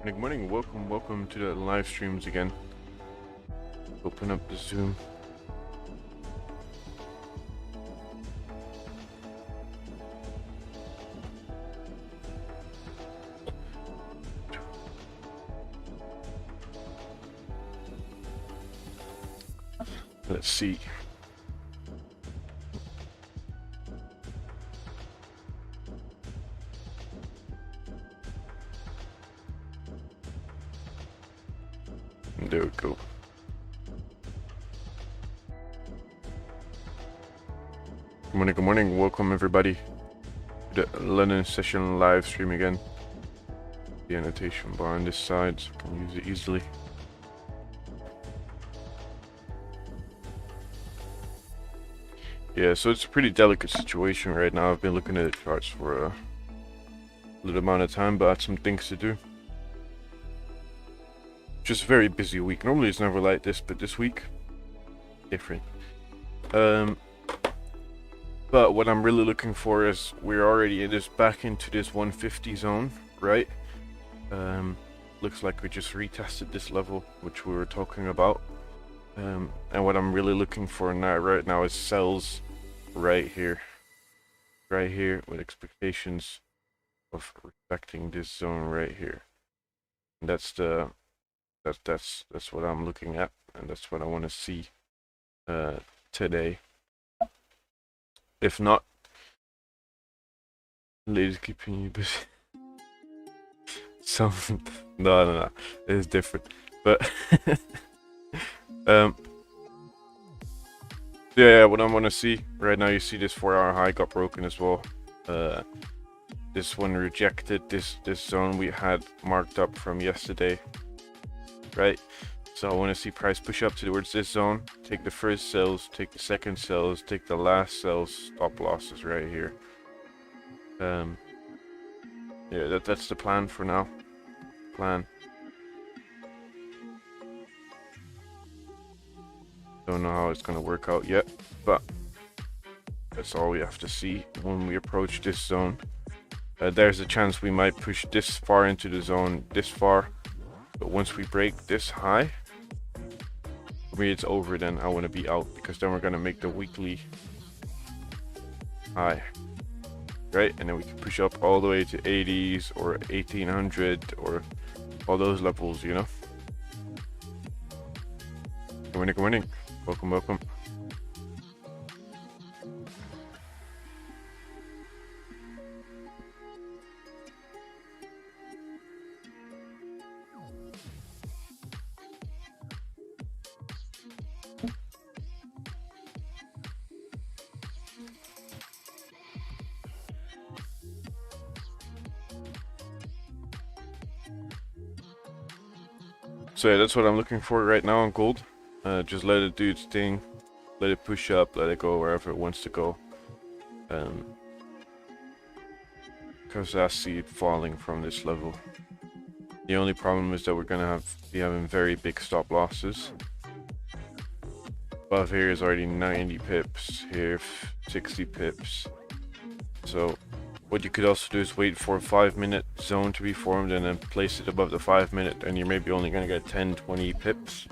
Good morning, welcome to the live streams again. Open up the Zoom. Let's see. There we go. Good morning, welcome everybody to the London session live stream again. The annotation bar on this side so I can use it easily. Yeah, so it's a pretty delicate situation right now. I've been looking at the charts for a little amount of time, but I had some things to do. Just a very busy week. Normally it's never like this, but this week, different. But what I'm really looking for is we're already back into this 150 zone, right? Looks like we just retested this level, which we were talking about. And what I'm really looking for right now is sells right here, with expectations of respecting this zone right here. And that's what I'm looking at, and that's what I want to see today. If not, ladies keeping you busy. No, it's different. But yeah, what I want to see right now, you see this 4-hour high got broken as well. This one rejected this zone we had marked up from yesterday, right? So I want to see price push up towards this zone, take the first sells, take the second sells, take the last sells, stop losses right here. Yeah, that's the plan for now. Don't know how it's gonna work out yet, but that's all we have to see when we approach this zone. There's a chance we might push this far into the zone, this far, but once we break this high, for me it's over. Then I want to be out, because then we're gonna make the weekly high, right? And then we can push up all the way to 80s or 1800 or all those levels, you know. Good morning, welcome. So yeah, that's what I'm looking for right now on gold. Just let it do its thing, let it push up, let it go wherever it wants to go. Because I see it falling from this level. The only problem is that we're gonna be having very big stop losses. Above here is already 90 pips, here 60 pips. So what you could also do is wait for a 5-minute zone to be formed and then place it above the 5-minute, and you're maybe only gonna get 10-20 pips.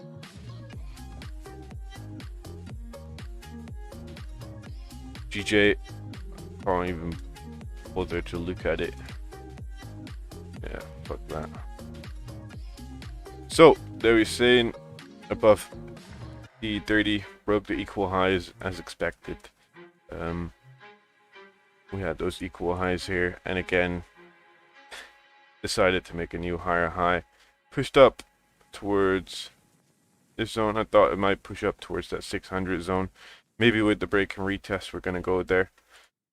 GJ, I don't even bother to look at it. Yeah, fuck that. So there we're saying above the 30 broke the equal highs as expected. We had those equal highs here, and again decided to make a new higher high, pushed up towards this zone. I thought it might push up towards that 600 zone. Maybe with the break and retest we're gonna go there.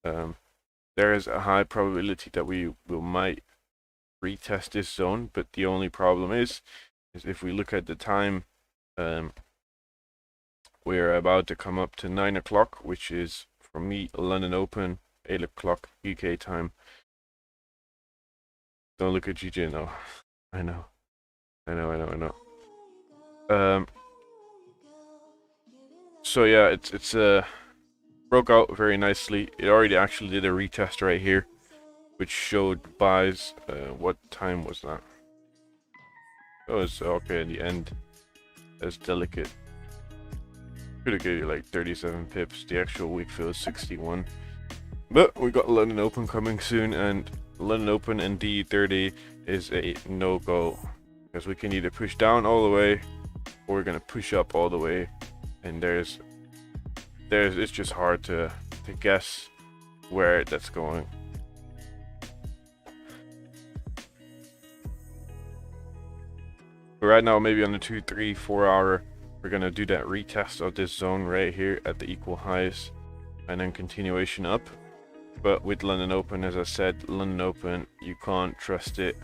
There is a high probability that we might retest this zone, but the only problem is if we look at the time, we're about to come up to 9 o'clock, which is for me London Open, 8 o'clock UK time. Don't look at GJ now. I know. So yeah, it's broke out very nicely. It already actually did a retest right here, which showed buys. What time was that? Oh, it's okay in the end. That's delicate. Could have given you like 37 pips. The actual week fill is 61. But we got London Open coming soon, and London Open and D30 is a no-go. Because we can either push down all the way, or we're going to push up all the way. And it's just hard to guess where that's going. But right now, maybe on the 2, 3, 4 hour, we're going to do that retest of this zone right here at the equal highs, and then continuation up. But with London Open, as I said, London Open, you can't trust it.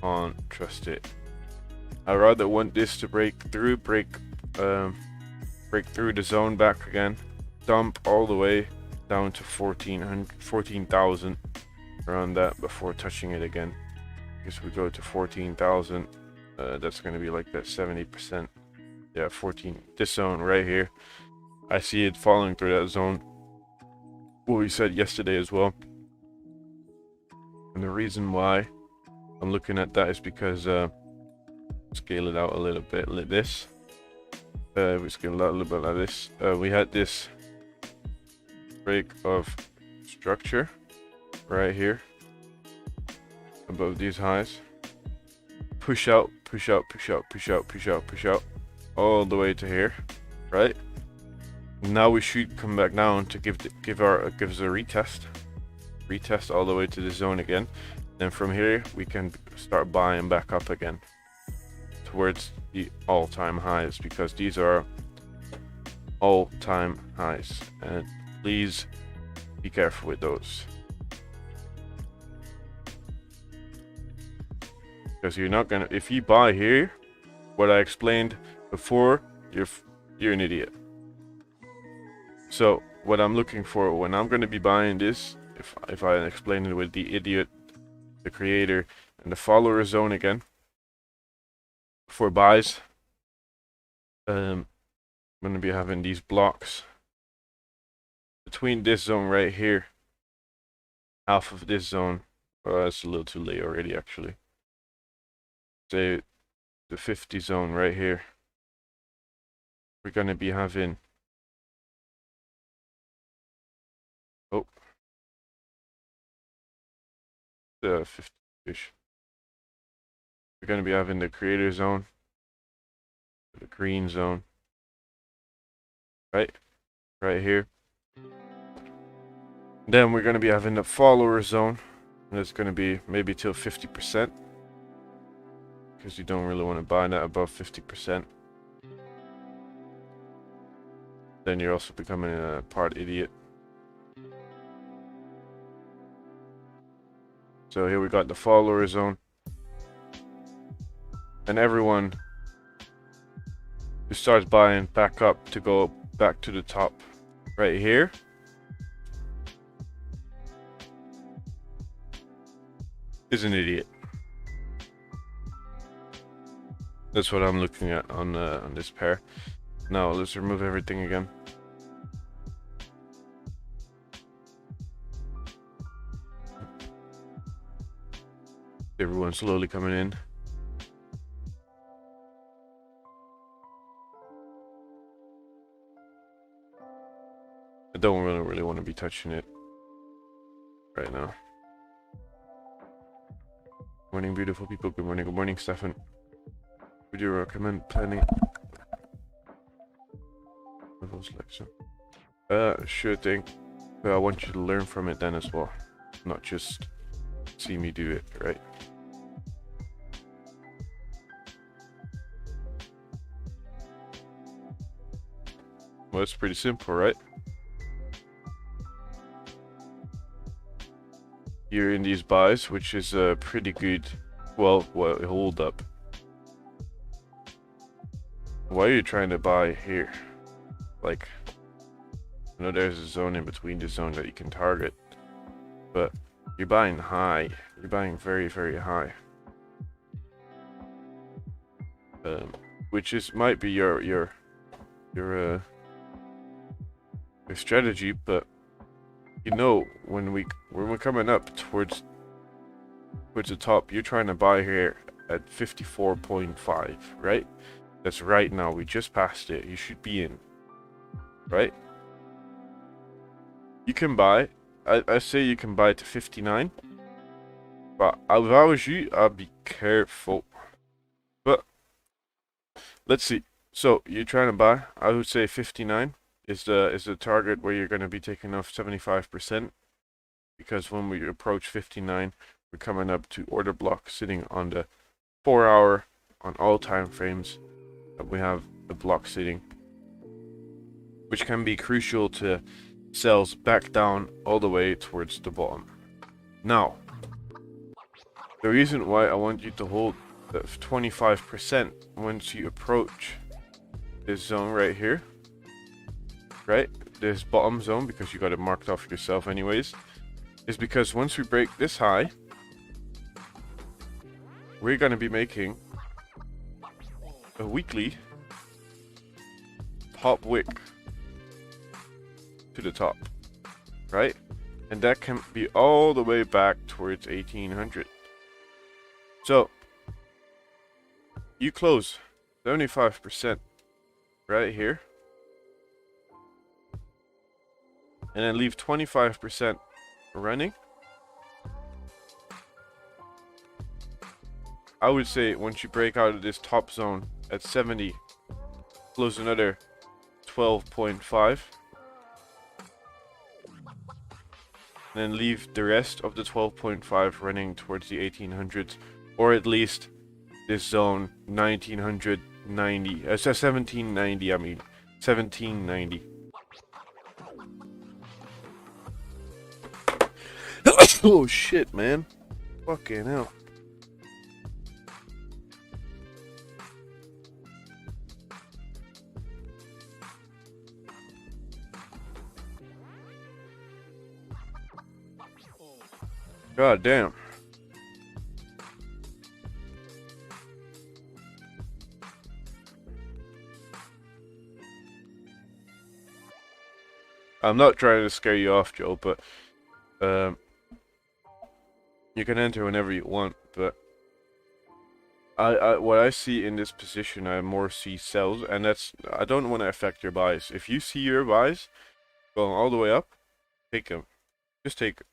Can't trust it. I rather want this to break through the zone back again, dump all the way down to 14,000 around that before touching it again. Because we go to 14,000, that's going to be like that 70%. Yeah, 14. This zone right here, I see it falling through that zone. What we said yesterday as well. And the reason why I'm looking at that is because scale it out a little bit like this. We scale it out a little bit like this. We had this break of structure right here above these highs. Push out, push out, push out, push out, push out, push out, all the way to here, right? Now we should come back down to give us a retest all the way to the zone again. Then from here we can start buying back up again towards the all-time highs, because these are all-time highs, and please be careful with those, because you're not gonna, if you buy here, what I explained before, you're an idiot. So what I'm looking for when I'm going to be buying this, if I explain it with the idiot, the creator, and the follower zone again, for buys, I'm going to be having these blocks between this zone right here, half of this zone. Oh, that's a little too late already, actually. Say the 50 zone right here. We're going to be having, oh, the 50-ish. We're going to be having the creator zone, the green zone, right here. Then we're going to be having the follower zone, and it's going to be maybe till 50%, because you don't really want to buy that above 50%. Then you're also becoming a part idiot. So here we got the follower zone, and everyone who starts buying back up to go back to the top right here is an idiot. That's what I'm looking at on this pair. Now let's remove everything again. Everyone's slowly coming in. I don't really want to be touching it right now. Morning, beautiful people. Good morning, Stefan. Would you recommend planning level selection? Sure thing. But I want you to learn from it then as well, not just see me do it, right? Well, it's pretty simple, right? You're in these buys, which is a pretty good, well, hold up. Why are you trying to buy here? Like, I know there's a zone in between the zone that you can target, but you're buying high. You're buying very, very high. Which might be your strategy, but you know, when we're coming up towards the top, you're trying to buy here at 54.5, right? That's right now. We just passed it. You should be in, right? You can buy. I say you can buy to 59. But if I was you, I'd be careful. But let's see. So you're trying to buy. I would say 59 is the target where you're going to be taking off 75%. Because when we approach 59, we're coming up to order block sitting on the 4 hour on all time frames. We have the block sitting, which can be crucial to sells back down all the way towards the bottom. Now, the reason why I want you to hold the 25% once you approach this zone right here, right? This bottom zone, because you got it marked off yourself anyways, is because once we break this high, we're going to be making a weekly top wick to the top, right? And that can be all the way back towards 1800. So you close 75% right here, and then leave 25% running. I would say once you break out of this top zone at 70, close another 12.5, and then leave the rest of the 12.5 running towards the 1800s, or at least this zone 1990, 1790, I mean 1790. Oh shit, man. Fucking hell. God damn. I'm not trying to scare you off, Joe, but you can enter whenever you want, but what I see in this position, I more see sells, and I don't want to affect your buys. If you see your buys going all the way up, take them. Just take them.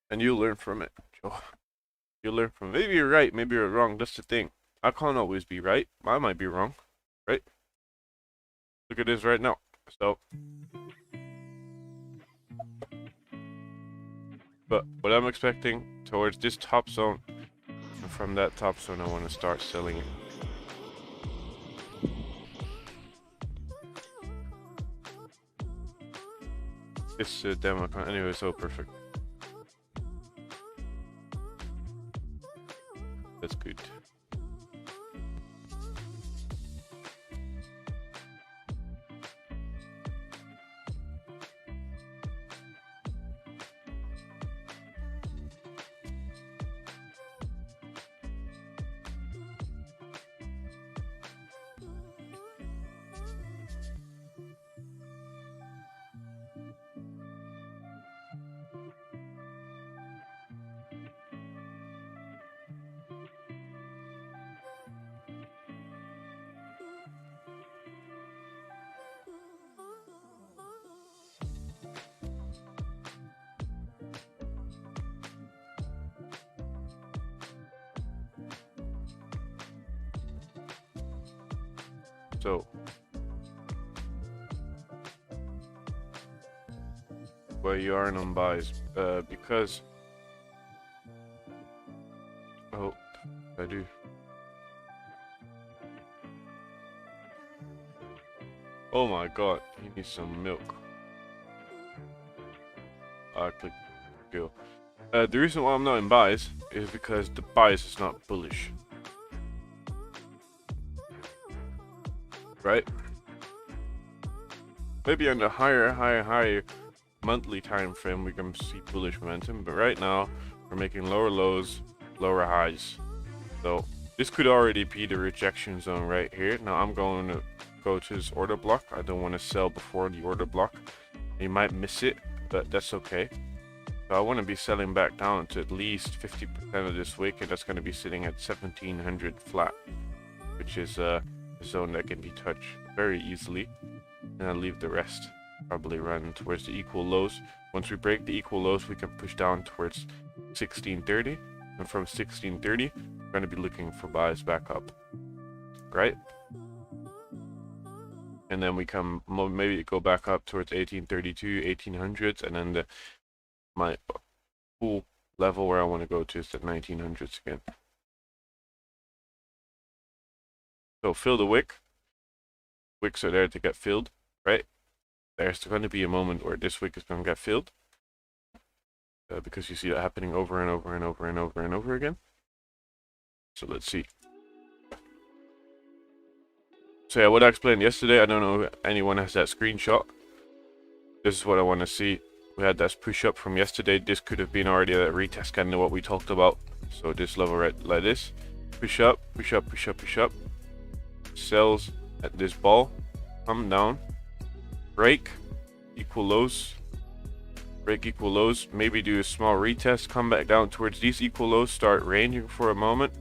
And you'll learn from it, Joe. You'll learn from it. Maybe you're right, maybe you're wrong. That's the thing. I can't always be right. I might be wrong, right? Look at this right now. So, but what I'm expecting towards this top zone, and from that top zone, I want to start selling it. This demo account, anyway, so perfect. That's good. So, where you aren't on buys, because, oh, I do. Oh my god, he needs some milk. Click go. The reason why I'm not in buys is because the buys is not bullish. Right? Maybe on the higher monthly time frame we can see bullish momentum, but right now we're making lower lows, lower highs. So this could already be the rejection zone right here. Now I'm going to go to this order block. I don't want to sell before the order block. You might miss it, but that's okay. So I want to be selling back down to at least 50% of this wick, and that's going to be sitting at 1700 flat, which is a zone that can be touched very easily. And I'll leave the rest probably run towards the equal lows. Once we break the equal lows, we can push down towards 1630, and from 1630 we're going to be looking for buys back up, right? And then we can maybe go back up towards 1832, 1800s, and then my full level where I want to go to is the 1900s again. So fill the wick. Wicks are there to get filled, right? There's going to be a moment where this wick is going to get filled, because you see that happening over and over and over and over and over again. So let's see. So yeah, what I explained yesterday, I don't know if anyone has that screenshot. This is what I want to see. We had that push up from yesterday. This could have been already that retest kind of what we talked about. So this level right like this. Push up, push up, push up, push up. Sells at this ball. Come down. Break. Equal lows. Break equal lows. Maybe do a small retest. Come back down towards these equal lows. Start ranging for a moment.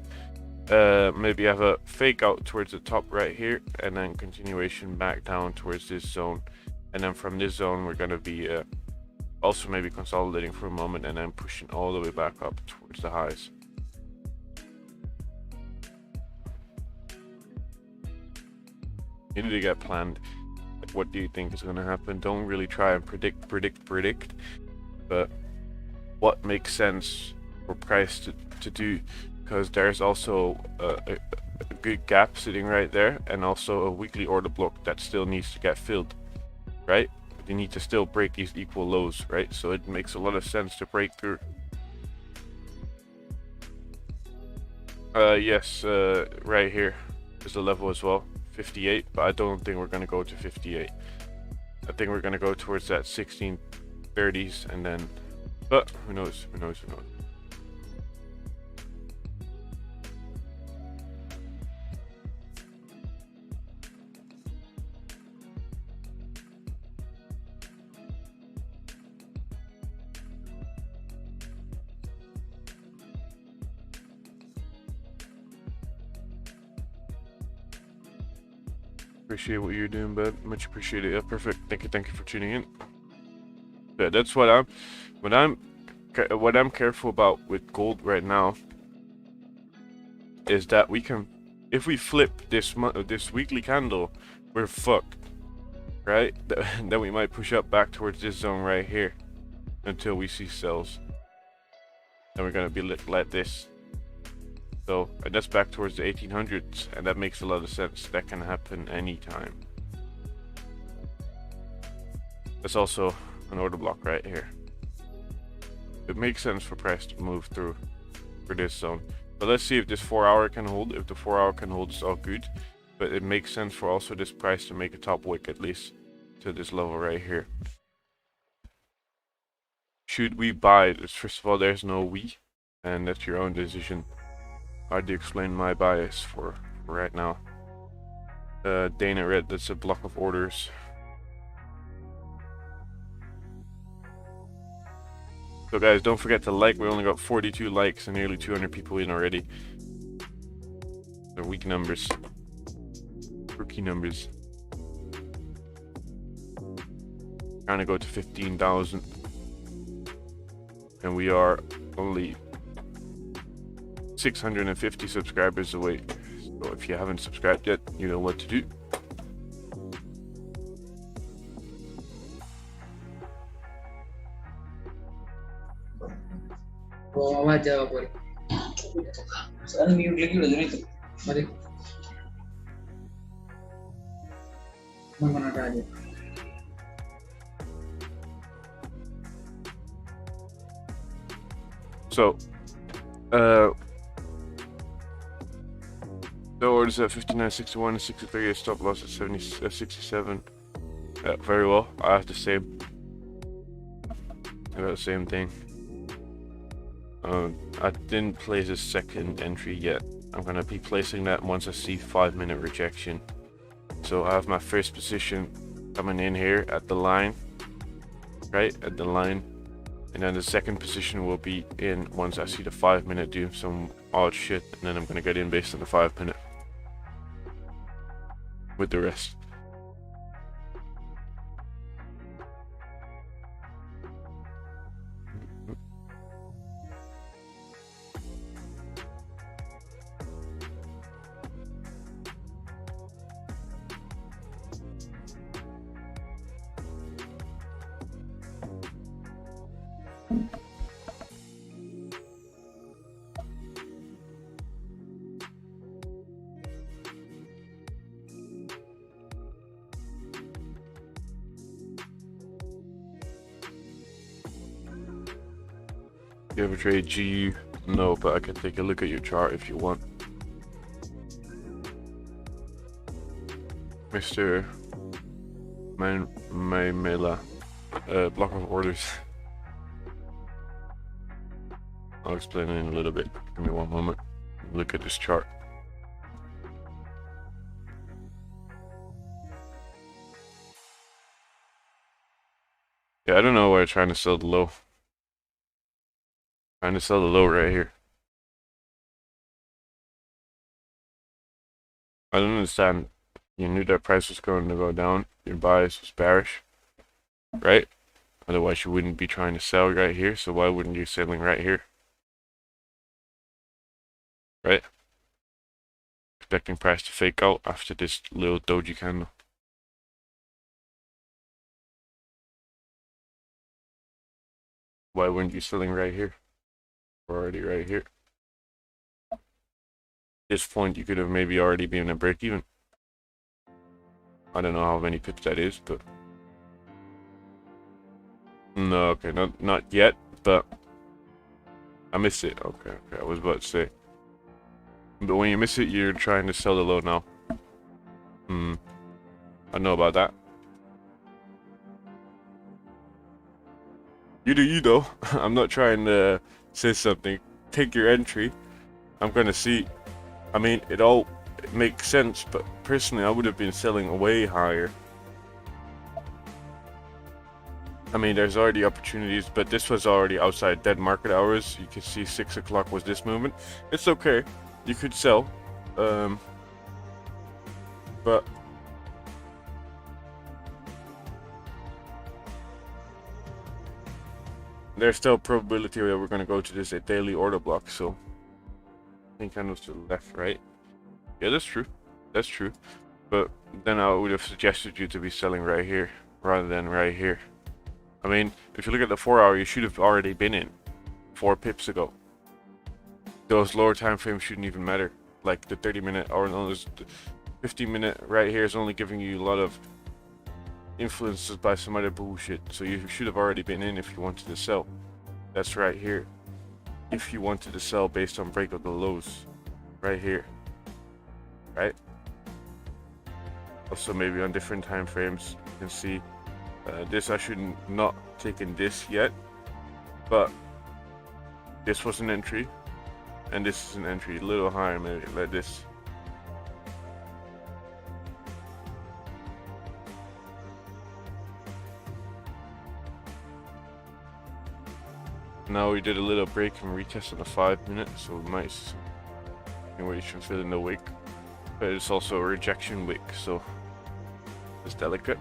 Maybe have a fake out towards the top right here, and then continuation back down towards this zone, and then from this zone we're going to be also maybe consolidating for a moment and then pushing all the way back up towards the highs. You need to get planned. Like, what do you think is going to happen? Don't really try and predict, but what makes sense for price to do, because there's also a good gap sitting right there, and also a weekly order block that still needs to get filled, right? You need to still break these equal lows, right? So it makes a lot of sense to break through. Yes, right here is the level as well, 58, but I don't think we're going to go to 58. I think we're going to go towards that 1630s, and then, but who knows, who knows, who knows. Appreciate what you're doing, bud. Much appreciated. Yeah, perfect. Thank you for tuning in. Yeah, that's what I'm careful about with gold right now is that we can, if we flip this weekly candle, we're fucked, right? Then we might push up back towards this zone right here until we see sells. Then we're gonna be like this. So, and that's back towards the 1800s, and that makes a lot of sense. That can happen anytime. There's also an order block right here. It makes sense for price to move through for this zone. But let's see if this 4 hour can hold. If the 4 hour can hold, it's all good. But it makes sense for also this price to make a top wick at least to this level right here. Should we buy? First of all, there's no we, and that's your own decision. I do explain my bias for right now. Dana read that's a block of orders. So guys, don't forget to like. We only got 42 likes and nearly 200 people in already. They're weak numbers. Rookie numbers. Trying to go to 15,000. And we are only 650 subscribers away. So if you haven't subscribed yet, you know what to do. So, the orders at 59.61, 63, stop loss at 67. Very well. I have the same. I got the same thing. I didn't place a second entry yet. I'm gonna be placing that once I see 5-minute rejection. So I have my first position coming in here at the line, right at the line, And then the second position will be in once I see the 5 minute do some odd shit, and then I'm gonna get in based on the 5 minute with the rest. You ever trade GU? No, but I can take a look at your chart if you want. Mr. Maimela, block of orders. I'll explain it in a little bit. Give me one moment. Look at this chart. Yeah, I don't know why you're trying to sell the low. Trying to sell the low right here. I don't understand. You knew that price was going to go down. Your bias was bearish, right? Otherwise, you wouldn't be trying to sell right here. So why wouldn't you selling right here? Right? Expecting price to fake out after this little doji candle. Why weren't you selling right here? We're already right here. At this point, you could have maybe already been a break even. I don't know how many pips that is, but no, okay, not yet, but I missed it. Okay, I was about to say. But when you miss it, you're trying to sell the low now. I know about that. You do you though. I'm not trying to say something. Take your entry. I'm gonna see. I mean, it makes sense, but personally, I would have been selling way higher. I mean, there's already opportunities, but this was already outside dead market hours. You can see 6 o'clock was this movement. It's okay. You could sell. But there's still a probability that we're going to go to this daily order block, so I think candles to the left, right? Yeah, that's true. That's true. But then I would have suggested you to be selling right here rather than right here. I mean, if you look at the 4 hour, you should have already been in 4 pips ago. Those lower time frames shouldn't even matter. Like the 30-minute or no, the 15-minute right here is only giving you a lot of influences by some other bullshit. So you should have already been in if you wanted to sell. That's right here. If you wanted to sell based on break of the lows, right here, right? Also maybe on different time frames, you can see this. I should not taken this yet, but this was an entry, and this is an entry. A little higher, maybe like this. Now we did a little break and retest on the 5 minute, so we might see where you should fill in the wick, but it's also a rejection wick, so it's delicate.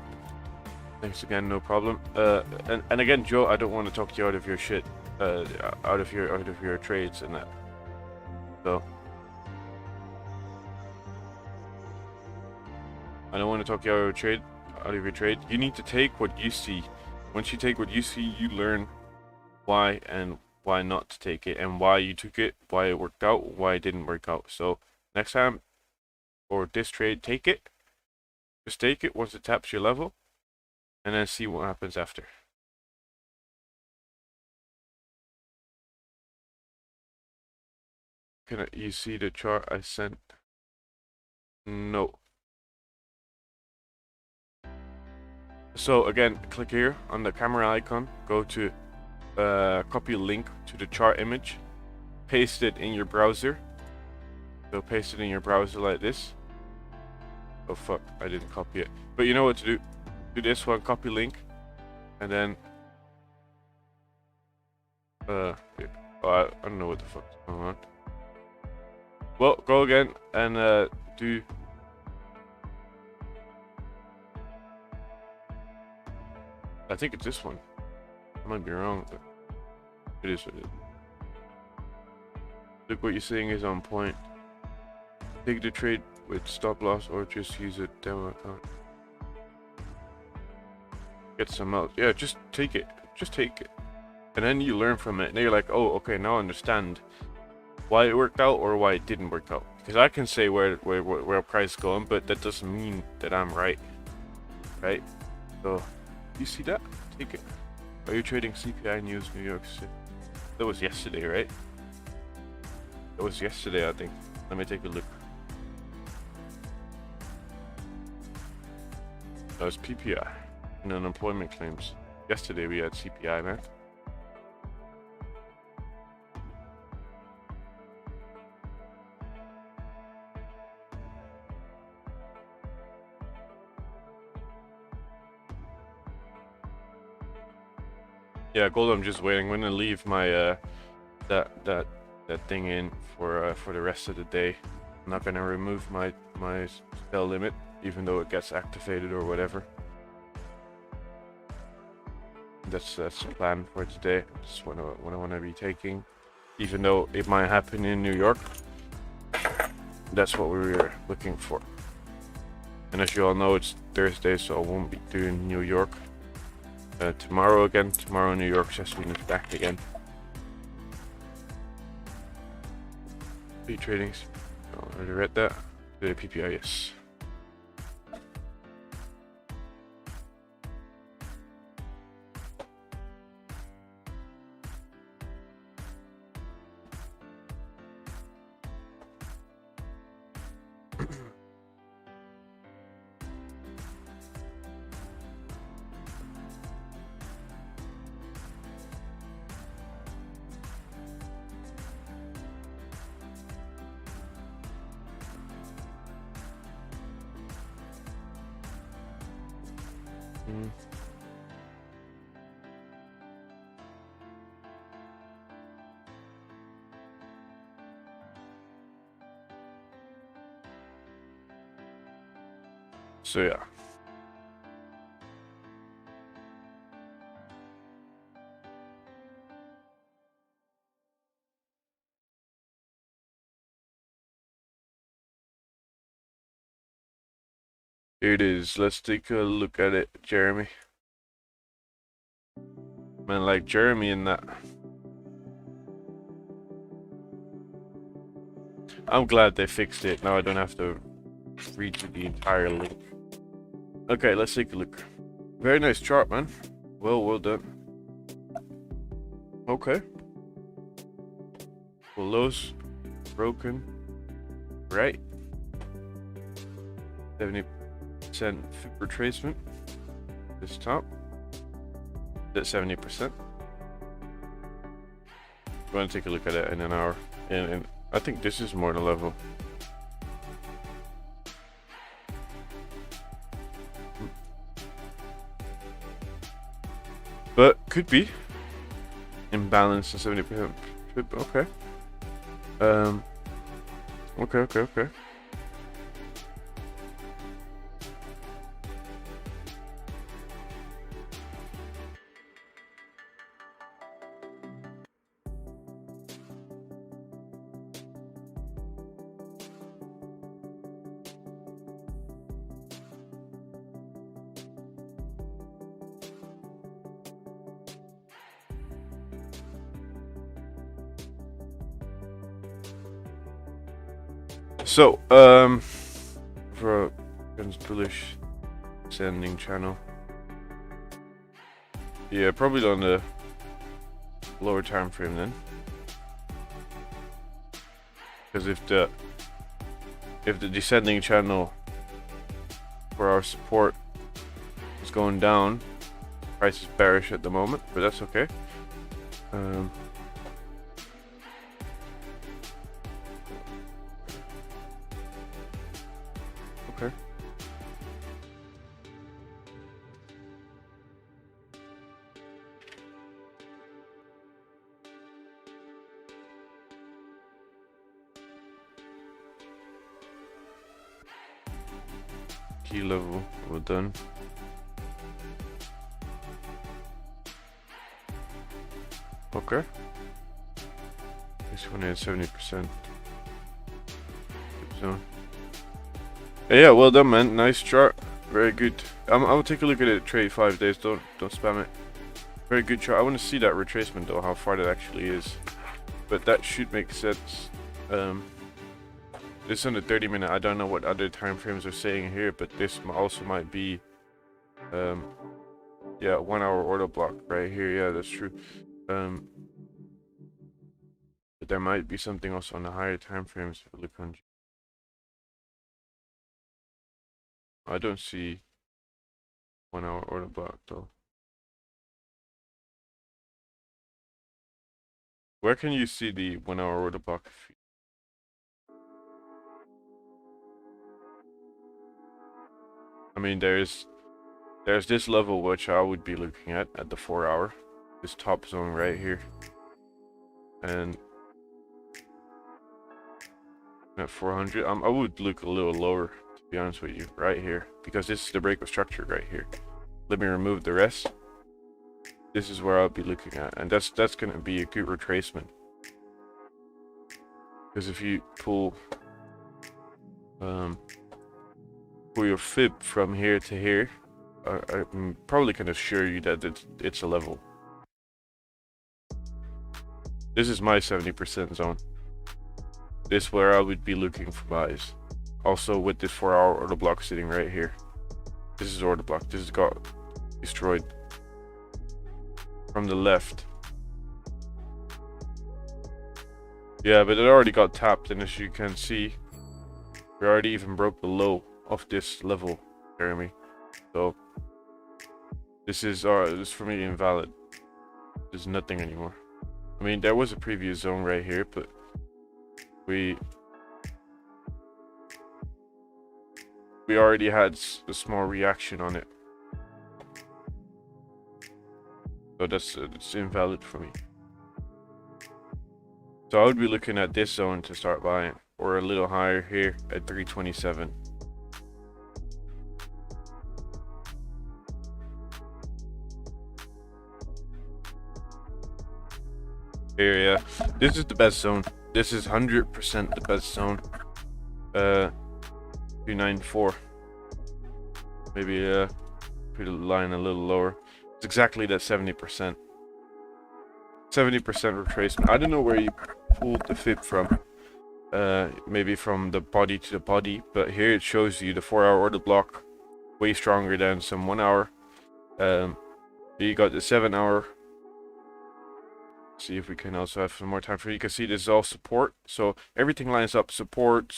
Thanks again, no problem. And again, Joe, I don't want to talk you out of your shit, out of your trades and that. So I don't want to talk you out of your trade. You need to take what you see. Once you take what you see, you learn why and why not to take it, and why you took it, why it worked out, why it didn't work out. So next time, or this trade, take it. Just take it once it taps your level, and then see what happens after. Can you see the chart I sent? No. So again, click here on the camera icon, go to copy a link to the chart image, paste it in your browser. So paste it in your browser like this. Oh fuck, I didn't copy it. But you know what to do. Do this one, copy link, and then Yeah. Oh, I don't know what the fuck's going on. Well, go again and do. I think it's this one. I might be wrong, but it is what it is. Look, what you're saying is on point. Take the trade with stop loss or just use a demo account. Get some out. Yeah, just take it. Just take it. And then you learn from it. And then you're like, oh, okay, now I understand why it worked out or why it didn't work out. Because I can say where a price is going, but that doesn't mean that I'm right. Right? So, you see that? Take it. Are you trading CPI News New York City? That was yesterday, right? That was yesterday, I think. Let me take a look. That was PPI and unemployment claims. Yesterday we had CPI, man. Yeah, gold. I'm just waiting. I'm gonna leave my that thing in for the rest of the day. I'm not gonna remove my sell limit, even though it gets activated or whatever. That's the plan for today. That's what I want to be taking, even though it might happen in New York. That's what we were looking for. And as you all know, it's Thursday, so I won't be doing New York. Tomorrow again. Tomorrow New York session is back again. Tradings. Oh, I already read that. The PPI, yes. So yeah. Here it is. Let's take a look at it, Jeremy. Man, like Jeremy in that. I'm glad they fixed it. Now I don't have to read the entire link. Okay, let's take a look. Very nice chart, man. Well done. Okay. Well, lows broken. Right. 70% retracement. This top. At 70%. I'm going to take a look at it in an hour. And I think this is more the level. But could be imbalance and 70%. Okay. Okay. So, for a bullish ascending channel, yeah, probably on the lower time frame then, because if the descending channel for our support is going down, price is bearish at the moment, but that's okay. Okay. key level. Well done. Okay. This one is 70%. So. Yeah, well done, man. Nice chart. Very good. I'll take a look at it. Trade 5 days. Don't spam it. Very good chart. I want to see that retracement though, how far that actually is. But that should make sense. This is on the 30-minute. I don't know what other time frames are saying here, but this also might be, yeah, 1 hour order block right here. Yeah, that's true. But there might be something else on the higher time frames. Look on. I don't see 1 hour order block though. Where can you see the 1 hour order block? I mean, there's this level which I would be looking at the 4 hour, this top zone right here, and at 400, I would look a little lower, to be honest with you, right here, because this is the break of structure right here. Let me remove the rest. This is where I'll be looking at, and that's going to be a good retracement, because if you pull your fib from here to here, I'm probably can assure you that it's a level. This is my 70% zone. This is where I would be looking for buys. Also with this 4 hour order block sitting right here. This is order block. This has got destroyed from the left. Yeah, but it already got tapped, and as you can see, we already even broke the low of this level, Jeremy. So this is for me invalid. There's nothing anymore. I mean, there was a previous zone right here, but we already had a small reaction on it, so it's invalid for me. So I would be looking at this zone to start buying, or a little higher here at 327. Here, yeah, this is the best zone. This is 100% the best zone. 294. Maybe put the line a little lower. It's exactly that 70%. 70% retracement. I don't know where you pulled the fib from. Maybe from the body to the body, but here it shows you the 4 hour order block way stronger than some 1 hour. You got the 7 hour. See if we can also have some more time for you. You can see this is all support, so everything lines up. Support,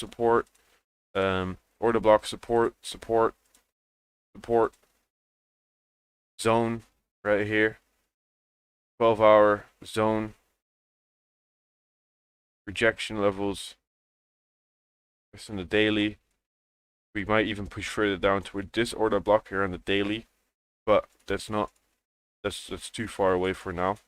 order block, support, zone right here, 12 hour zone, rejection levels. It's on the daily. We might even push further down toward this order block here on the daily, but that's too far away for now.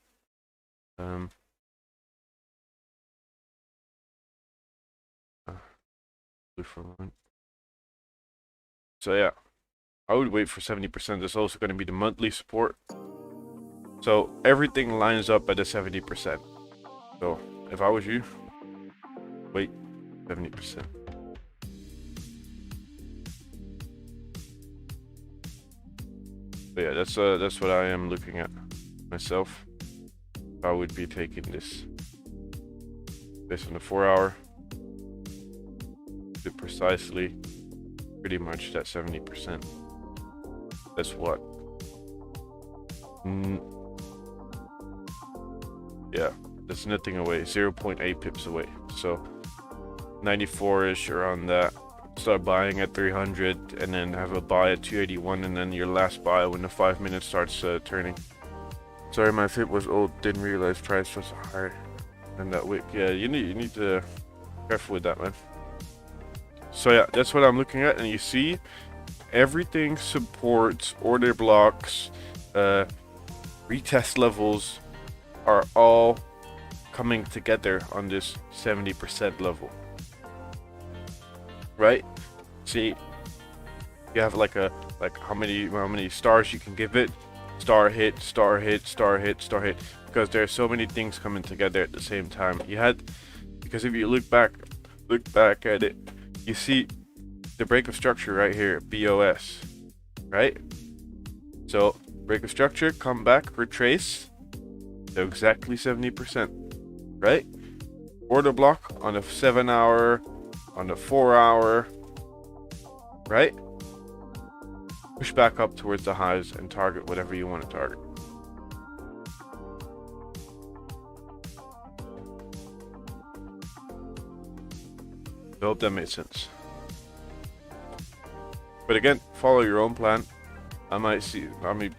So yeah, I would wait for 70%. There's also going to be the monthly support. So everything lines up at the 70%. So if I was you, wait 70%. But yeah, that's what I am looking at myself. I would be taking this based on the 4 hour. Precisely, pretty much that 70%. That's what. Yeah, that's nothing away. 0.8 pips away. So 94-ish around that. Start buying at 300, and then have a buy at 281, and then your last buy when the 5 minutes starts turning. Sorry, my fib was old. Didn't realize price was higher than that wick. Yeah, you need to be careful with that, man. So yeah, that's what I'm looking at, and you see everything supports, order blocks, retest levels are all coming together on this 70% level, right? See, You have like how many stars you can give it. Star hit, star hit, star hit, star hit. Because there are so many things coming together at the same time. Because if you look back at it, you see the break of structure right here, BOS, right? So break of structure, come back, retrace, so exactly 70%, right? Order block on a 7 hour, on a 4 hour, right? Push back up towards the highs and target whatever you want to target. I hope that made sense. But again, follow your own plan. I might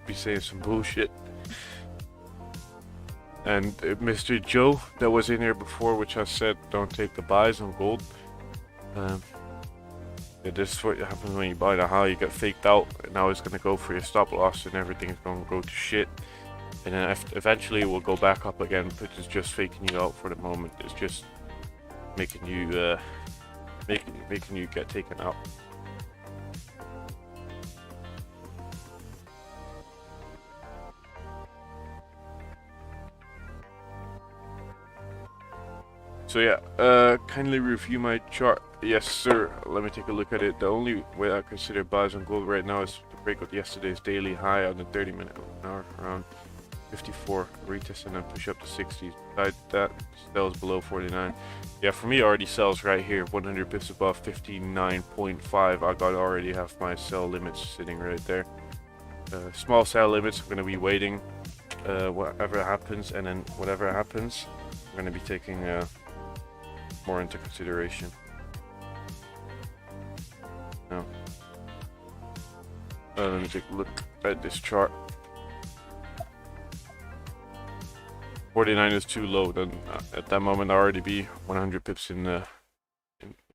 be saying some bullshit. And Mr. Joe that was in here before, which has said don't take the buys on gold. This is what happens when you buy the high, you get faked out, and now it's gonna go for your stop loss, and everything's gonna go to shit. And then eventually it will go back up again, but it's just faking you out for the moment. It's just making you making you get taken out. So yeah, kindly review my chart. Yes, sir. Let me take a look at it. The only way I consider buys on gold right now is to break out yesterday's daily high on the 30-minute hour around 54, retest and then push up to 60. Besides that, sells below 49. Yeah, for me, already sells right here, 100 pips above 59.5. I already have my sell limits sitting right there. Small sell limits. I'm gonna be waiting, whatever happens, and then whatever happens, I'm gonna be taking more into consideration. Now, let me take a look at this chart. 49 is too low. Then at that moment, I'll already be 100 pips in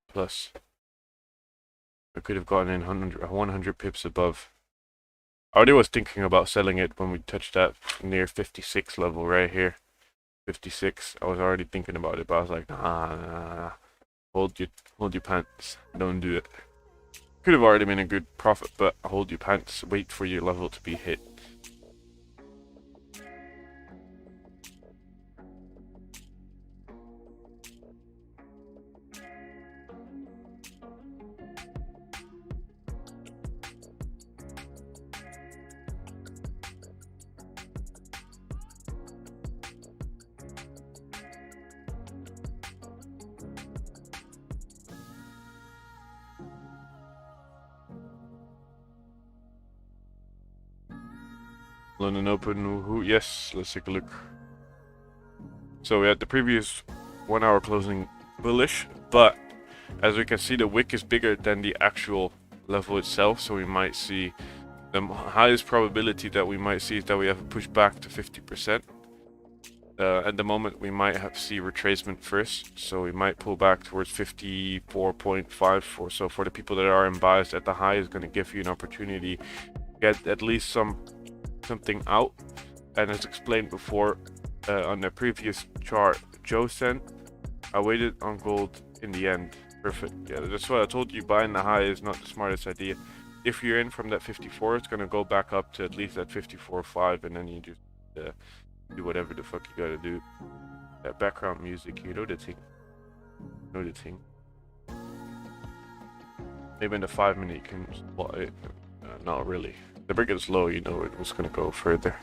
plus. I could have gotten in 100 pips above. I already was thinking about selling it when we touched that near 56 level right here. 56. I was already thinking about it, but I was like, nah. Hold your pants. Don't do it. Could have already been a good profit, but hold your pants. Wait for your level to be hit. London Open, yes, let's take a look. So we had the previous 1 hour closing bullish, but as we can see, the wick is bigger than the actual level itself, so we might see the highest probability that we might see is that we have a push back to 50%. At the moment, we might see retracement first, so we might pull back towards 54.5. So for the people that are in buys, at the high is going to give you an opportunity to get at least something out. And as explained before on the previous chart Joe sent, I waited on gold in the end. Perfect. Yeah, that's why I told you buying the high is not the smartest idea. If you're in from that 54, it's going to go back up to at least that 54.5, and then you just do whatever the fuck you gotta do. That background music, you know the thing. Maybe in the 5 minute you can spot it. Not really. The break is low, you know it was gonna go further.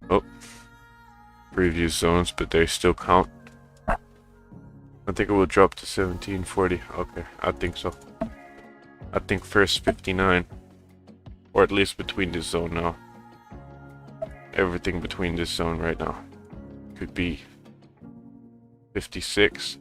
Oh, previous zones, but they still count. I think it will drop to 1740. Okay, I think so. I think first 59, or at least between this zone now. Everything between this zone right now could be 56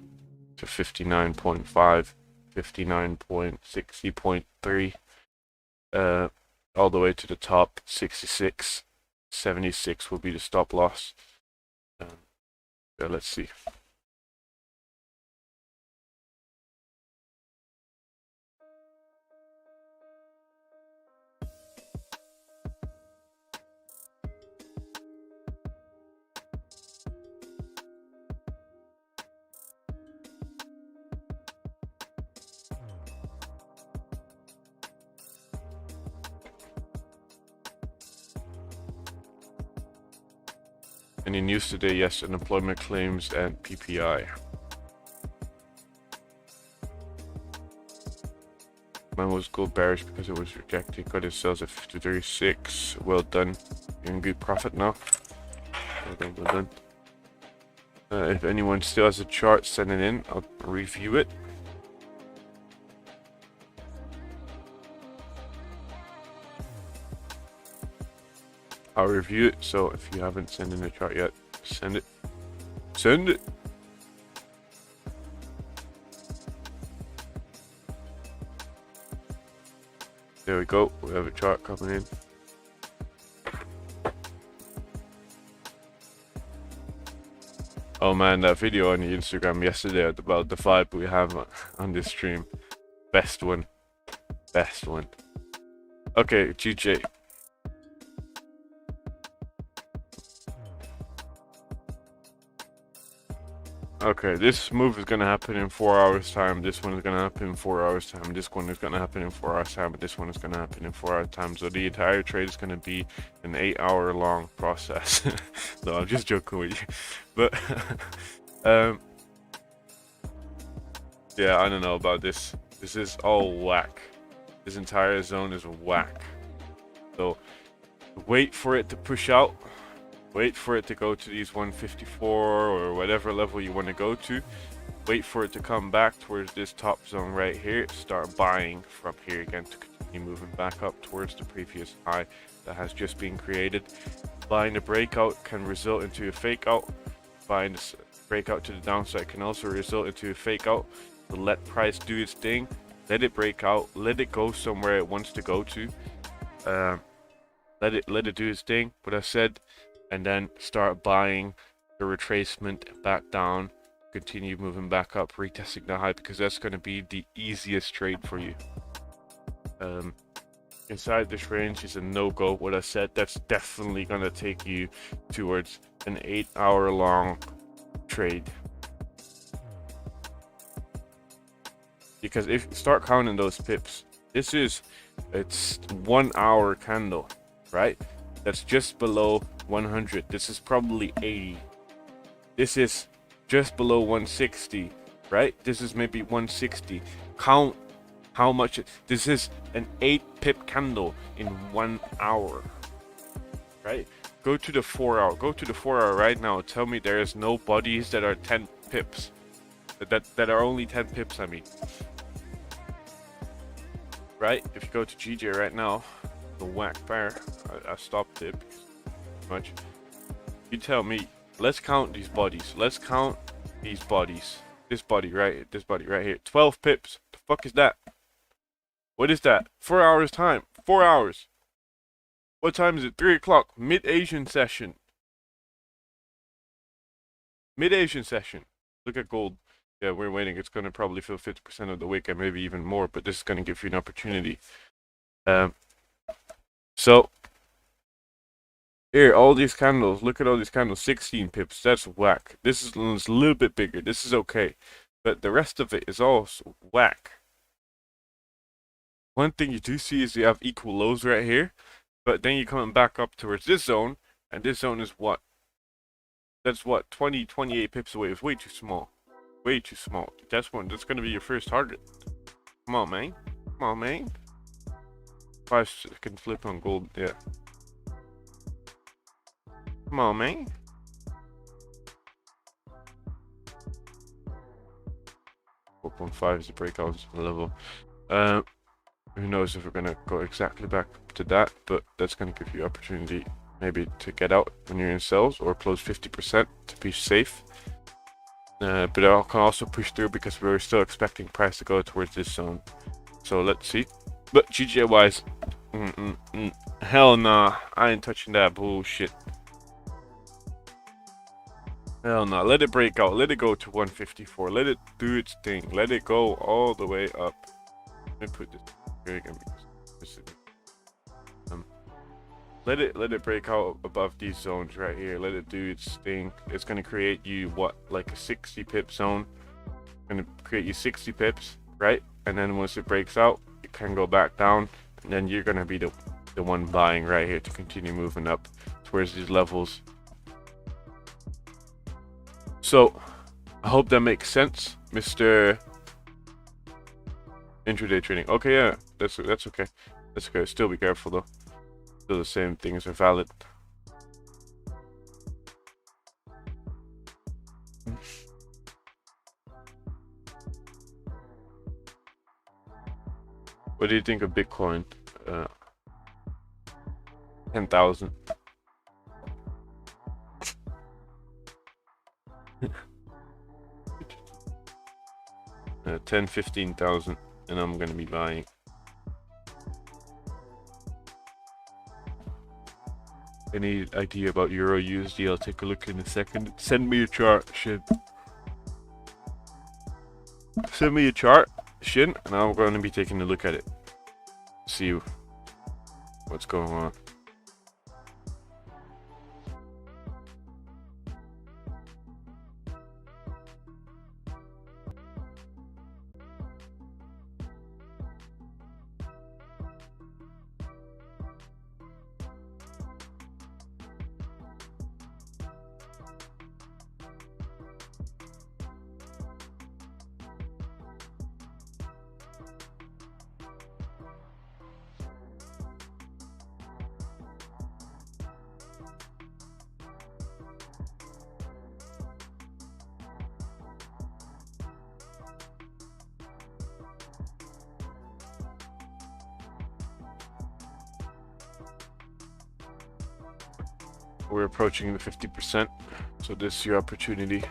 to 59.5, 59.60.3, all the way to the top 66. 76 will be the stop loss. Let's see. Any news today? Yes, unemployment claims and PPI. Mine was gold bearish because it was rejected. Got its sales at 50.36. Well done. You're in good profit now. Well done, well done. If anyone still has a chart, send it in. I'll review it. I'll review it. So if you haven't sent in a chart yet, send it. Send it. There we go. We have a chart coming in. Oh man, that video on the Instagram yesterday about the vibe we have on this stream. Best one. Best one. Okay, GJ. Okay, this move is gonna happen in 4 hours time. This one is gonna happen in 4 hours time. This one is gonna happen in 4 hours time. But this one is gonna happen in 4 hours time. So the entire trade is gonna be an 8-hour long process. No, I'm just joking with you. But yeah, I don't know about this. This is all whack. This entire zone is whack. So wait for it to push out. Wait for it to go to these 154 or whatever level you want to go to. Wait for it to come back towards this top zone right here. Start buying from here again to continue moving back up towards the previous high that has just been created. Buying the breakout can result into a fake out. Buying this breakout to the downside can also result into a fake out. So let price do its thing. Let it break out. Let it go somewhere it wants to go to. Let it do its thing. What I said. And then start buying the retracement back down, continue moving back up, retesting the high, because that's going to be the easiest trade for you. Inside this range is a no-go. What I said, that's definitely going to take you towards an 8-hour long trade. Because if you start counting those pips, it's 1 hour candle, right? That's just below 100. This is probably 80. This is just below 160, right? This is maybe 160. Count how much this is. An 8-pip candle in 1 hour, right? Go to the 4 hour. Go to the 4 hour right now. Tell me there is no bodies that are 10 pips. That are only 10 pips, I mean. Right? If you go to GJ right now, the whack bear. I stopped it much. You tell me. Let's count these bodies. Let's count these bodies. This body right here. 12 pips. The fuck is that? What is that? 4 hours time. 4 hours. What time is it? 3 o'clock. Mid-Asian session. Mid-Asian session. Look at gold. Yeah, we're waiting. It's going to probably fill 50% of the wick and maybe even more, but this is going to give you an opportunity. So here, all these candles, look at all these candles, 16 pips, that's whack. This is a little bit bigger, this is okay, but the rest of it is also whack. One thing you do see is you have equal lows right here, but then you're coming back up towards this zone, and this zone is what? That's what, 28 pips away. It's way too small. Way too small. That's going to be your first target. Come on, man. Come on, man. 5 second flip on gold, yeah. Come on, man. $4.5 is the breakout level. Who knows if we're gonna go exactly back to that, but that's gonna give you opportunity maybe to get out when you're in sales or close 50% to be safe. But I can also push through because we're still expecting price to go towards this zone. So let's see. But GJ wise, hell nah, I ain't touching that bullshit. Hell no, let it break out, let it go to 154, let it do its thing, let it go all the way up. Let me put this here again because let it break out above these zones right here, let it do its thing. It's going to create you what, like a 60 pip zone. It's going to create you 60 pips, right? And then once it breaks out, it can go back down, and then you're going to be the one buying right here to continue moving up towards these levels. So I hope that makes sense, Mr. Intraday trading. Okay, yeah, that's okay. That's okay. Still be careful though. Still the same things are valid. What do you think of Bitcoin? 10,000. 10, 15,000, and I'm gonna be buying. Any idea about Euro USD? I'll take a look in a second. Send me a chart, Shin. Send me a chart, Shin, and I'm going to be taking a look at it. See what's going on. We're approaching the 50%, so this is your opportunity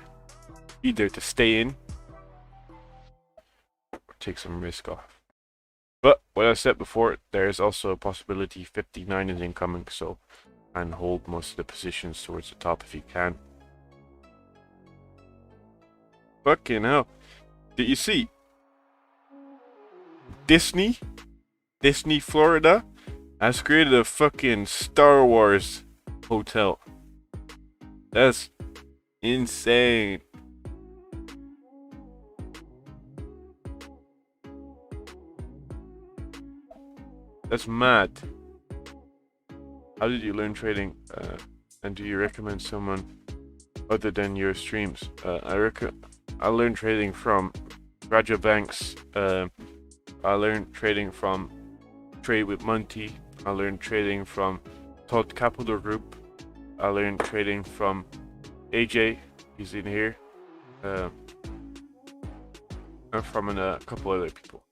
either to stay in or take some risk off. But what I said before, there's also a possibility 59 is incoming, so and hold most of the positions towards the top if you can. Fucking hell. Did you see? Disney Florida has created a fucking Star Wars hotel. That's insane. That's mad. How did you learn trading? And do you recommend someone other than your streams? I learned trading from Raja Banks. I learned trading from Trade with Monty. I learned trading from Todd Capital Group. I learned trading from AJ. He's in here. And from a couple other people.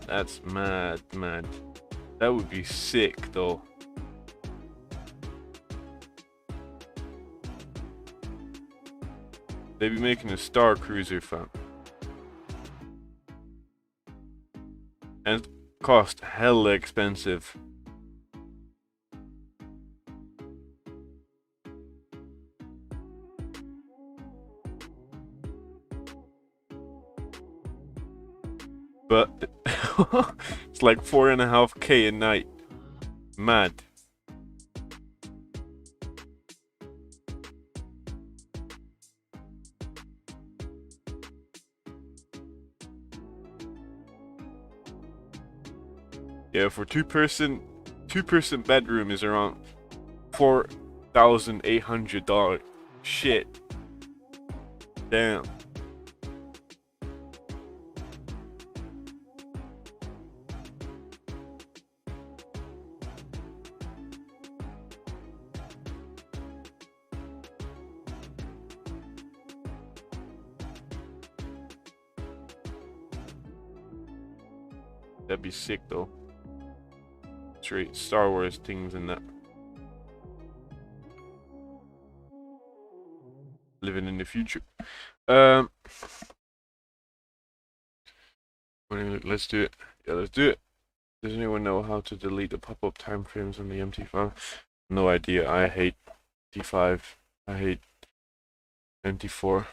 That's mad. That would be sick though. They'd be making a Star Cruiser, fam. And cost hella expensive. But it's like 4.5K a night. Mad. Yeah, for two person bedroom is around $4,800. Shit. Damn. That'd be sick though. Straight Star Wars things and that. Living in the future. Let's do it. Yeah, let's do it. Does anyone know how to delete the pop-up timeframes on the MT5? No idea. I hate T5. I hate MT4.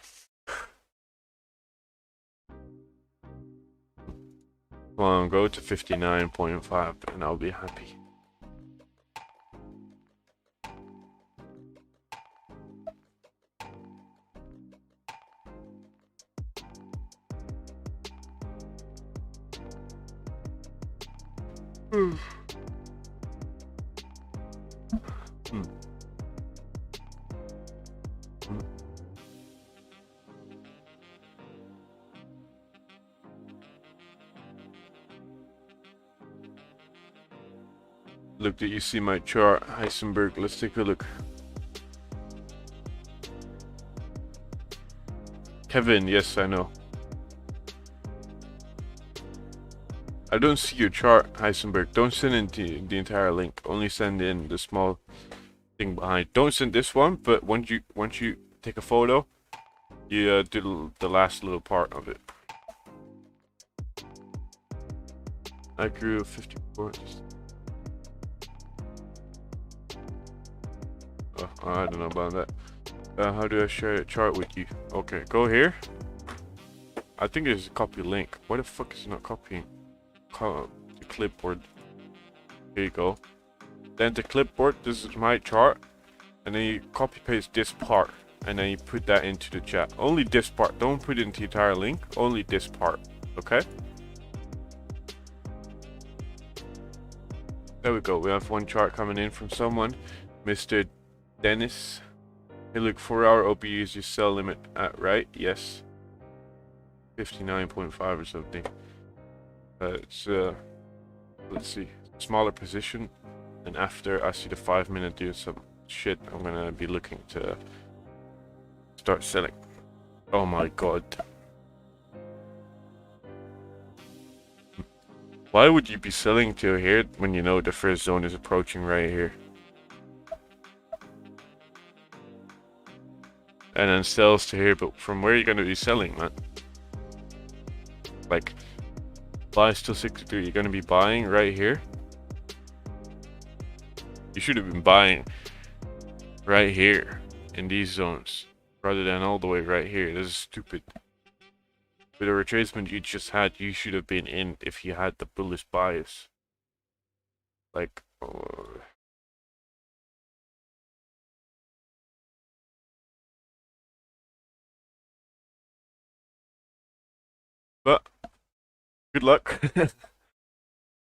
Come on, go to 59.5 and I'll be happy. Look, did you see my chart, Heisenberg? Let's take a look. Kevin, yes, I know. I don't see your chart, Heisenberg. Don't send in the entire link. Only send in the small thing behind. Don't send this one, but once you take a photo, you do the last little part of it. I grew 54. Oh, I don't know about that. How do I share a chart with you? Okay, go here. I think there's a copy link. Why the fuck is it not copying? The clipboard. Here you go. Then the clipboard, this is my chart. And then you copy paste this part. And then you put that into the chat. Only this part. Don't put it into the entire link. Only this part. Okay? There we go. We have one chart coming in from someone. Mr. Dennis. Hey, look, 4-hour OPU is your sell limit at right? Yes. 59.5 or something. It's let's see, smaller position, and after I see the 5-minute do some shit, I'm gonna be looking to start selling. Oh my god. Why would you be selling to here when you know the first zone is approaching right here? And then sells to here, but from where are you gonna be selling, man? Like, buy still 63, you're gonna be buying right here? You should have been buying right here in these zones rather than all the way right here. This is stupid. With the retracement you just had, you should have been in if you had the bullish bias. Like, but good luck.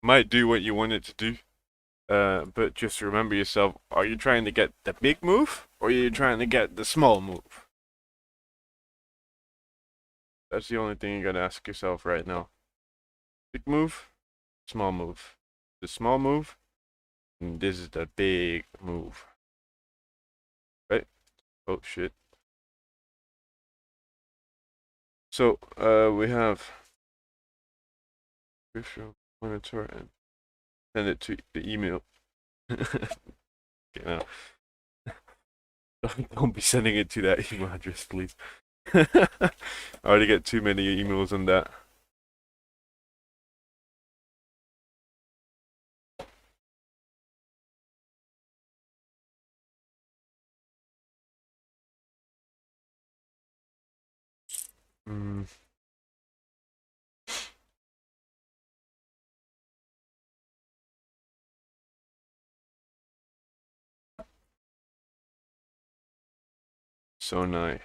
Might do what you want it to do. But just remember yourself, are you trying to get the big move or are you trying to get the small move? That's the only thing you gotta ask yourself right now. Big move, small move. The small move, and this is the big move. Right? Oh shit. So, we have monitor and send it to the email. Okay, now. Don't be sending it to that email address, please. I already get too many emails on that. So nice.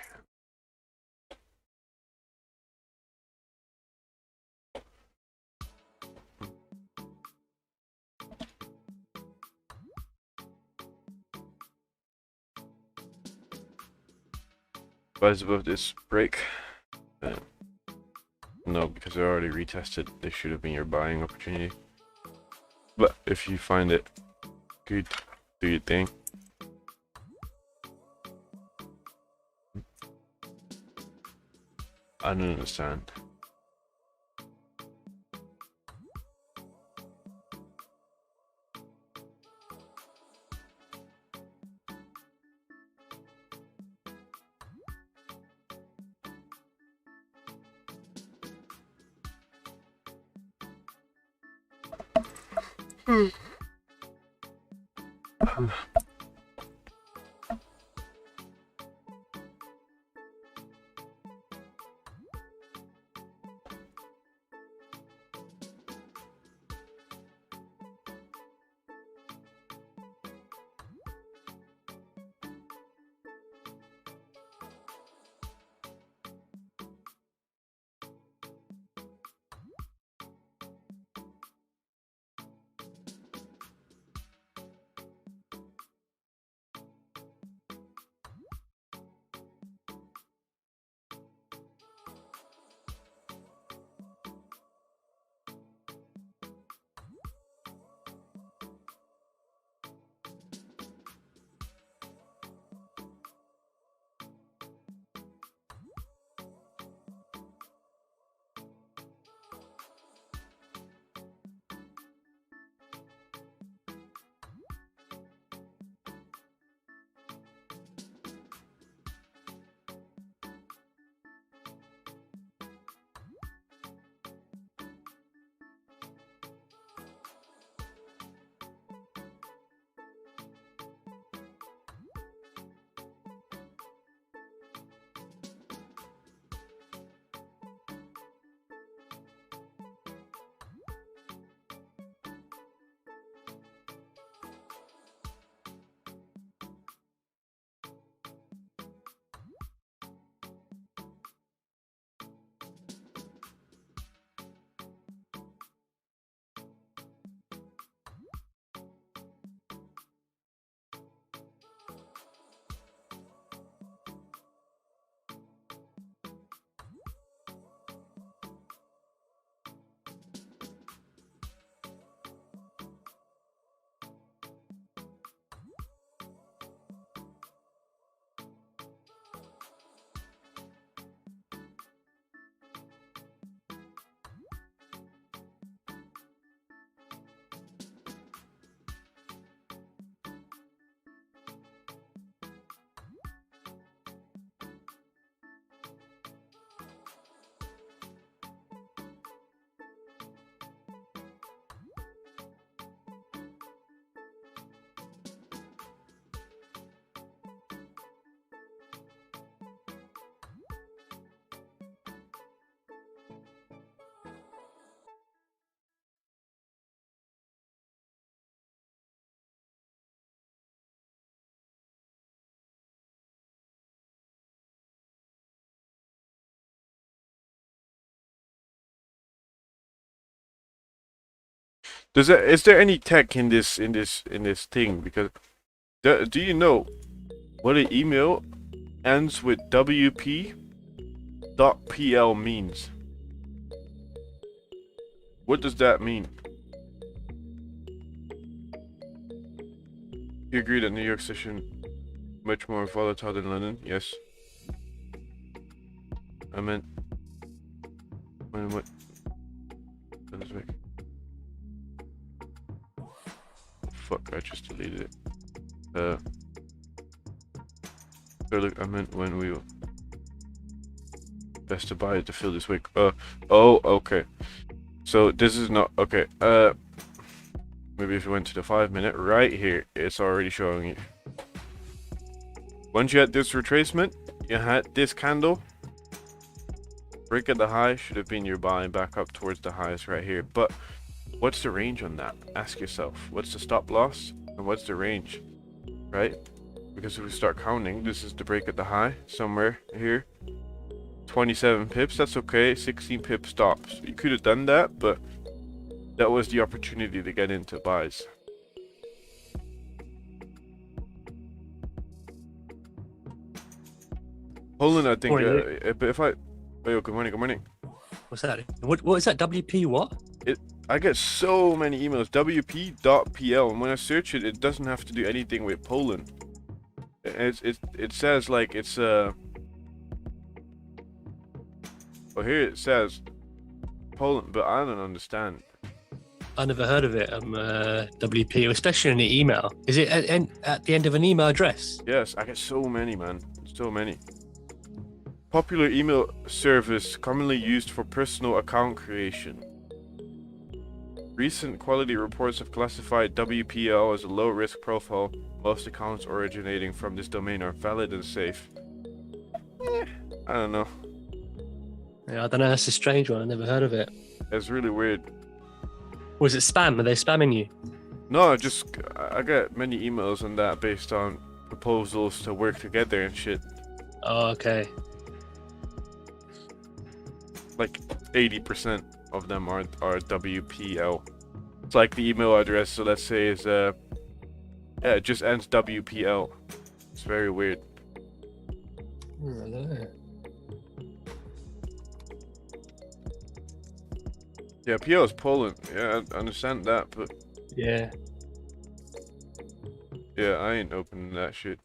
Buzz above this break. No, because I already retested. This should have been your buying opportunity. But if you find it good, do your thing. I don't understand. Is there any tech in this thing? Because do you know what an email ends with wp.pl means? What does that mean? You agree that New York session much more volatile than London? Yes. I meant what? Fuck! I just deleted it. So look, I meant when we best to buy it to fill this week. Oh, okay. So this is not okay. Maybe if you went to the 5-minute right here, it's already showing you. Once you had this retracement, you had this candle. Break at the high should have been your buying back up towards the highs right here. But what's the range on that? Ask yourself. What's the stop loss and what's the range, right? Because if we start counting, this is the break at the high somewhere here. 27 pips, that's okay. 16 pip stops. You could have done that, but that was the opportunity to get into buys. Poland, I think. But if I, oh, good morning. Good morning. What's that? What is that? WP what? I get so many emails. WP.pl, and when I search it, it doesn't have to do anything with Poland. It says like it's well, here it says Poland, but I don't understand. I never heard of it. WP, especially in the email. Is it at the end of an email address? Yes, I get so many, man. So many. Popular email service commonly used for personal account creation. Recent quality reports have classified WPL as a low-risk profile. Most accounts originating from this domain are valid and safe. I don't know. Yeah, I don't know. That's a strange one. I never heard of it. It's really weird. Was it spam? Are they spamming you? No, I get many emails on that based on proposals to work together and shit. Oh, okay. Like 80% of them are WPL. It's like the email address, so let's say is yeah, it just ends WPL. It's very weird. I don't know. Yeah, PL is Poland. Yeah, I understand that, but yeah, I ain't opening that shit.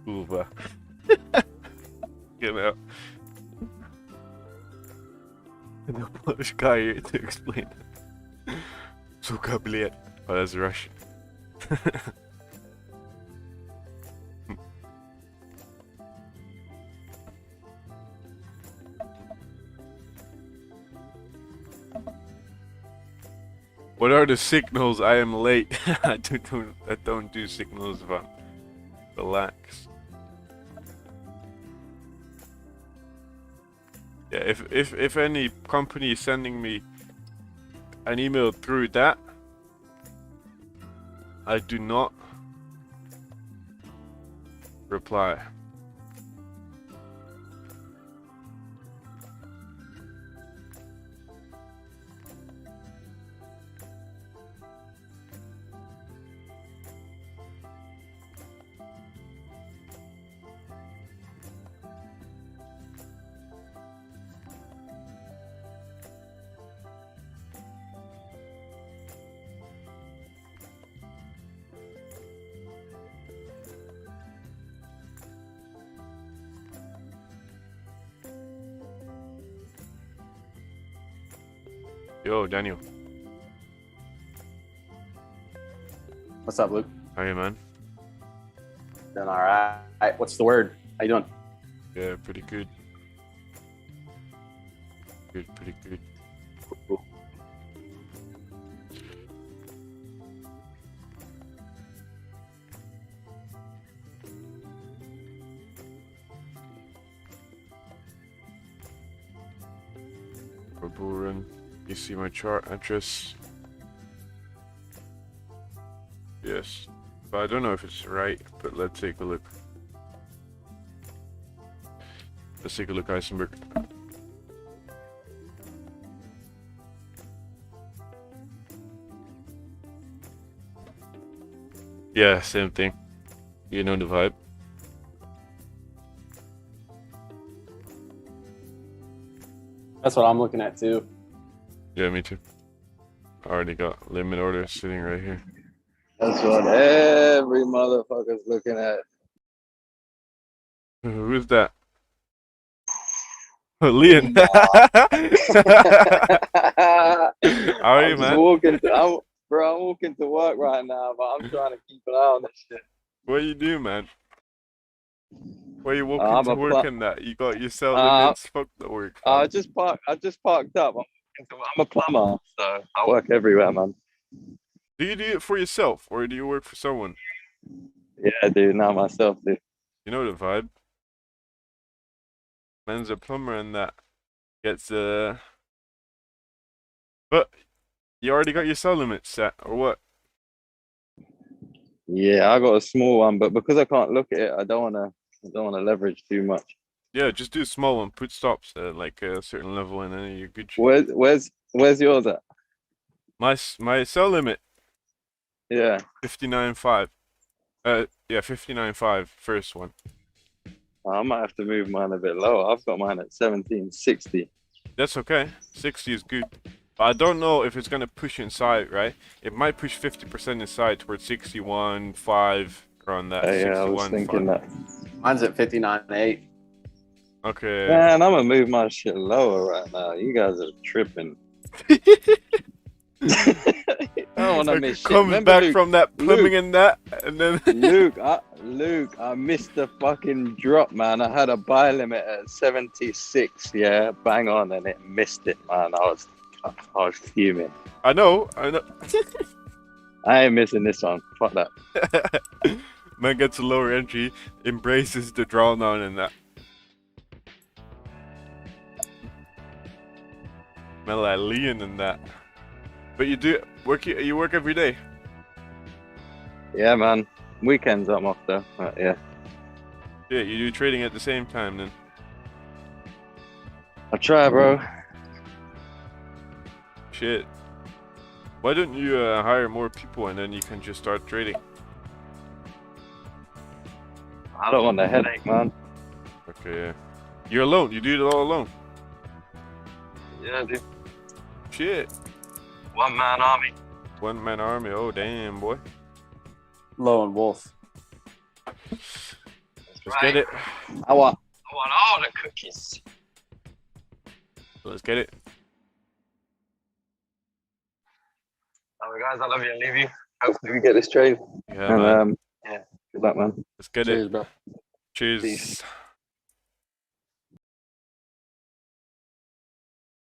Uva. Get out. No Polish guy here to explain. Suka bilet. Oh, that's Russian. What are the signals? I am late. I don't do signals, but relax. Yeah, if any company is sending me an email through that, I do not reply. Yo, Daniel. What's up, Luke? How are you, man? Doing all right. What's the word? How you doing? Yeah, pretty good. Pretty good. Cool. For bull run, you see my chart address. Yes, but I don't know if it's right. But let's take a look. Let's take a look, Eisenberg. Yeah, same thing. You know the vibe. That's what I'm looking at too. Yeah, me too. I already got limit orders sitting right here. That's what every motherfucker's looking at. Who is that? Oh, Leon. How are you, man? I'm walking to work right now, but I'm trying to keep an eye on this shit. What you do, man? Why you walking I'm to a work in that? You got yourself limits. Fuck the work. I just parked up. I'm a plumber, so I work everywhere, man. Do you do it for yourself or do you work for someone? Yeah, dude. Not myself, dude. You know the vibe. Man's a plumber and that gets But you already got your cell limit set or what? Yeah, I got a small one, but because I can't look at it, I don't wanna leverage too much. Yeah, just do a small one. Put stops at like a certain level and then you're good. Where's yours at? My cell limit. Yeah. 59.5. Yeah, 59.5 first one. I might have to move mine a bit lower. I've got mine at 1760. That's okay. 60 is good. But I don't know if it's gonna push inside, right? It might push 50% inside towards 61.5 around that. Yeah, I was thinking that. Mine's at 59.8. Okay. Man, I'm gonna move my shit lower right now. You guys are tripping. I don't want to miss shit. Comes Remember, back Luke, from that plumbing and that, and then Luke, I missed the fucking drop, man. I had a buy limit at 76, yeah, bang on, and it missed it, man. I was fuming. I know. I ain't missing this one. Fuck that. Man gets a lower entry, embraces the drawdown and that. Man like Leon and that. But you work every day. Yeah, man. Weekends I'm off though. Yeah. Yeah, you do trading at the same time then. I try, bro. Shit. Why don't you hire more people and then you can just start trading? I don't want the headache, man. Okay, yeah. You're alone. You do it all alone. Yeah, dude. Shit. One man army. One man army. Oh damn, boy. Lone wolf. Let's get it. I want all the cookies. Let's get it. Alright, guys, I love you and leave you. Hopefully we get this trade. Yeah, And man. yeah, good luck, man. Let's get Cheers, it. bro. Cheers. Peace.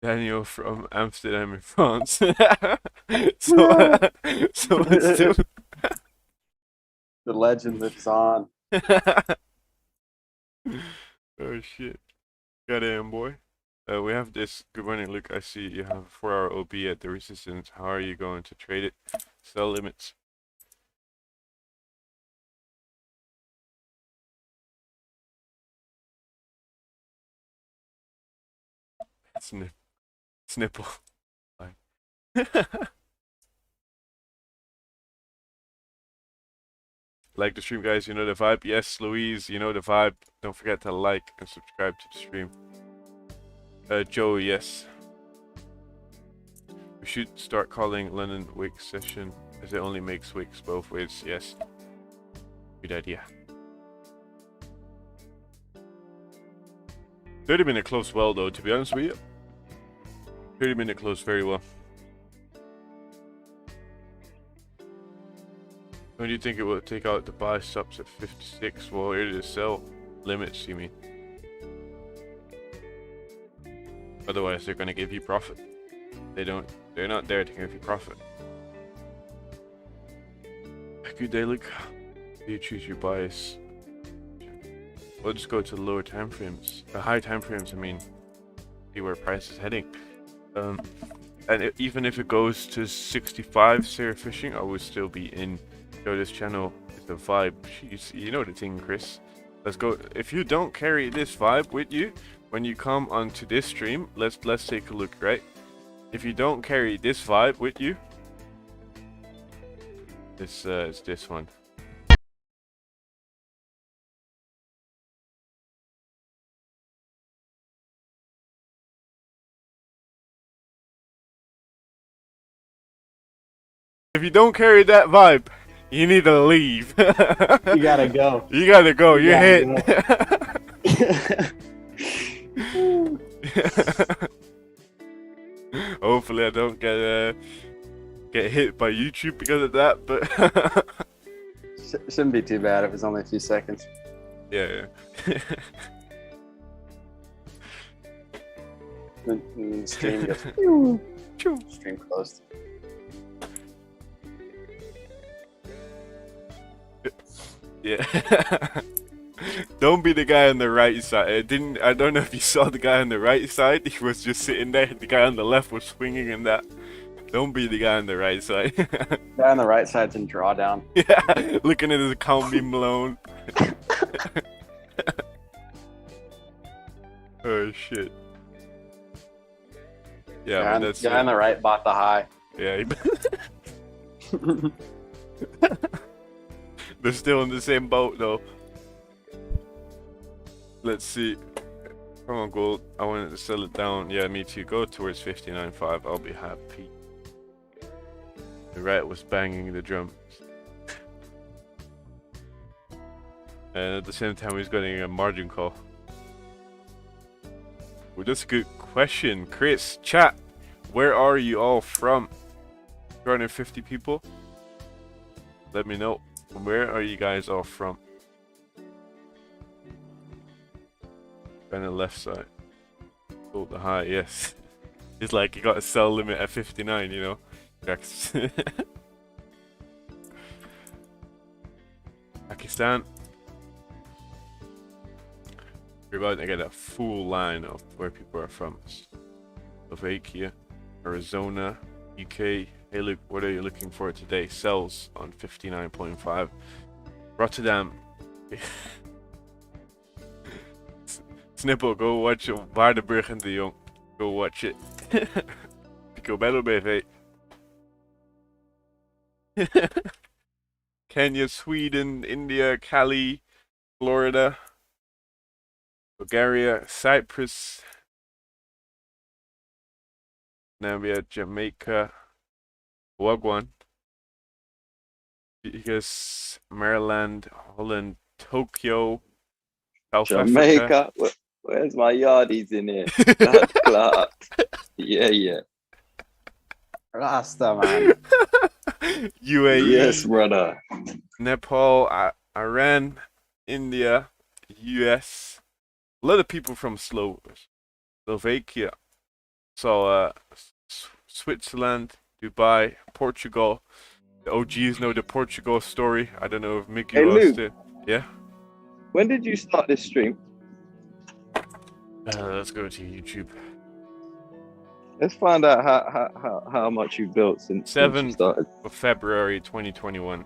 Daniel from Amsterdam in France. so let's do The legend lives on. Oh shit. Got in, boy. We have this. Good morning, Luke. I see you have a 4-hour OP at the resistance. How are you going to trade it? Sell limits. Snipple. Like the stream, guys. You know the vibe. Yes, Louise. You know the vibe. Don't forget to like and subscribe to the stream. Joe, yes. We should start calling London Wick session as it only makes wicks both ways. Yes. Good idea. 30-minute close well though, to be honest with you. 30-minute close very well. When do you think it will take out the buy stops at 56? Well, here to sell limits, you mean? Otherwise, they're going to give you profit. They're not there to give you profit. Good day, look. You choose your bias. We'll just go to the lower time frames. The high time frames, I mean, see where price is heading. And even if it goes to 65 Sarah fishing, I would still be in. Yo, this channel is the vibe. Jeez, you know the thing, Chris. Let's go. If you don't carry this vibe with you when you come onto this stream, let's take a look, right? If you don't carry this vibe with you, it's this one. If you don't carry that vibe, you need to leave. You gotta go. You gotta go. You're hit. Hopefully, I don't get hit by YouTube because of that. But Shouldn't be too bad if it's only a few seconds. yeah. When the stream gets stream closed. Yeah. Don't be the guy on the right side. I don't know if you saw the guy on the right side. He was just sitting there. The guy on the left was swinging and that. Don't be the guy on the right side. Guy on the right side's in drawdown. Yeah, looking at his account being blown. Oh shit. Yeah, Guy, but that's guy on the right bought the high. yeah. They're still in the same boat though. Let's see. Come on, gold. I wanted to sell it down. Yeah, me too. Go towards 59.5. I'll be happy. The right was banging the drum. And at the same time, he's getting a margin call. Well, that's a good question. Chris, chat. Where are you all from? 250 people? Let me know. Where are you guys all from? On the left side. Oh, the high, yes. It's like you got a sell limit at 59, you know? Pakistan. We're about to get a full line of where people are from. Slovakia, Arizona, UK. Hey, look, what are you looking for today? Sells on 59.5. Rotterdam. Snippel, go watch Waardenburg en de Jong. Go watch it. Pico Battle BV. Kenya, Sweden, India, Cali, Florida, Bulgaria, Cyprus, Namibia, Jamaica, Wagwan, Vegas, Maryland, Holland, Tokyo, South Jamaica. Africa. Where's my yardies in here? That's class. Yeah. Rasta, man. UAE, Yes, brother. Nepal, Iran, India, US. A lot of people from Slovakia. So, Switzerland, Dubai, Portugal. The OGs know the Portugal story. I don't know if Mickey Hey, wants Luke. to. Yeah? When did you start this stream? Let's go to YouTube. Let's find out how much you built since you 7th started. of February 2021.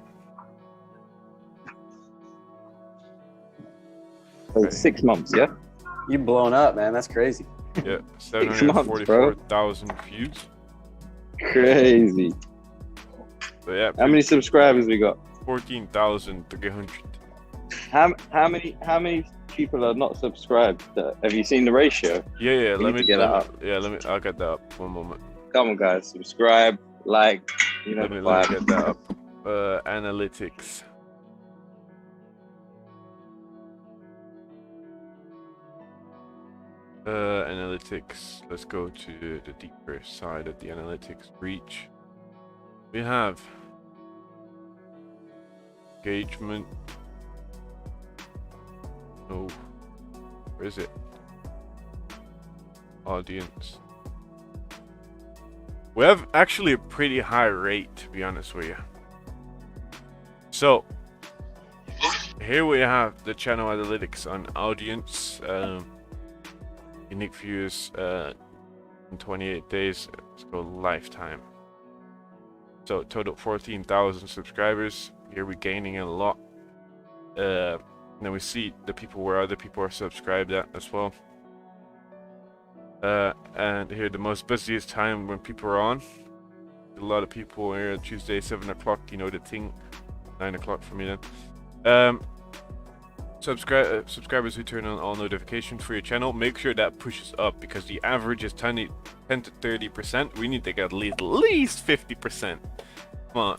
So 6 months, yeah? You blown up, man. That's crazy. Yeah, 6 months, bro. 744,000 views. Crazy. So yeah, How many subscribers we got? 14,300. How many people are not subscribed? Have you seen the ratio? Yeah. We need to get that up. I'll get that up. One moment. Come on, guys, subscribe, like, you know Let the me vibe. get that up. Analytics. Analytics. Let's go to the deeper side of the analytics. Reach. We have engagement. No, where is it? Audience. We have actually a pretty high rate, to be honest with you. So here we have the channel analytics on audience, unique views in 28 days. Let's go lifetime. So total 14,000 subscribers. Here we're gaining a lot. Then we see the people where other people are subscribed at as well. And here the most busiest time when people are on. A lot of people here Tuesday 7 o'clock, you know the thing. 9 o'clock for me then. Subscribers who turn on all notifications for your channel, make sure that pushes up because the average is 10 to 30%. We need to get at least 50%. Come on,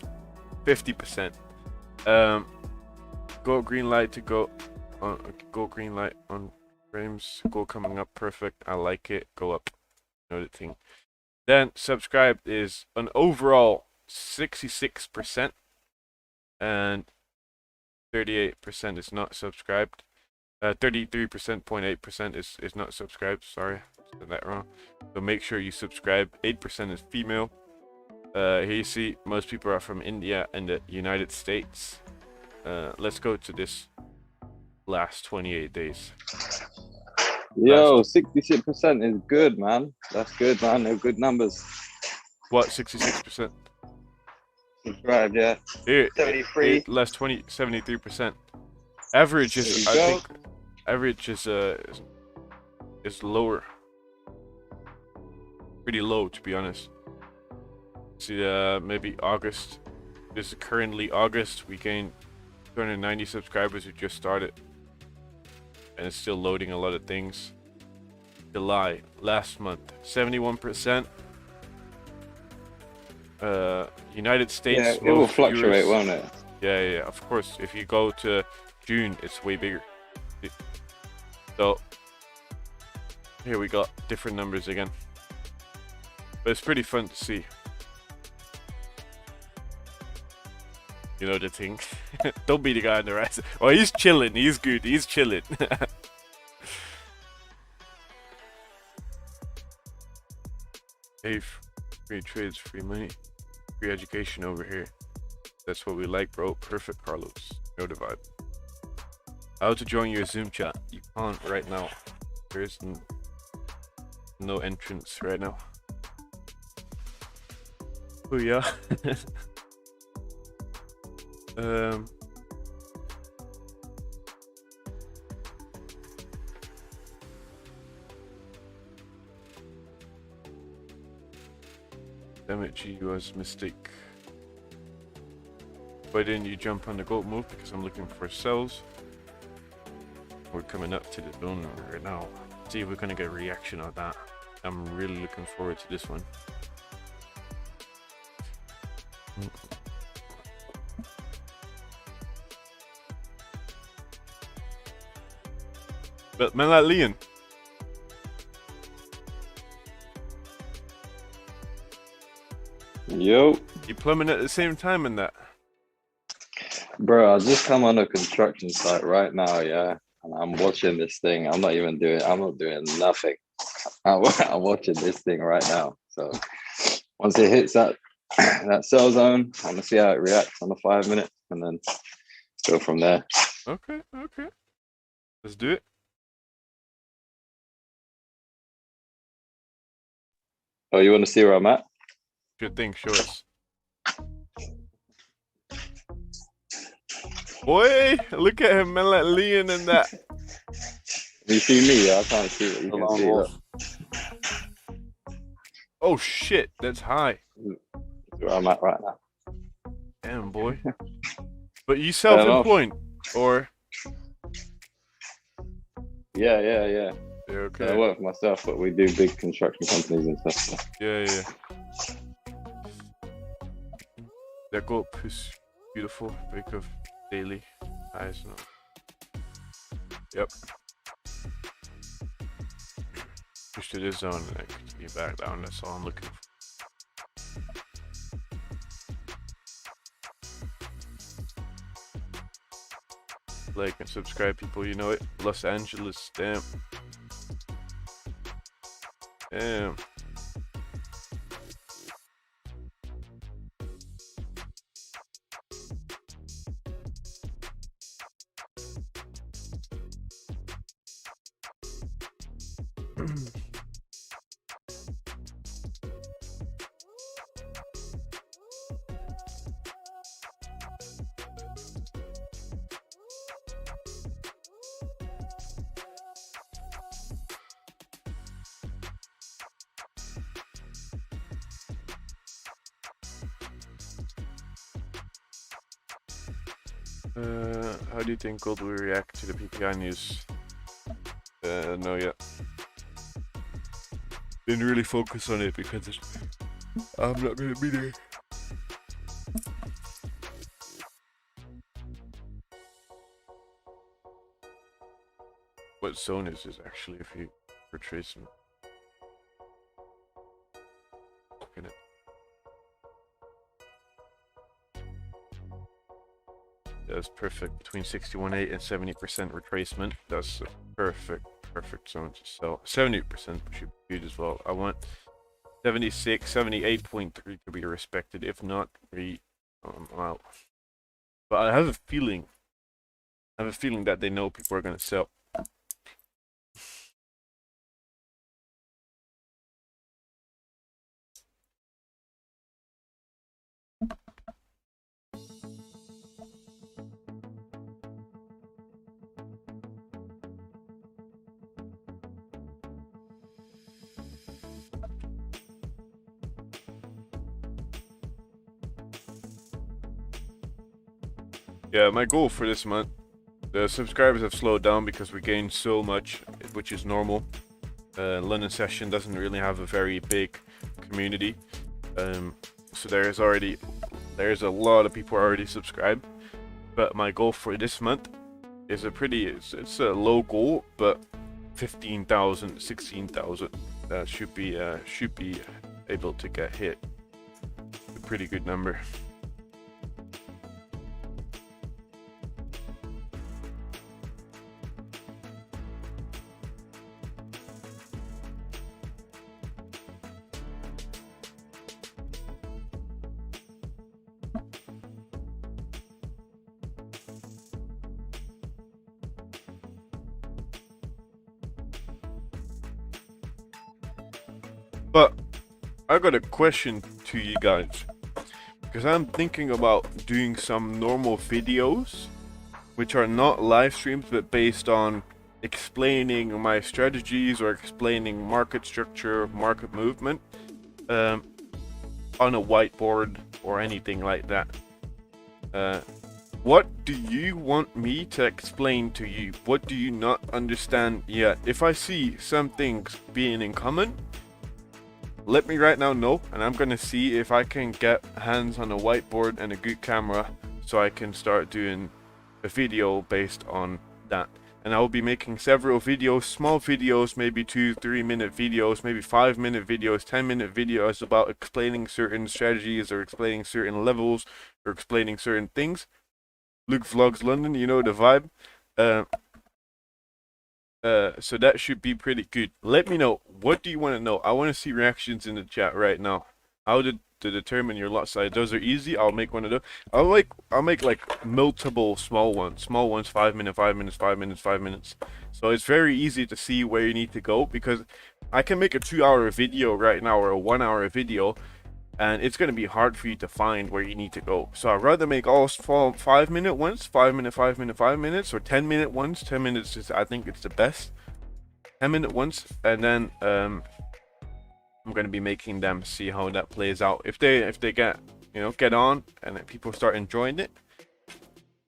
50%. Go green light to go on. Go green light on frames. Go coming up, perfect. I like it. Go up. You know the thing. Then subscribed is an overall 66%, and 38% is not subscribed. 33.8% is not subscribed. Sorry, I said that wrong. So make sure you subscribe. 8% is female. Here you see most people are from India and the United States. Let's go to this last 28 days. Yo, 66% is good, man. That's good, man. They're good numbers. What, 66%? Subscribed, yeah. Here, 73. less 73%. Average is, I think, average is lower. Pretty low, to be honest. See, maybe August. This is currently August. We gained 290 subscribers who just started, and it's still loading a lot of things. July, last month, 71%. United States. Yeah, it will fluctuate, won't it? Yeah, of course. If you go to June, it's way bigger. So here we got different numbers again, but it's pretty fun to see. You know the thing. Don't be the guy on the right. Oh, he's chilling. He's good. He's chilling. Hey, free trades, free money, free education over here. That's what we like, bro. Perfect, Carlos. No divide. How to join your Zoom chat? You can't right now. There's no entrance right now. Oh yeah. Damn it, G was a mistake. Why didn't you jump on the gold move? Because I'm looking for sells. We're coming up to the zone right now. See if we're gonna get a reaction on that. I'm really looking forward to this one. But man like Leon. Yo. You plumbing at the same time in that? Bro, I just come on a construction site right now, yeah. And I'm watching this thing. I'm not doing nothing. I'm watching this thing right now. So once it hits that sell zone, I'm gonna see how it reacts on the 5 minute and then go from there. Okay. Let's do it. Oh, you want to see where I'm at? Good thing, show us. Boy, look at him, man, like Leon and that. You see me? I can't see what you can see. Look. Oh shit, that's high. That's where I'm at right now. Damn, boy. But you self-employed, or? Yeah. Yeah, okay. I work for myself, but we do big construction companies and stuff. So. Yeah. That go up is beautiful. Wake of daily highs. No. Yep. Push to this zone and I can get back down. That's all I'm looking for. like and subscribe, people. You know it. Los Angeles, damn. Damn. How do you think gold will react to the PPI news? No yet. Didn't really focus on it because I'm not gonna be there. What zone is this actually if you retrace them? Look at it. That's perfect, between 61.8 and 70% retracement. That's a perfect zone to sell. 70% should be good as well. I want 76, 78.3 to be respected. If not, I'm out. But I have a feeling that they know people are gonna sell. Yeah, my goal for this month, the subscribers have slowed down because we gained so much, which is normal. London Session doesn't really have a very big community, so there's a lot of people already subscribed. But my goal for this month is it's a low goal, but 15,000, 16,000 should be able to get hit. A pretty good number. But I got a question to you guys, because I'm thinking about doing some normal videos which are not live streams but based on explaining my strategies or explaining market structure, market movement on a whiteboard or anything like that. What do you want me to explain to you? What do you not understand yet? If I see some things being in common, let me right now know, and I'm gonna see if I can get hands on a whiteboard and a good camera so I can start doing a video based on that. And I will be making several videos, small videos, maybe 2-3 minute videos, maybe 5-minute videos, 10-minute videos about explaining certain strategies or explaining certain levels or explaining certain things. Luke Vlogs London, you know the vibe. So that should be pretty good. Let me know, what do you want to know? I want to see reactions in the chat right now. How to determine your lot size. Those are easy. I'll make one of those. I'll make like multiple small ones. Small ones, 5 minutes, 5 minutes, 5 minutes, 5 minutes. So it's very easy to see where you need to go, because I can make a 2-hour video right now or a 1-hour video, and it's going to be hard for you to find where you need to go. So I'd rather make all 5-minute ones, 5 minute, 5 minute, 5 minutes, or 10-minute ones. 10 minutes is, I think it's the best. 10-minute ones, and then I'm going to be making them, see how that plays out. If they get, get on and then people start enjoying it,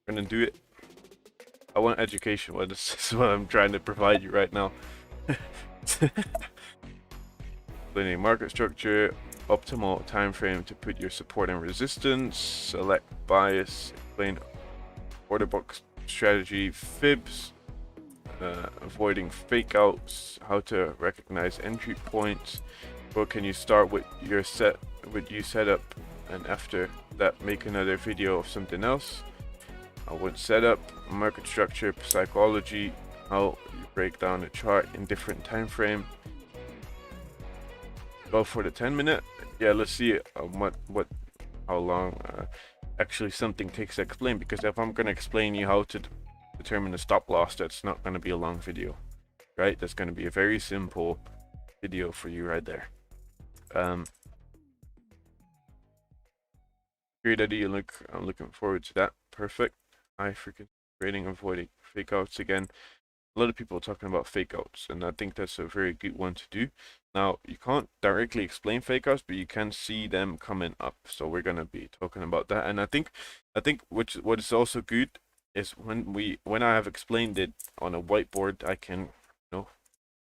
I'm going to do it. I want education. Well, this is what I'm trying to provide you right now. Explaining market structure, optimal time frame to put your support and resistance, select bias, explain order book strategy, fibs, avoiding fake outs, how to recognize entry points. Or can you start with your setup, and after that make another video of something else? I went setup, market structure, psychology, how you break down a chart in different time frame. Go for the 10-minute. Yeah, let's see how long actually something takes to explain, because if I'm going to explain you how to determine the stop loss, that's not going to be a long video, right? That's going to be a very simple video for you right there. Great idea. I'm looking forward to that. Perfect. High frequency trading, avoiding fake outs again. A lot of people are talking about fake outs, and I think that's a very good one to do. Now, you can't directly explain fake outs, but you can see them coming up. So we're gonna be talking about that. And I think what is also good is when I have explained it on a whiteboard, I can,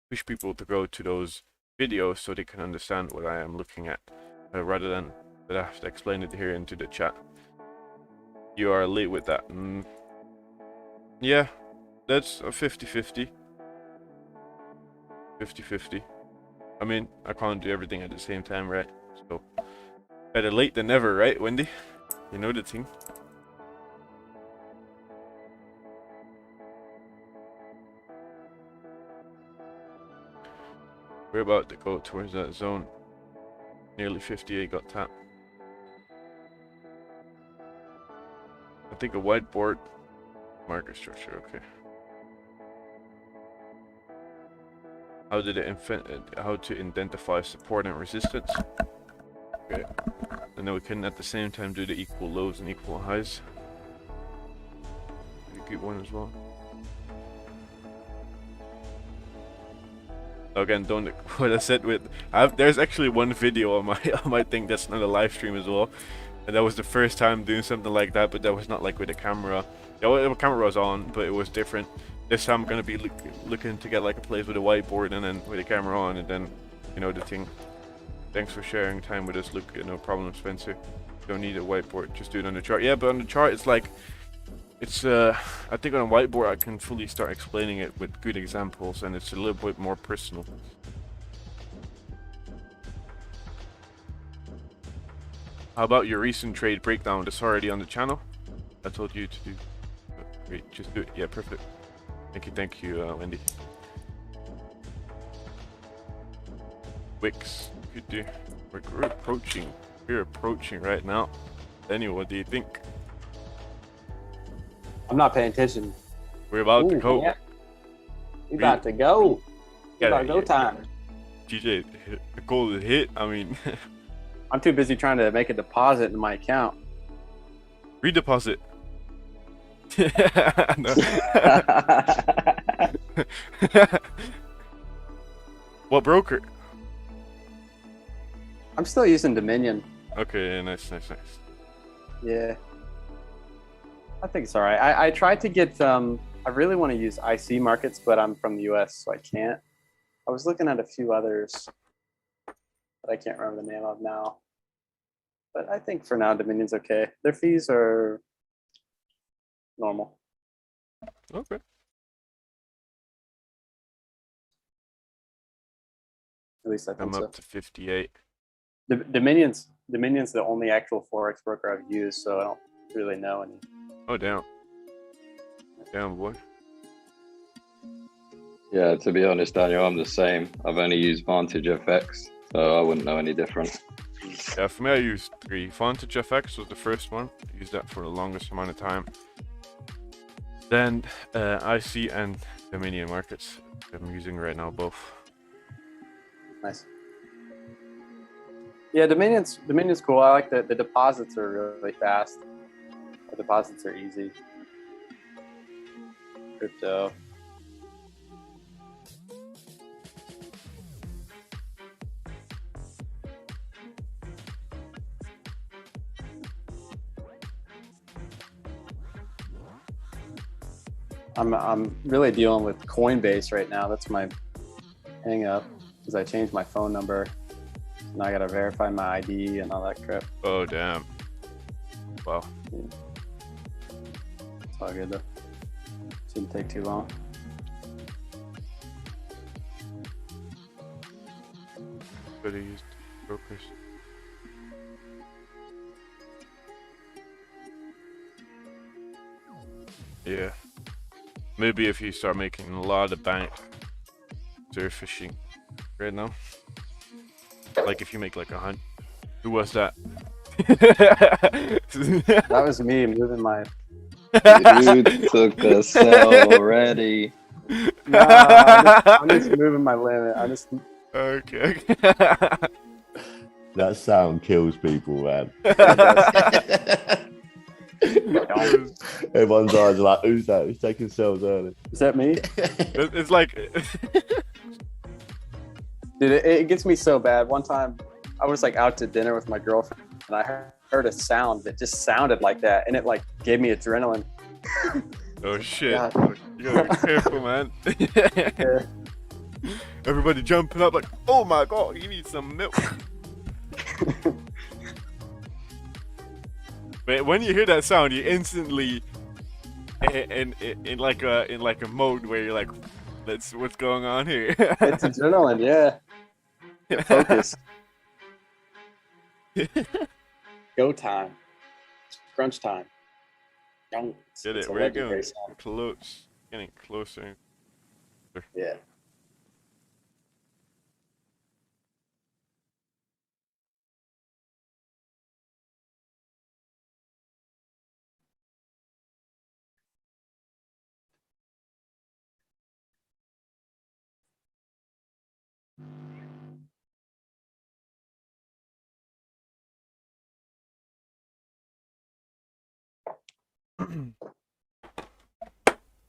push people to go to those videos so they can understand what I am looking at, rather than that I have to explain it here into the chat. You are late with that. Yeah, that's a 50-50. 50-50. I mean, I can't do everything at the same time, right? So, better late than never, right, Wendy? You know the thing. We're about to go towards that zone. Nearly 58 got tapped. I think a whiteboard market structure, okay. How to identify support and resistance. Okay. And then we can at the same time do the equal lows and equal highs. Pretty good one as well. Again, don't what I said with there's actually one video on my thing that's not a live stream as well. And that was the first time doing something like that, but that was not like with a camera. Yeah, well, the camera was on, but it was different. This time I'm gonna be looking to get like a place with a whiteboard and then with a camera on, and then the thing. Thanks for sharing time with us, Luke. No problem, Spencer. Don't need a whiteboard, just do it on the chart. Yeah, but on the chart it's like I think on a whiteboard I can fully start explaining it with good examples, and it's a little bit more personal. How about your recent trade breakdown? That's already on the channel. I told you to do. Great, just do it. Yeah, perfect. Thank you, Wendy. Wix, good do. We're approaching. We're approaching right now. Anyway, what do you think? I'm not paying attention. We're about to go. Yeah. We about to go. Yeah, About go time. TJ, the goal is hit. I mean, I'm too busy trying to make a deposit in my account. redeposit. What broker? I'm still using Dominion. Okay, nice. Yeah. I think it's all right. I tried to get, I really want to use IC markets, but I'm from the US, so I can't. I was looking at a few others that I can't remember the name of now. But I think for now, Dominion's okay. Their fees are normal. Okay. At least I think I'm so. up to 58. Dominion's the only actual Forex broker I've used, so I don't really know any. Oh, damn. Damn, boy. Yeah, to be honest, Daniel, I'm the same. I've only used Vantage FX, so I wouldn't know any different. Yeah, for me, I used 3. Vantage FX was the first one. I used that for the longest amount of time. Then IC and Dominion markets. I'm using right now both. Nice. Yeah, Dominion's cool. I like the deposits are really fast. The deposits are easy. Crypto. I'm really dealing with Coinbase right now. That's my hang up because I changed my phone number. Now I gotta verify my ID and all that crap. Oh, damn. Wow. It's all good though. Shouldn't take too long. Could have used brokers. Yeah. Maybe if you start making a lot of bank surf fishing right now. Like if you make like 100. Who was that? That was me moving my. You took a sell already. No, I'm just moving my limit. I just. Okay. That sound kills people, man. Everyone's eyes are like, who's that? Who's taking cells early? Is that me? It's like. Dude, it gets me so bad. One time, I was like out to dinner with my girlfriend, and I heard a sound that just sounded like that, and it like gave me adrenaline. Oh shit! God. You gotta be careful, man. Yeah. Everybody jumping up like, oh my god, you need some milk. But when you hear that sound, you instantly in like a mode where you're like, "That's what's going on here." It's adrenaline, yeah. Focus. Go time. It's crunch time. Don't. Get It's it? a Where you legendary going? sound. Close. Getting closer. Yeah.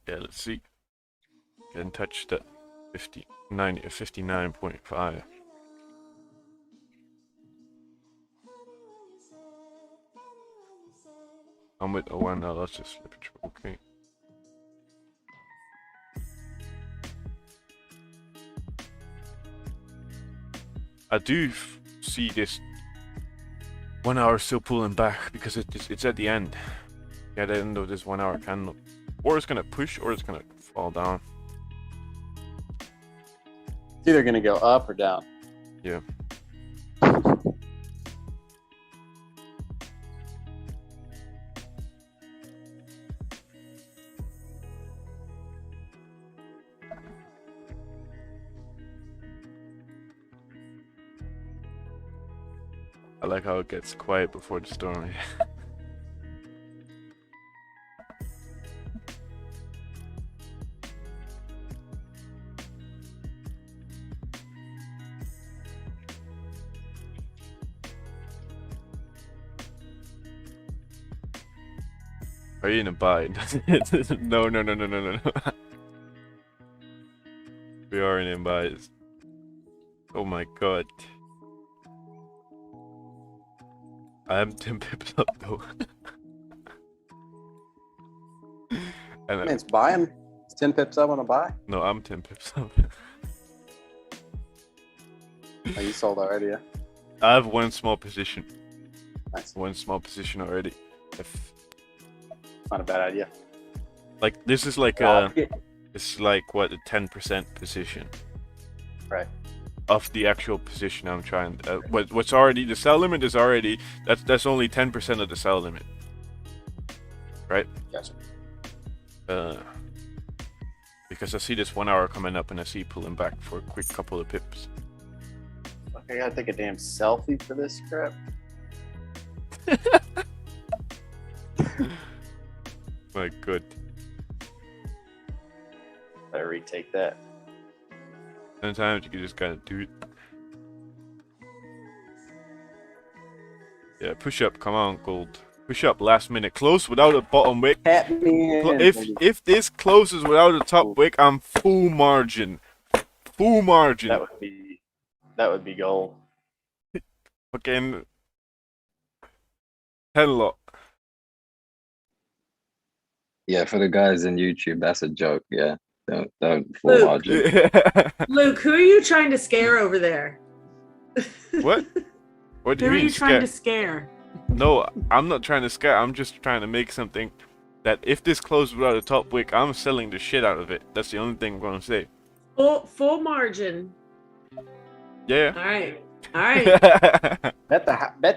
Yeah, let's see. Getting touched at 59.5. I'm with 01 now, let's just flip it. Okay. I do see this 1 hour still pulling back because it's at the end. Yeah, the end of this 1 hour candle. Or it's gonna push or it's gonna fall down. It's either gonna go up or down. Yeah. I like how it gets quiet before the storm. Are you in a buy? No. We are in buys. Oh my god. I am 10 pips up though. And It's buy 'em. It's 10 pips up on a buy. no, I'm 10 pips up. Oh, you sold already, yeah? I have one small position. Nice. One small position already. If Not a bad idea. like this is like it's like what, a 10% position. Right. Of the actual position I'm trying. What's already the sell limit is already that's only 10% of the sell limit, right? Gotcha. Because I see this 1 hour coming up and I see pulling back for a quick couple of pips. Okay, I gotta take a damn selfie for this crap. My god. Better retake that. Sometimes you just gotta do it. Yeah, push up, come on, gold. Push up last minute. Close without a bottom wick. Tap me in, baby. If this closes without a top wick, I'm full margin. Full margin. That would be gold. Fucking 10 lot. Yeah, for the guys in YouTube, that's a joke. Yeah, don't full Luke. margin. Luke, who are you trying to scare over there? What? What do Who you are mean you trying scare? to scare? No, I'm not trying to scare. I'm just trying to make something that if this closes without a top wick, I'm selling the shit out of it. That's the only thing I'm gonna say. Full margin. Yeah. All right. All right. Bet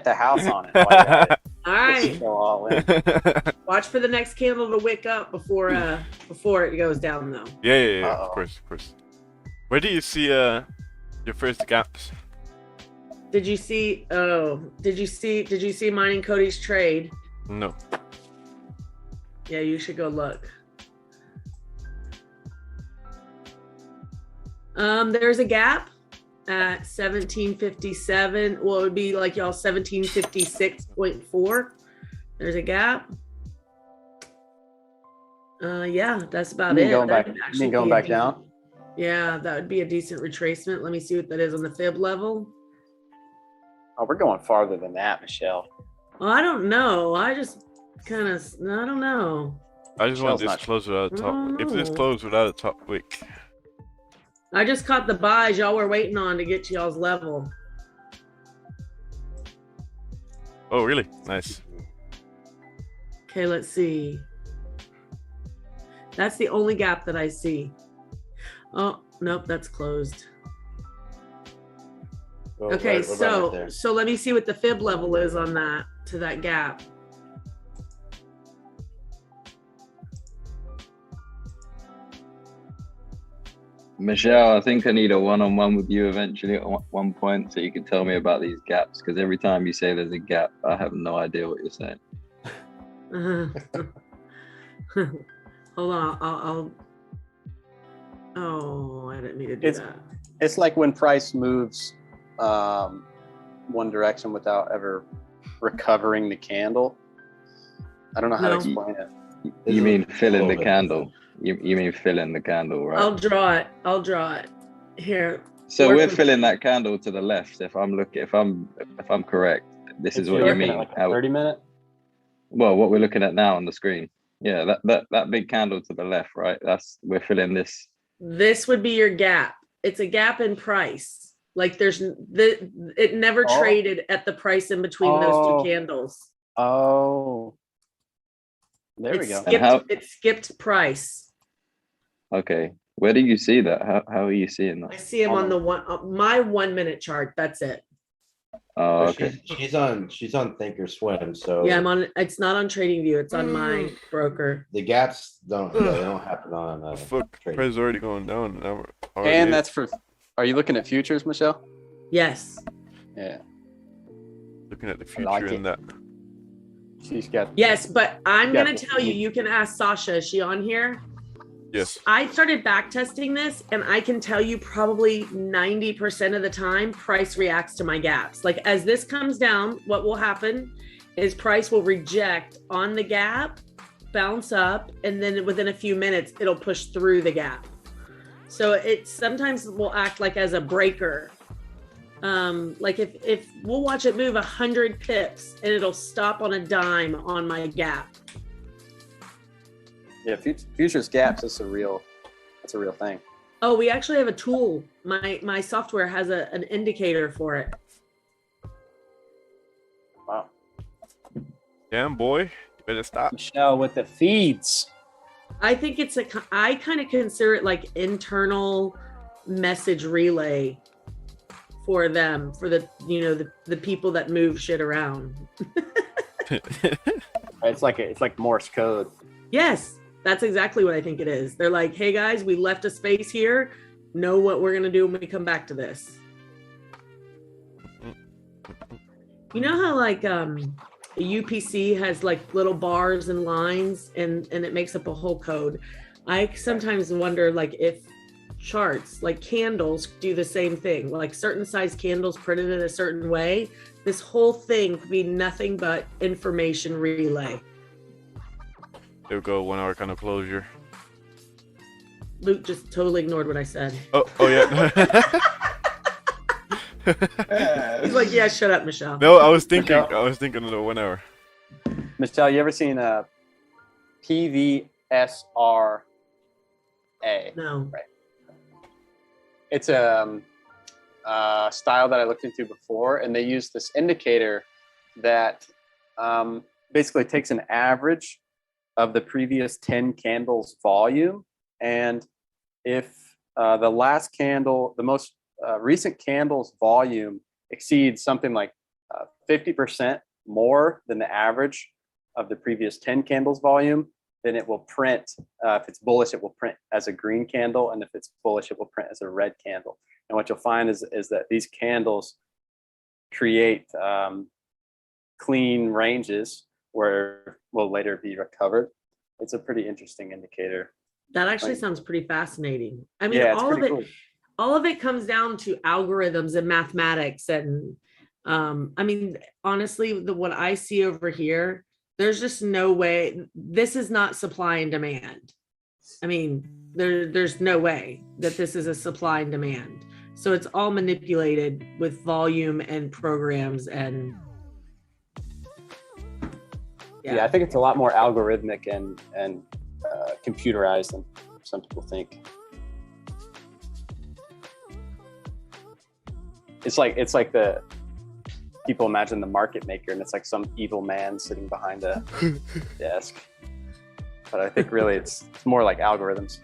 the house on it. While you're at it. All right. Go all in. Watch for the next candle to wick up before it goes down though. Yeah, Uh-oh. of course. Where do you see your first gaps? Did you see Mining Cody's trade? No. Yeah, you should go look. There's a gap at 1757. Well, it would be like y'all 1756.4. There's a gap. Yeah, that's about You mean it. going That back? would You actually mean going be a back decent- down? Yeah, that would be a decent retracement. Let me see what that is on the fib level. Oh, we're going farther than that, Michelle. Well, I don't know. I just I don't know. I just want Michelle's this close without a top. Oh, If this no. closed without a top wick. I just caught the buys y'all were waiting on to get to y'all's level. Oh, really? Nice. Okay, let's see. That's the only gap that I see. Oh, nope, that's closed. Well, Okay, right about there. so let me see what the fib level is on that to that gap. Michelle, I think I need a one-on-one with you eventually at one point so you can tell me about these gaps, because every time you say there's a gap, I have no idea what you're saying. Hold on, I'll. Oh, I didn't mean to do It's- that. It's like when price moves one direction without ever recovering the candle. I don't know how to No. explain it. You mean fill in the Hold it. candle. You mean fill in the candle, right? I'll draw it. Here. So work we're with- filling that candle to the left. If I'm correct, this is If what you're you looking mean. at like a How, 30-minute. well, what we're looking at now on the screen. Yeah, that big candle to the left, right? We're filling this. This would be your gap. It's a gap in price. Like it never Oh. traded at the price in between those Oh. two candles. Oh, there we It go. skipped, And how- it skipped price. Okay, where do you see that? How are you seeing I that? see him on the my 1 minute chart. That's it. Oh, But okay. she's on Thinkorswim, so Yeah, I'm on. It's not on TradingView. It's on my broker. the gaps don't happen on Fuck, trading. price is already going down. Now we're already And in. that's for. Are you looking at futures, Michelle? Yes. Yeah, Looking at the I like future in that. she's got. Yes, but I'm Yeah, gonna tell you. You can ask Sasha. Is she on here? Yes. I started back testing this, and I can tell you probably 90% of the time, price reacts to my gaps. Like as this comes down, what will happen is price will reject on the gap, bounce up, and then within a few minutes, it'll push through the gap. So it sometimes will act like as a breaker. Like if we'll watch it move 100 pips and it'll stop on a dime on my gap. Yeah, futures gaps. That's a real thing. Oh, we actually have a tool. My software has an indicator for it. Wow, Damn, boy. You better stop. Michelle with the feeds. I think I kind of consider it like internal message relay for them, for the people that move shit around. It's like Morse code. Yes, that's exactly what I think it is. They're like, hey guys, we left a space here. Know what we're gonna do when we come back to this. You know how like a UPC has like little bars and lines and it makes up a whole code. I sometimes wonder like if charts like candles do the same thing, like certain size candles printed in a certain way. This whole thing could be nothing but information relay. There we go. 1 hour kind of closure. Luke just totally ignored what I said. Oh yeah. He's like, yeah, shut up, Michelle. No, I was thinking of the 1 hour. Michelle, you ever seen a PVSRA? No. It's a style that I looked into before, and they use this indicator that basically takes an average of the previous 10 candles volume, and if the last candle, the most recent candle's volume exceeds something like 50% more than the average of the previous 10 candles volume, then it will print, if it's bullish, it will print as a green candle. And if it's bullish, it will print as a red candle. And what you'll find is that these candles create clean ranges where will later be recovered. It's a pretty interesting indicator. That actually sounds pretty fascinating. I mean, Yeah, it's all of pretty it, cool. all of it comes down to algorithms and mathematics. And I mean, honestly, what I see over here, there's just no way. This is not supply and demand. I mean, there's no way that this is a supply and demand. So it's all manipulated with volume and programs and Yeah, I think it's a lot more algorithmic and computerized than some people think. It's like the people imagine the market maker, and it's like some evil man sitting behind a desk. But I think really it's more like algorithms.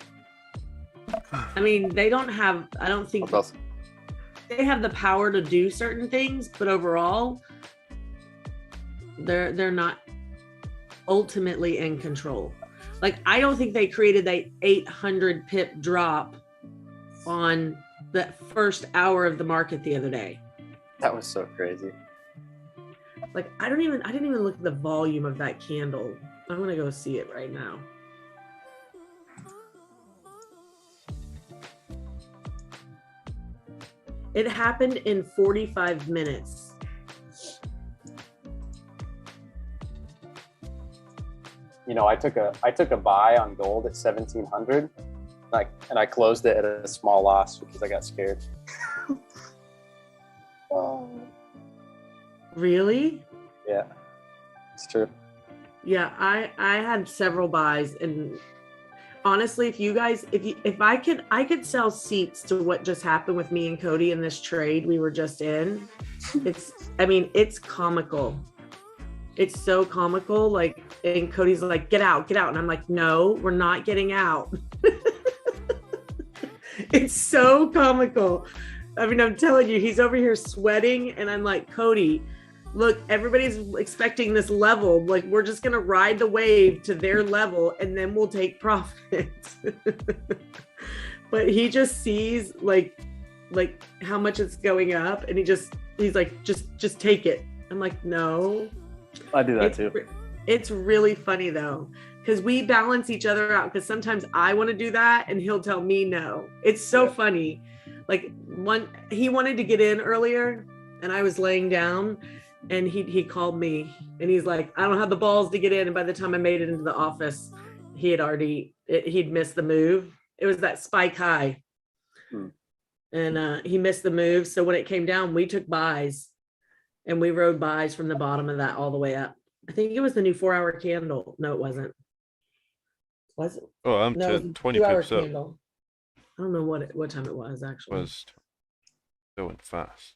I mean, they don't have, I don't think Both. they have the power to do certain things, but overall, they're not ultimately in control. Like, I don't think they created that 800 pip drop on the first hour of the market the other day. That was so crazy. Like, I didn't even look at the volume of that candle. I'm gonna go see it right now. It happened in 45 minutes. You know, I took a buy on gold at 1,700, and I closed it at a small loss because I got scared. Oh. Really? Yeah, it's true. Yeah, I had several buys, and honestly, if I could sell seats to what just happened with me and Cody in this trade we were just in. It's comical. It's so comical. Like, and Cody's like, get out. And I'm like, no, we're not getting out. It's so comical. I mean, I'm telling you, he's over here sweating, and I'm like, Cody, look, everybody's expecting this level. Like, we're just going to ride the wave to their level, and then we'll take profit. But he just sees like how much it's going up, and he's like, just take it. I'm like, no. I do that too. It's really funny though, because we balance each other out, because sometimes I want to do that and he'll tell me no. It's so funny. Like, he wanted to get in earlier and I was laying down, and he called me and he's like, I don't have the balls to get in. And by the time I made it into the office, he'd missed the move. It was that spike high. And he missed the move. So when it came down, we took buys, and we rode buys from the bottom of that all the way up. I think it was the new 4-hour candle. No, it wasn't. Was it? Oh, I'm No, it was the 20 2-hour pips up. candle. I don't know what time it was actually. Was going fast.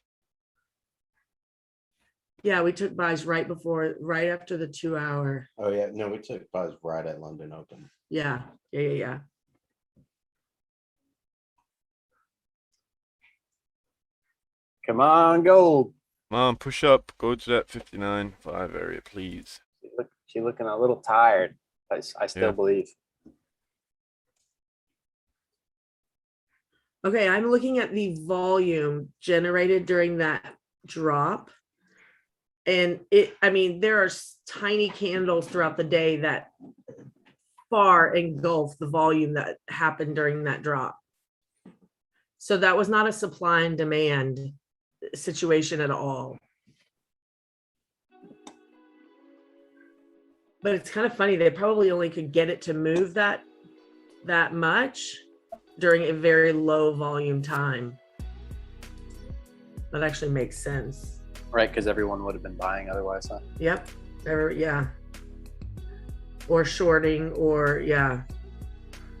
Yeah, we took buys right after the 2-hour. Oh yeah, no, we took buys right at London Open. Yeah. Come on, gold. Come on, push up. Go to that 59.5 area, please. She's looking a little tired. I still Yeah. believe. Okay, I'm looking at the volume generated during that drop. And there are tiny candles throughout the day that far engulf the volume that happened during that drop. So that was not a supply and demand situation at all. But it's kind of funny. They probably only could get it to move that much during a very low volume time. That actually makes sense. Right, because everyone would have been buying otherwise, huh? Yep. Yeah. Or shorting, or yeah.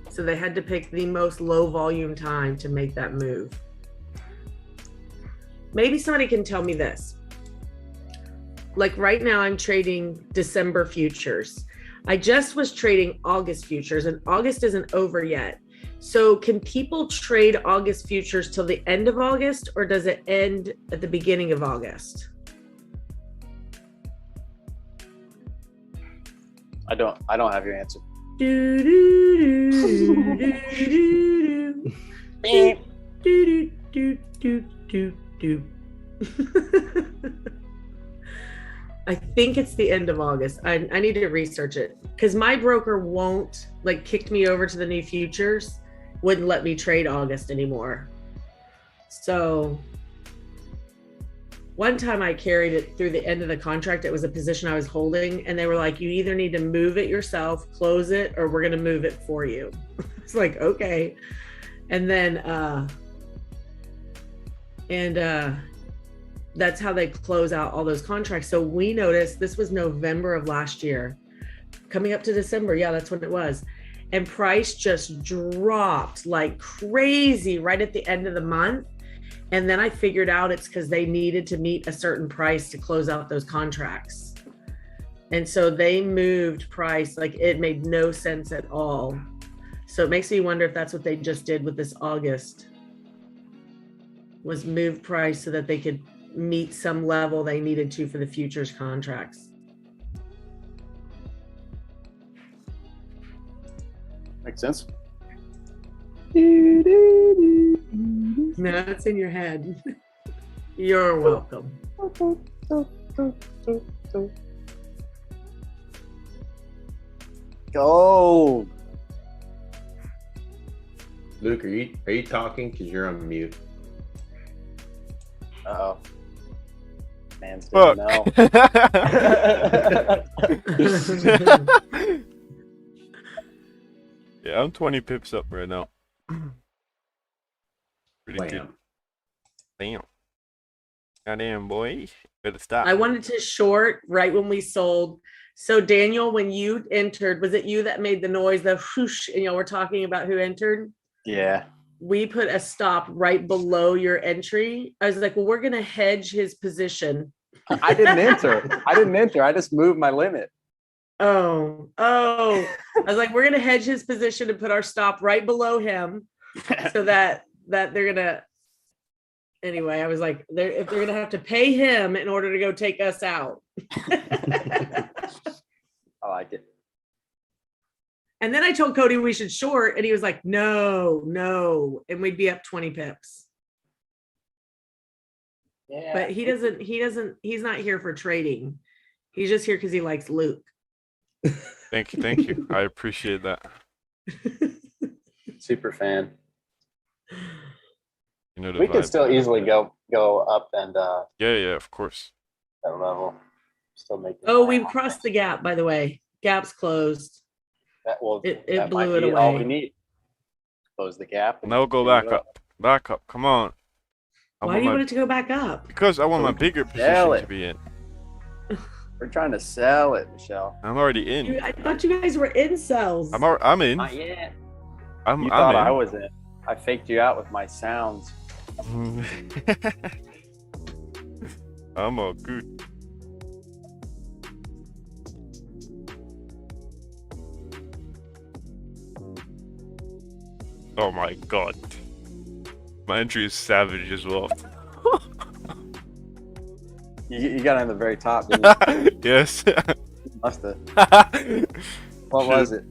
So they had to pick the most low volume time to make that move. Maybe somebody can tell me this. Like right now I'm trading December futures. I just was trading August futures, and August isn't over yet. So can people trade August futures till the end of August, or does it end at the beginning of August? I don't have your answer. Do, do, do, do, do, do. Do, do, do, do, do, do. I think it's the end of August. I need to research it because my broker won't like kicked me over to the new futures, wouldn't let me trade August anymore. So one time I carried it through the end of the contract. It was a position I was holding, and they were like, you either need to move it yourself, close it, or we're going to move it for you. It's like, okay. And then, that's how they close out all those contracts. So we noticed this was November of last year, coming up to December. Yeah, that's when it was. And price just dropped like crazy right at the end of the month. And then I figured out it's because they needed to meet a certain price to close out those contracts. And so they moved price, like it made no sense at all. So it makes me wonder if that's what they just did with this August, was move price so that they could meet some level they needed to for the futures contracts. Makes sense. No, it's in your head. You're welcome. Go. Luke, are you talking? Because you're on mute. Uh-oh. Man's Fuck. no. Yeah, I'm 20 pips up right now. Pretty good. Bam. Damn. Goddamn, boy. Better stop. I wanted to short right when we sold. So Daniel, when you entered, was it you that made the noise, the whoosh, and y'all were talking about who entered? Yeah. We put a stop right below your entry. I was like, well, we're going to hedge his position. I didn't enter. I just moved my limit. Oh. I was like, we're going to hedge his position and put our stop right below him so that they're going to. Anyway, I was like, if they're going to have to pay him in order to go take us out. I like it. And then I told Cody we should short, and he was like, no. And we'd be up 20 pips. Yeah. But he's not here for trading. He's just here because he likes Luke. Thank you. I appreciate that. Super fan. You know the We can vibe. still easily go up and Yeah, of course. that level. Still make it. Oh, we've crossed the gap, by the way. Gap's closed. That will. It that might blew it be all away. we need. Close the gap. and Now go continue back up. Back up. Come on. Why do you want it to go back up? Because I want my bigger Sell position it. to be in. We're trying to sell it, Michelle. I'm already in. Dude, I thought you guys were incels. I'm in. Not yet. I'm You thought I in. was in. I faked you out with my sounds. I'm all good. Oh my god. My entry is savage as well. You got it on the very top, didn't you? Yes. Must have. What was it?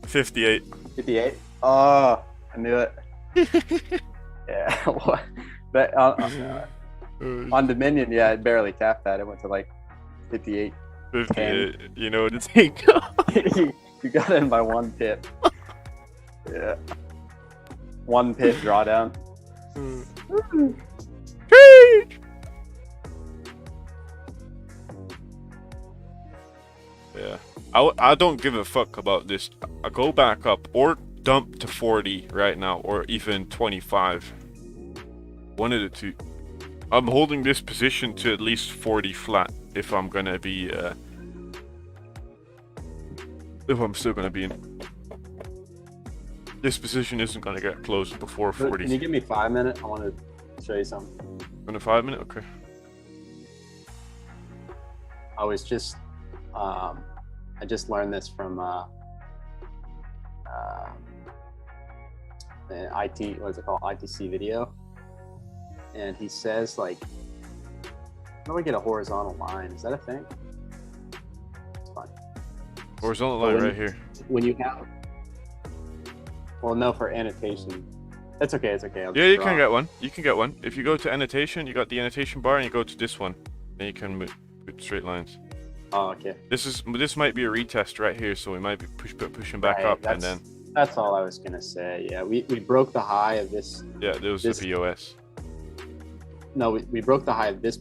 58. 58? Oh, I knew it. Yeah. What? But on Dominion, yeah, it barely tapped that. It went to like 58. 58. You know what it's like. You got in by 1 pip. Yeah. 1 pip drawdown. Yeah. I don't give a fuck about this. I go back up or dump to 40 right now, or even 25. One of the two. I'm holding this position to at least 40 flat if I'm gonna be if I'm still gonna be in. This position isn't gonna get closed before 40. Can you give me 5 minutes? I want to show you something. In a 5 minute? Okay. I was just I just learned this from an IT, what is it called? ITC video. And he says, like, how do I get a horizontal line? Is that a thing? It's fine. Horizontal But line when- right here. When you have, well, no, for annotation. That's okay. It's okay. I'll Yeah, just you draw. can get one. You can get one. If you go to annotation, you got the annotation bar, and you go to this one, then you can move with straight lines. Oh, okay. This might be a retest right here, so we might be pushing back Right, up, and then That's all I was gonna say. Yeah, we broke the high of this. yeah, there was this- the POS. No, we broke the high of this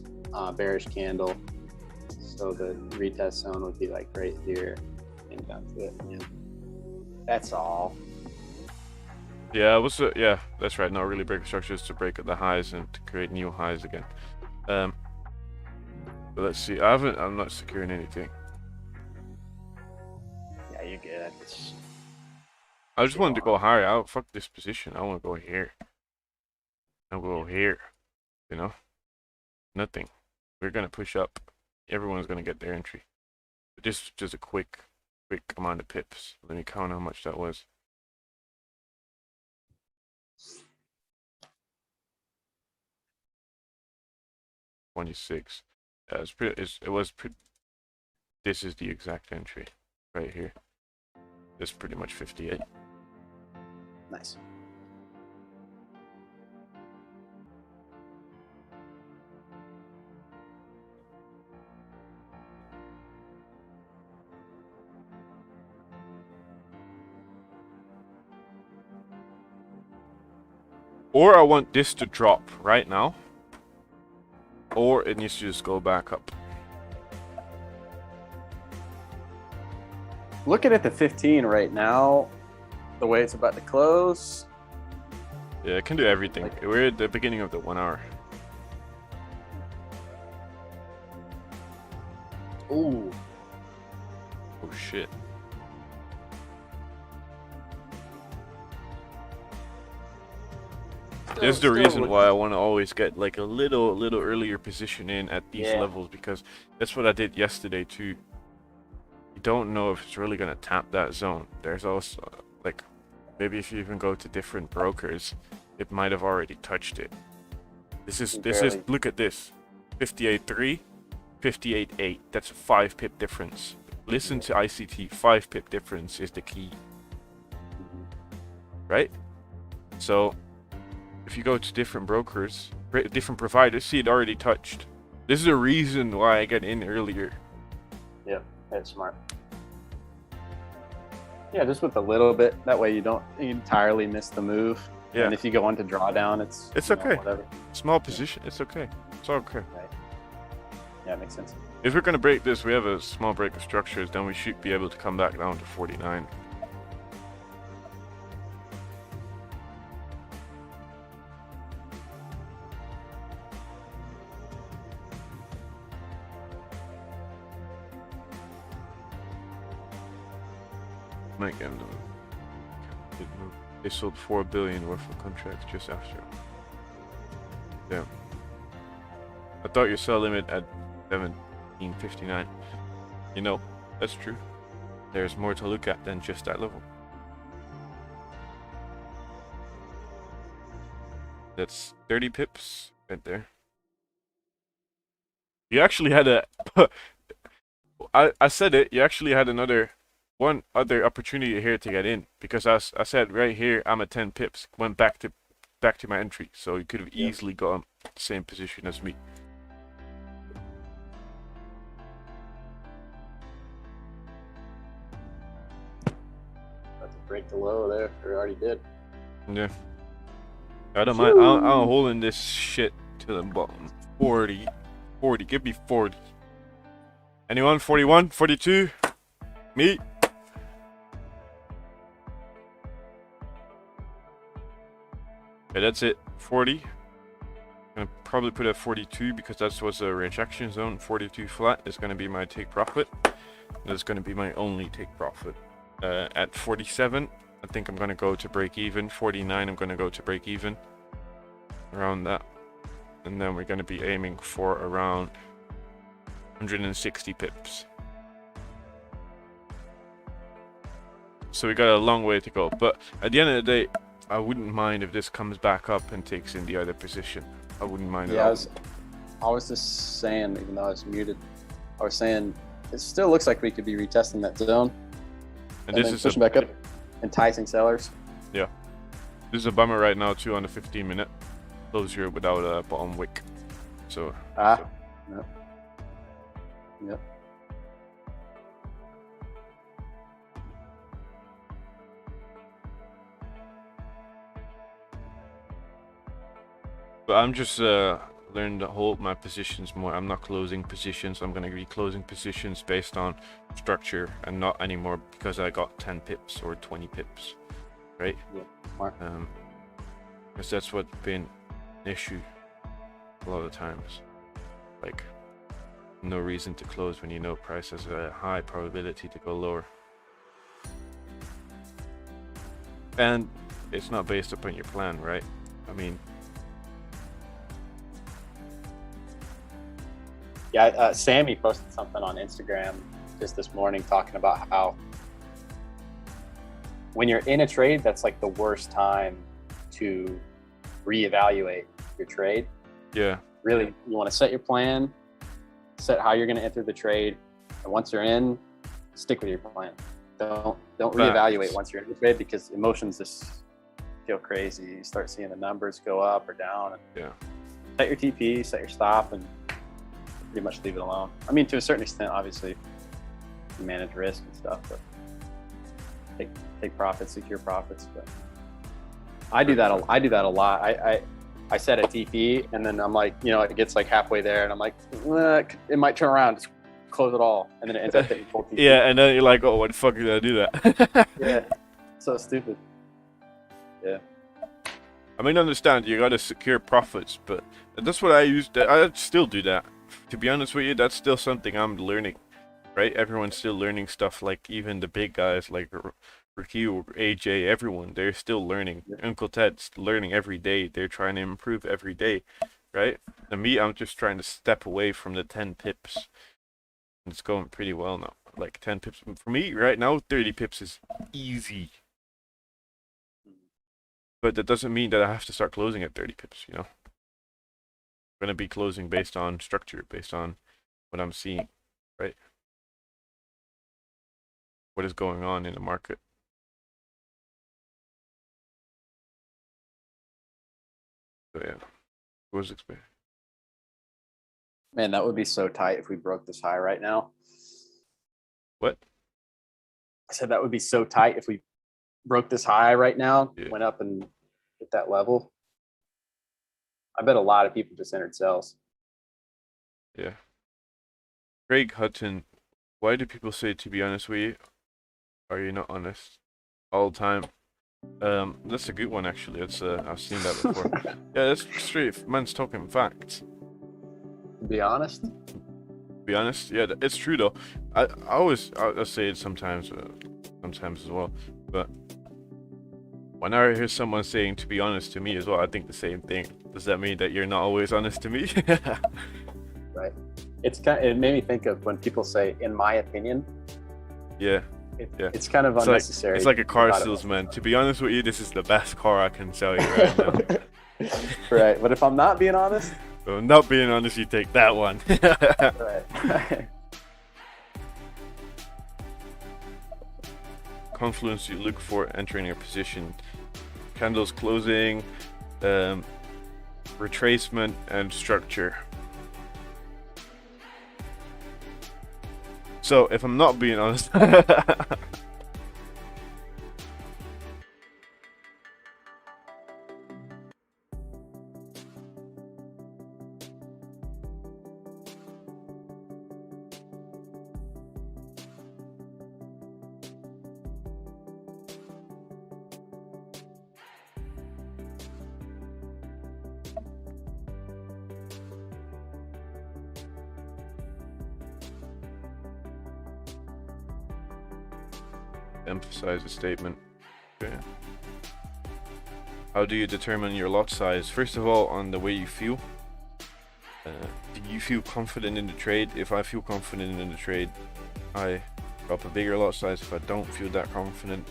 bearish candle. So the retest zone would be like right here and down to it. Yeah. That's all. Yeah, yeah, that's right. Not really break structures to break at the highs and to create new highs again. But let's see. I'm not securing anything. Yeah, you're good. I just wanted to go higher. Fuck this position. I want to go here. I'll go here. You know, nothing. We're gonna push up. Everyone's gonna get their entry. But this is just a quick amount of pips. Let me count how much that was. $26. It was pretty. This is the exact entry right here. It's pretty much 58. Nice. Or I want this to drop right now. Or it needs to just go back up. Looking at the 15 right now, the way it's about to close. Yeah, it can do everything. We're at the beginning of the 1 hour. Ooh. Oh shit. This is the reason why I want to always get like a little earlier position in at these levels, because that's what I did yesterday too. You don't know if it's really gonna tap that zone. There's also like maybe if you even go to different brokers, it might have already touched it. This is look at this. 58.3, 58.8. That's a 5 pip difference. Listen to ICT. 5 pip difference is the key. Right? So if you go to different brokers, different providers, see it already touched. This is a reason why I get in earlier. Yep, that's smart. Yeah, just with a little bit. That way you don't entirely miss the move. Yeah. And if you go into drawdown, it's okay. Whatever. Small position, it's okay. It's all okay. Right. Yeah, it makes sense. If we're gonna break this, we have a small break of structures, then we should be able to come back down to 49. Might get them. They sold 4 billion worth of contracts just after. Yeah. I thought your sell limit at 1759. You know, that's true. There's more to look at than just that level. That's 30 pips right there. You actually had a I said it, you actually had one other opportunity here to get in, because I said right here I'm at 10 pips, went back to my entry, so you could have easily gone the same position as me. About to break the low there, or already did. Yeah. I don't mind. I'm holding this shit to the bottom. 40. Give me 40. Anyone? 41? 42? Me? Okay, that's it. 40. I'm gonna probably put at 42 because that was a rejection zone. 42 flat is gonna be my take profit. That's gonna be my only take profit. At 47, I think I'm gonna go to break even. 49, I'm gonna go to break even. Around that. And then we're gonna be aiming for around 160 pips. So we got a long way to go. But at the end of the day, I wouldn't mind if this comes back up and takes in the other position. I wouldn't mind at all. I was just saying, even though I was muted, I was saying it still looks like we could be retesting that zone. And this then is push a, back up, enticing sellers. this is a bummer right now too on the 15-minute closure without a bottom wick. So Yep. Yep. but I'm just learning to hold my positions more. I'm not closing positions. I'm going to be closing positions based on structure and not anymore because I got 10 pips or 20 pips, right? Yeah. Smart. Because that's what's been an issue a lot of times. Like, no reason to close when you know price has a high probability to go lower. And it's not based upon your plan, right? I mean, Yeah, Sammy posted something on Instagram just this morning talking about how when you're in a trade, that's like the worst time to reevaluate your trade. yeah, Really, you want to set your plan, set how you're going to enter the trade, and once you're in, stick with your plan. Don't reevaluate once you're in the trade because emotions just feel crazy. You start seeing the numbers go up or down. And yeah. set your TP, set your stop, and pretty much leave it alone. I mean, to a certain extent, obviously, you manage risk and stuff, but take profits, secure profits. But I do that. I do that a lot. I set a TP, and then I'm like, it gets like halfway there, and I'm like, it might turn around, just close it all, and then it ends up hitting full TP. Yeah, and then you're like, oh, why the fuck did I do that? Yeah, so stupid. Yeah. I mean, understand you gotta secure profits, but that's what I used. I still do that. To be honest with you, that's still something I'm learning, right? Everyone's still learning stuff. Like even the big guys, like Ricky or AJ, everyone, they're still learning. Yeah. Uncle Ted's learning every day. They're trying to improve every day, right? And me, I'm just trying to step away from the 10 pips. It's going pretty well now. Like 10 pips for me right now. 30 pips is easy. But that doesn't mean that I have to start closing at 30 pips, I'm going to be closing based on structure, based on what I'm seeing, right? What is going on in the market. So yeah, what was expected? Man, that would be so tight if we broke this high right now. What? I said that would be so tight if we broke this high right now, Yeah. went up and hit that level. I bet a lot of people just entered sells. Yeah. Craig Hutton, why do people say, to be honest with you, are you not honest all the time? That's a good one actually. It's I've seen that before. Yeah, that's straight. Man's talking facts. To be honest. To be honest, yeah, it's true though. I say it sometimes as well. But when I hear someone saying to be honest to me as well, I think the same thing. Does that mean that you're not always honest to me? Right. It made me think of when people say, in my opinion. Yeah. Yeah. It's kind of unnecessary. It's like a car salesman. To be honest with you, this is the best car I can sell you right now. Right. But if I'm not being honest. Well, not being honest, you take that one. Right. Confluence you look for entering a position. Candles closing, retracement, and structure. So if I'm not being honest, emphasize the statement. Okay. How do you determine your lot size? First of all, on the way you feel. Do you feel confident in the trade? If I feel confident in the trade, I drop a bigger lot size. If I don't feel that confident,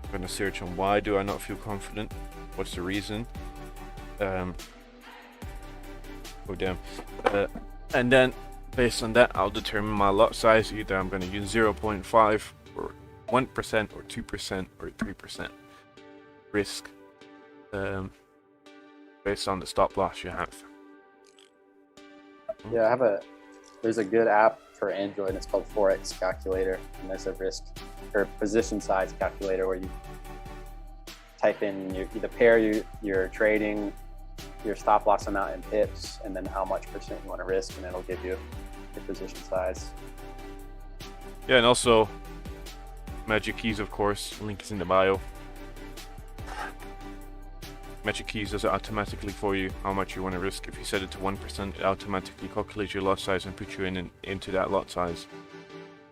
I'm going to search on why do I not feel confident? What's the reason? Oh damn. And then based on that, I'll determine my lot size. Either I'm going to use 0.5 or 1% or 2% or 3% risk based on the stop loss you have. Yeah, there's a good app for Android. It's called Forex Calculator, and there's a risk or position size calculator where you type in the pair you're trading, your stop loss amount in pips, and then how much percent you want to risk, and it'll give you your position size. Yeah, and also magic keys, of course. Link is in the bio. Magic keys does it automatically for you how much you want to risk. If you set it to 1%, it automatically calculates your lot size and puts you into that lot size.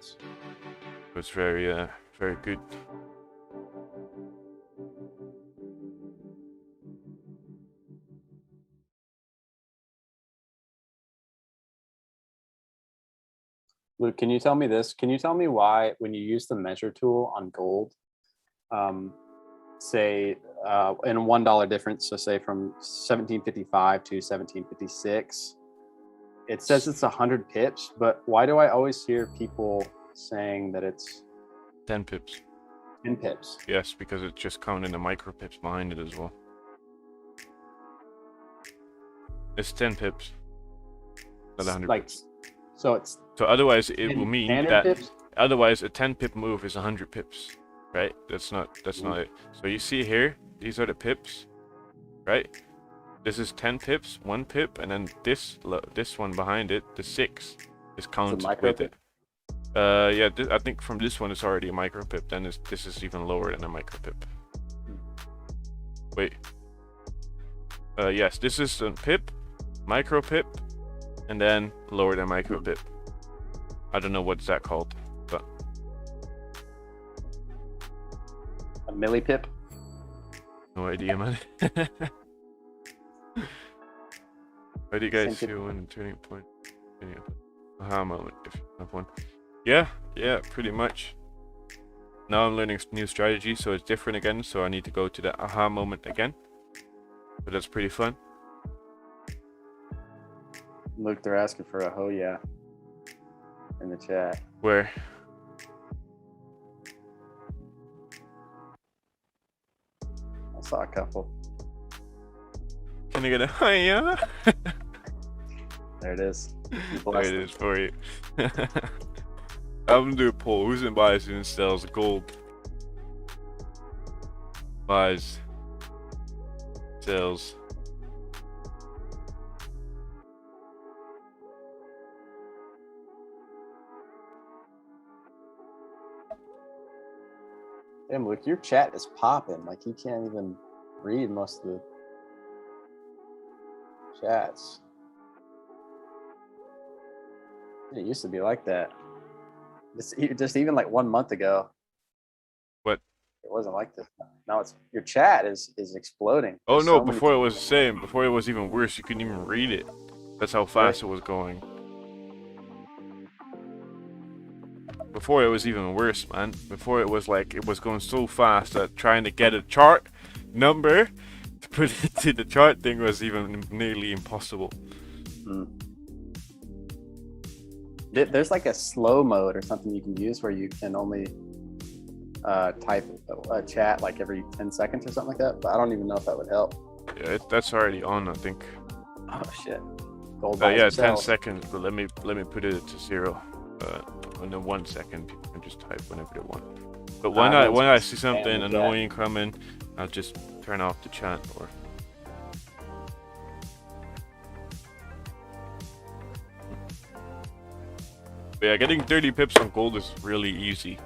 So it's very very good. Luke, can you tell me this? Can you tell me why, when you use the measure tool on gold, say in $1 difference, so say from 1755 to 1756, it says it's 100 pips, but why do I always hear people saying that it's 10 pips. 10 pips? Yes, because it's just counting the micro pips behind it as well. It's 10 pips, not 100 like, pips. So it's So otherwise it will mean standard that pips? otherwise a 10 pip move is 100 pips, right? That's not it. So you see here, these are the pips, right? This is 10 pips, 1 pip, and then this one behind it, the 6, is counted micro with pip? it. Yeah, I think from this one it's already a micro pip. Then this is even lower than a micro pip. Wait. Yes, this is a pip, micro pip, and then lower than micro pip. I don't know what's that called, but A millipip? no idea, man. How do you guys Same feel when the turning point? Aha moment, if you have one. Yeah, pretty much. Now I'm learning new strategy, so it's different again. So I need to go to the aha moment again. But that's pretty fun. Luke, they're asking for a oh yeah in the chat. Where? I saw a couple. Can I get a hiya? There it is. There it is for you. I'm gonna do a poll. Who's in buys and sells gold? Buys. Sells. Damn, Luke, your chat is popping. Like, you can't even read most of the chats. It used to be like that. Just even like 1 month ago. What? It wasn't like this. Now it's your chat is exploding. Oh There's no, so many before it people. was the same. Before it was even worse. You couldn't even read it. That's how fast it was going. Before it was even worse, man. Before it was like, it was going so fast that trying to get a chart number to put it to the chart thing was even nearly impossible. There's like a slow mode or something you can use where you can only type a chat like every 10 seconds or something like that, but I don't even know if that would help. Yeah, that's already on, I think. Oh shit. Gold Yeah, 10 sells. seconds, but let me put it to 0. And then 1 second, people can just type whenever they want. But when I see something annoying coming, I'll just turn off the chat or. But yeah, getting 30 pips on gold is really easy.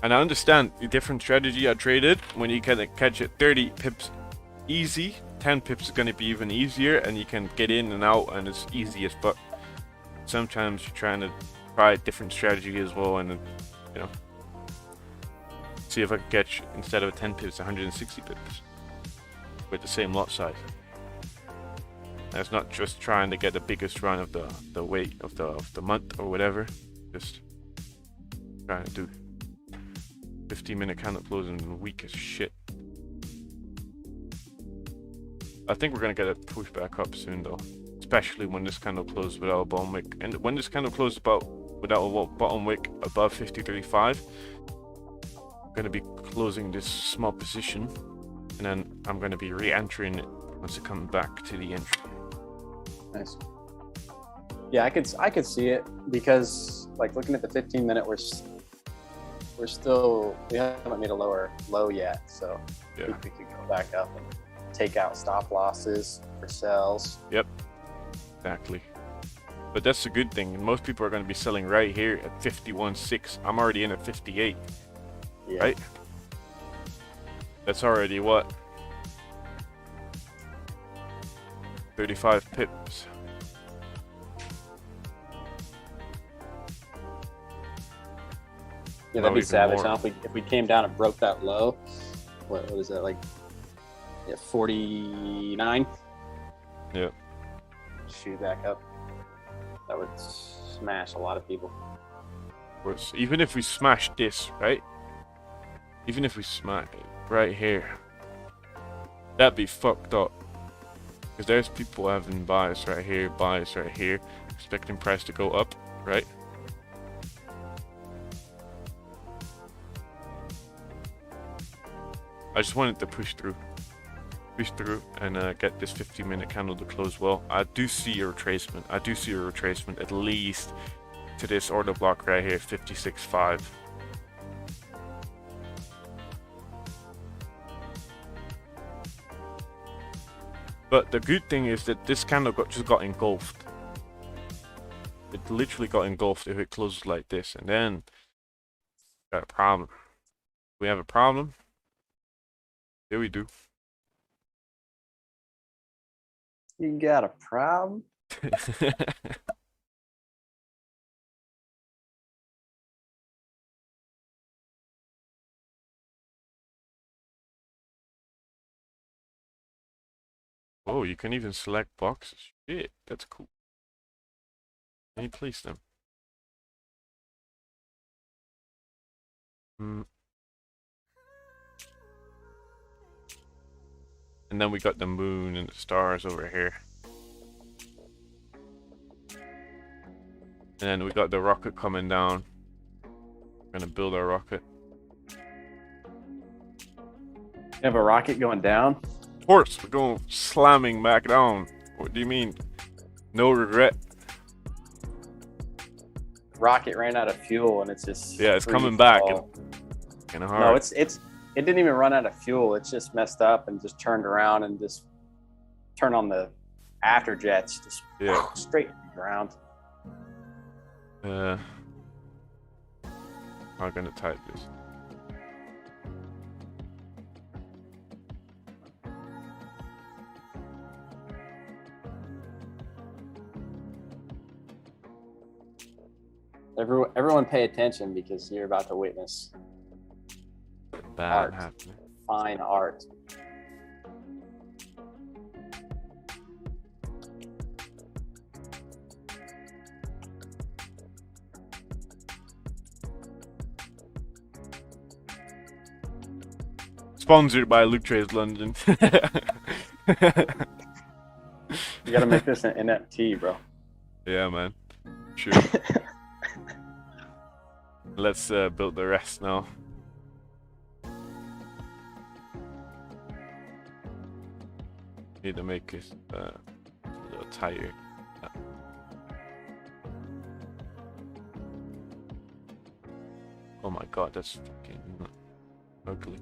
And I understand the different strategy I traded. When you can catch it 30 pips easy, 10 pips is gonna be even easier, and you can get in and out, and it's easy as fuck. Sometimes you're trying to try a different strategy as well, and you know, see if I can catch, instead of 10 pips, 160 pips with the same lot size. And it's not just trying to get the biggest run of the weight of the month or whatever. Just trying to do 15-minute candle closing weak as shit. I think we're gonna get a push back up soon though, especially when this candle closes without a bottom wick. And when this candle closes without a bottom wick above 50.35, going to be closing this small position, and then I'm going to be re-entering it once it comes back to the entry. Nice. Yeah, I could see it because like looking at the 15-minute, we haven't made a lower low yet, so Yeah. we could go back up and take out stop losses for sells. Yep, exactly. But that's a good thing. Most people are going to be selling right here at 51.6. I'm already in at 58. Yeah. Right? That's already what? 35 pips. Yeah, No, that'd be even savage. more. Huh? If we came down and broke that low, what is that like? Yeah, 49. Yep. Shoot back up. That would smash a lot of people. Of course. Even if we smash this, right? Even if we smash it right here, that'd be fucked up. Because there's people having buys right here, expecting price to go up, right? I just wanted to push through and get this 15-minute candle to close well. I do see a retracement at least to this order block right here, 56.5. But the good thing is that this candle just got engulfed. It literally got engulfed if it closes like this, and then got a problem. We have a problem. Here we do. You got a problem? Oh, you can even select boxes. Shit, that's cool. Can you place them? And then we got the moon and the stars over here. And then we got the rocket coming down. We're gonna build our rocket. You have a rocket going down? Of course, we're going slamming back down. What do you mean? No regret. Rocket ran out of fuel and it's just Yeah, it's free coming back. fall. Kinda hard. No, it didn't even run out of fuel. It's just messed up and just turned around and just turned on the afterjets, just Yeah. straight to the ground. I'm gonna type this. Everyone pay attention because you're about to witness Bad Art. happening. fine art. Sponsored by lk.london. You got to make this an NFT, bro. Yeah, man. Sure. Let's build the rest now. Need to make it a little tighter. Oh my god, that's fucking ugly.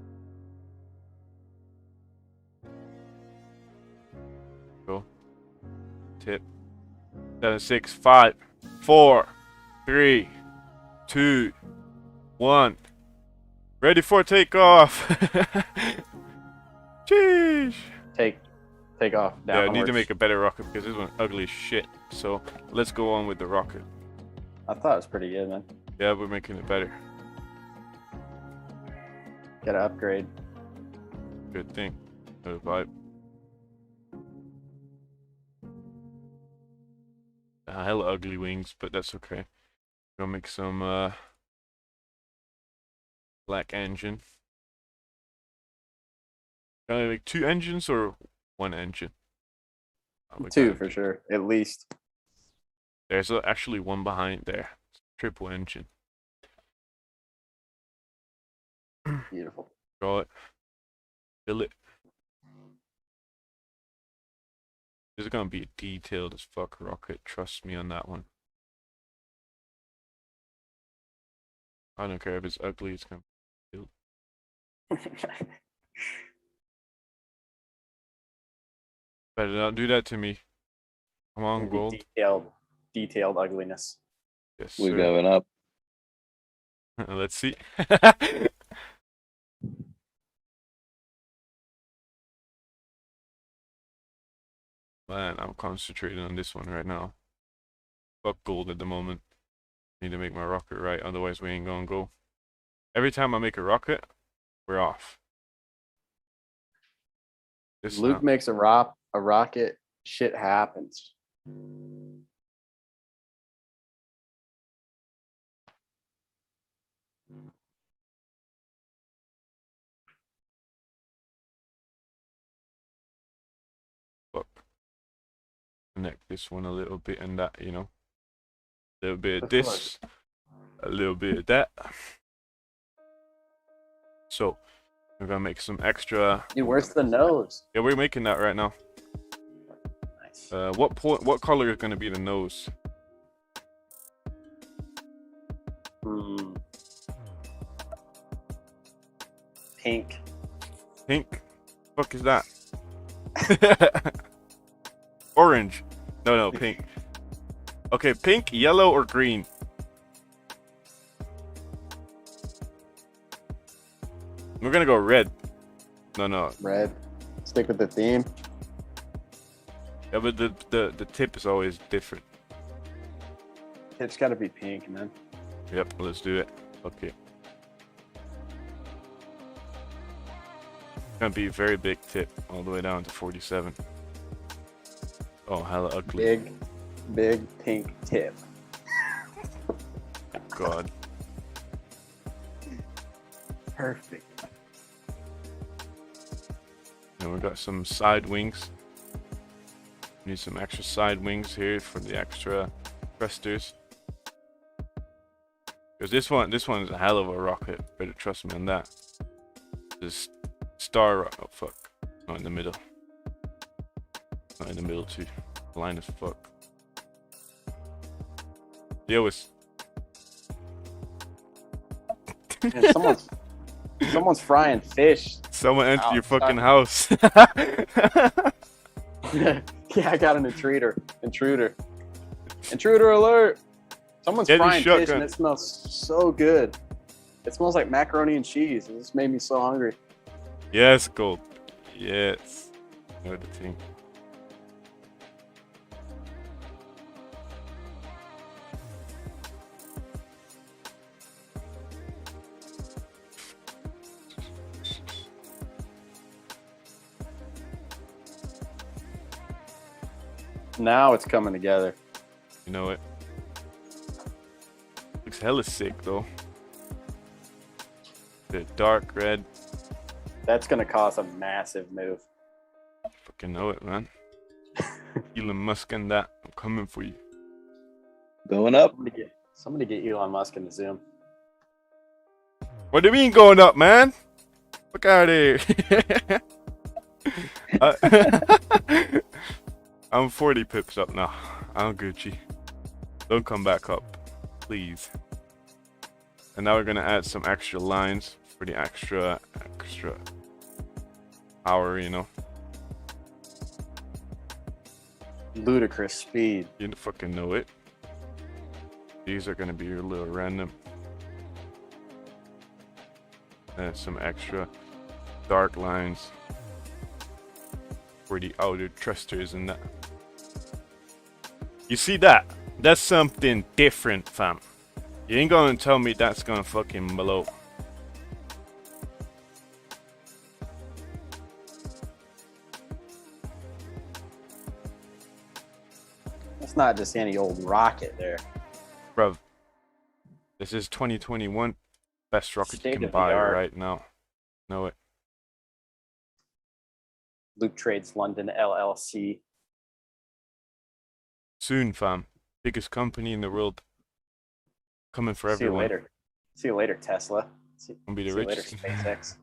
Go. Tip. 7, 6, 5, 4, 3, 2, 1. Ready for takeoff. Jeez. Take off Yeah, I need to downwards. make a better rocket because this one ugly as shit. So let's go on with the rocket. I thought it was pretty good, man. Yeah, we're making it better. Got to upgrade. Good thing. Good vibe. Hella ugly wings, but that's okay. Gonna make some black engine. Can I make 2 engines or 1 engine? Oh, we 2 got for it. sure, at least. There's actually one behind there. Triple engine. Beautiful. Draw it. Fill it. This is gonna be a detailed as fuck rocket. Trust me on that one. I don't care if it's ugly. It's gonna be built. Better not do that to me. Come on, gold. Detailed ugliness. Yes, We're sir. going up. Let's see. Man, I'm concentrating on this one right now. Fuck gold at the moment. Need to make my rocket right, otherwise we ain't gonna go. Every time I make a rocket, we're off. This Luke makes a rocket, shit happens. fuck. Connect this one a little bit and that, you know. A little bit of Of this, a little bit of that. So, we're gonna make some extra. Dude, where's the nose? Yeah, we're making that right now. Nice. What color is gonna be the nose? Pink. Pink? Fuck is that? Orange. No, pink. Okay, pink, yellow, or green? We're gonna go red. No. Red. Stick with the theme. Yeah, but the tip is always different. It's got to be pink, man. Yep, let's do it. Okay. Gonna be a very big tip, all the way down to 47. Oh, hella ugly. Big pink tip. God. Perfect. And we got some side wings. Need some extra side wings here for the extra thrusters. Because this one is a hell of a rocket. Better trust me on that. This star. Oh fuck! Not in the middle. Not in the middle too. Blind as fuck. Yo, it's. Man, someone's frying fish. Someone entered your outside. fucking house. Yeah, I got an intruder. Intruder alert! Someone's Get the frying fish shotgun. and it smells so good. It smells like macaroni and cheese. It just made me so hungry. Yes, gold. Yes. Know the thing. Now it's coming together. You know it. Looks hella sick though. The dark red. That's gonna cause a massive move. Fucking know it, man. Elon Musk and that. I'm coming for you. Going up. Somebody get Elon Musk in the Zoom. What do you mean going up, man? Fuck out of here. I'm 40 pips up now. I'm Gucci. Don't come back up, please. And now we're gonna add some extra lines for the extra power, you know. Ludicrous speed. You fucking know it. These are gonna be a little random. And some extra dark lines for the outer thrusters and that. You see that? That's something different, fam. You ain't gonna tell me that's gonna fucking blow. It's not just any old rocket there. Bruv. This is 2021. Best rocket you State can of the buy art. right now. Know it. Luke Trades London LLC. Soon, fam. Biggest company in the world. Coming for See you everyone. later. See you later, Tesla. Gonna be the See you later, richest. SpaceX.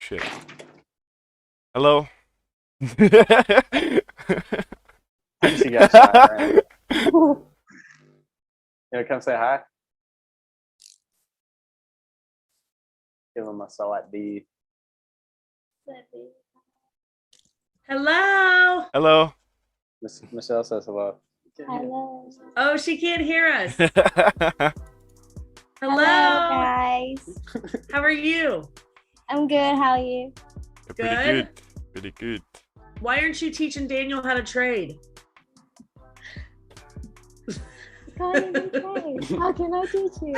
Shit. Hello. I see you got shot, right? You wanna come say hi? Give him a solid B. Hello. Hello. Michelle says hello. Hello. Oh, she can't hear us. Hello. guys. How are you? I'm good. How are you? Pretty Good. good. Pretty good. Why aren't you teaching Daniel how to trade? Can't even trade. How can I teach you?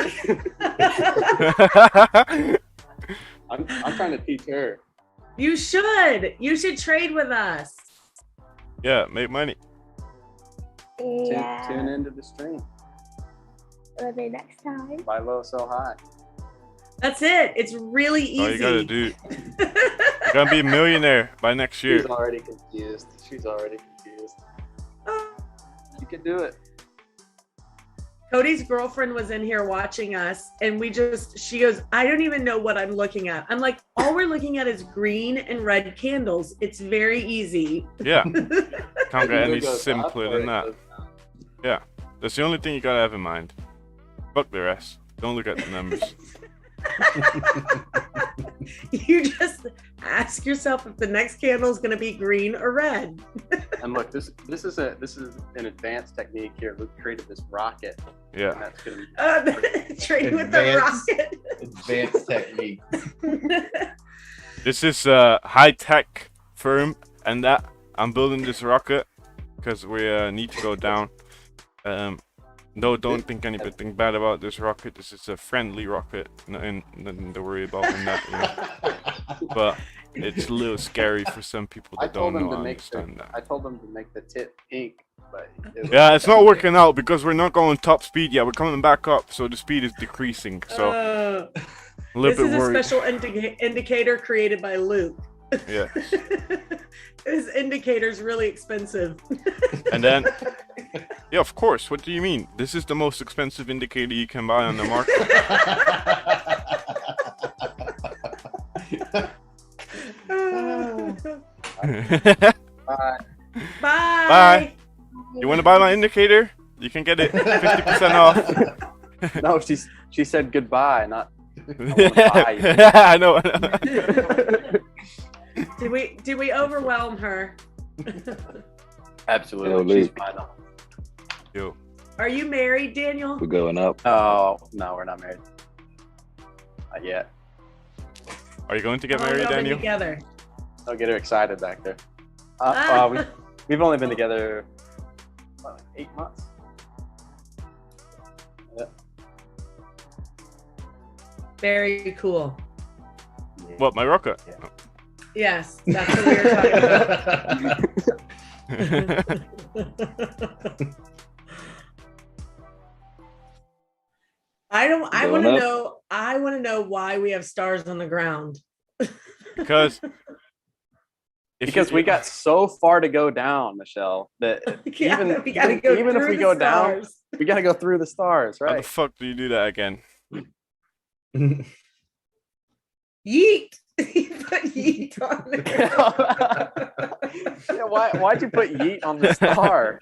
I'm trying to teach her. You should. You should trade with us. Yeah, make money. Yeah. Tune into the stream. Maybe next time. Buy low, sell high. That's it. It's really easy. All you gotta do. You're gonna be a millionaire by next year. She's already confused. You can do it. Cody's girlfriend was in here watching us, and she goes, I don't even know what I'm looking at. I'm like, all we're looking at is green and red candles. It's very easy. Yeah. Can't get any Either goes up simpler or than it that. goes down. Yeah. That's the only thing you gotta have in mind. Fuck the rest. Don't look at the numbers. You just ask yourself if the next candle is going to be green or red. And look, this is an advanced technique here. Luke created this rocket. Yeah. And that's gonna be Trading with the Advanced. rocket. Advanced technique. This is a high-tech firm, and that I'm building this rocket because we need to go down. No, don't think anything bad about this rocket. This is a friendly rocket. Nothing to worry about in that. You know. But it's a little scary for some people I that told don't them know. to I make understand that. I told them to make the tip pink, but Yeah, it's not working out because we're not going top speed yet. We're coming back up, so the speed is decreasing. So a this little is bit a worried. special indicator created by Luke. Yeah. This indicator's really expensive. And then, yeah, of course. What do you mean? This is the most expensive indicator you can buy on the market. Bye. Bye. Bye. You want to buy my indicator? You can get it 50% off. No, she said goodbye, not. Buy you. I know. Did we overwhelm her? Absolutely. Yo, She's Luke. fine. Yo. Are you married, Daniel? We're going up. Oh no, we're not married. Not yet. Are you going to get How long married, y'all been Daniel? together? Don't get her excited back there. Ah. We've only been together what, like 8 months. Yeah. Very cool. What, my rocket? Yeah. Yes, that's what we were talking about. I Going want to up. know. I want to know why we have stars on the ground. Because Because we got so far to go down, Michelle, that Yeah, even, we gotta go even if through we the go down, stars. we got to go through the stars, How the right? fuck do you do that again? Yeet. You put yeet on there. Yeah, why'd you put yeet on the star?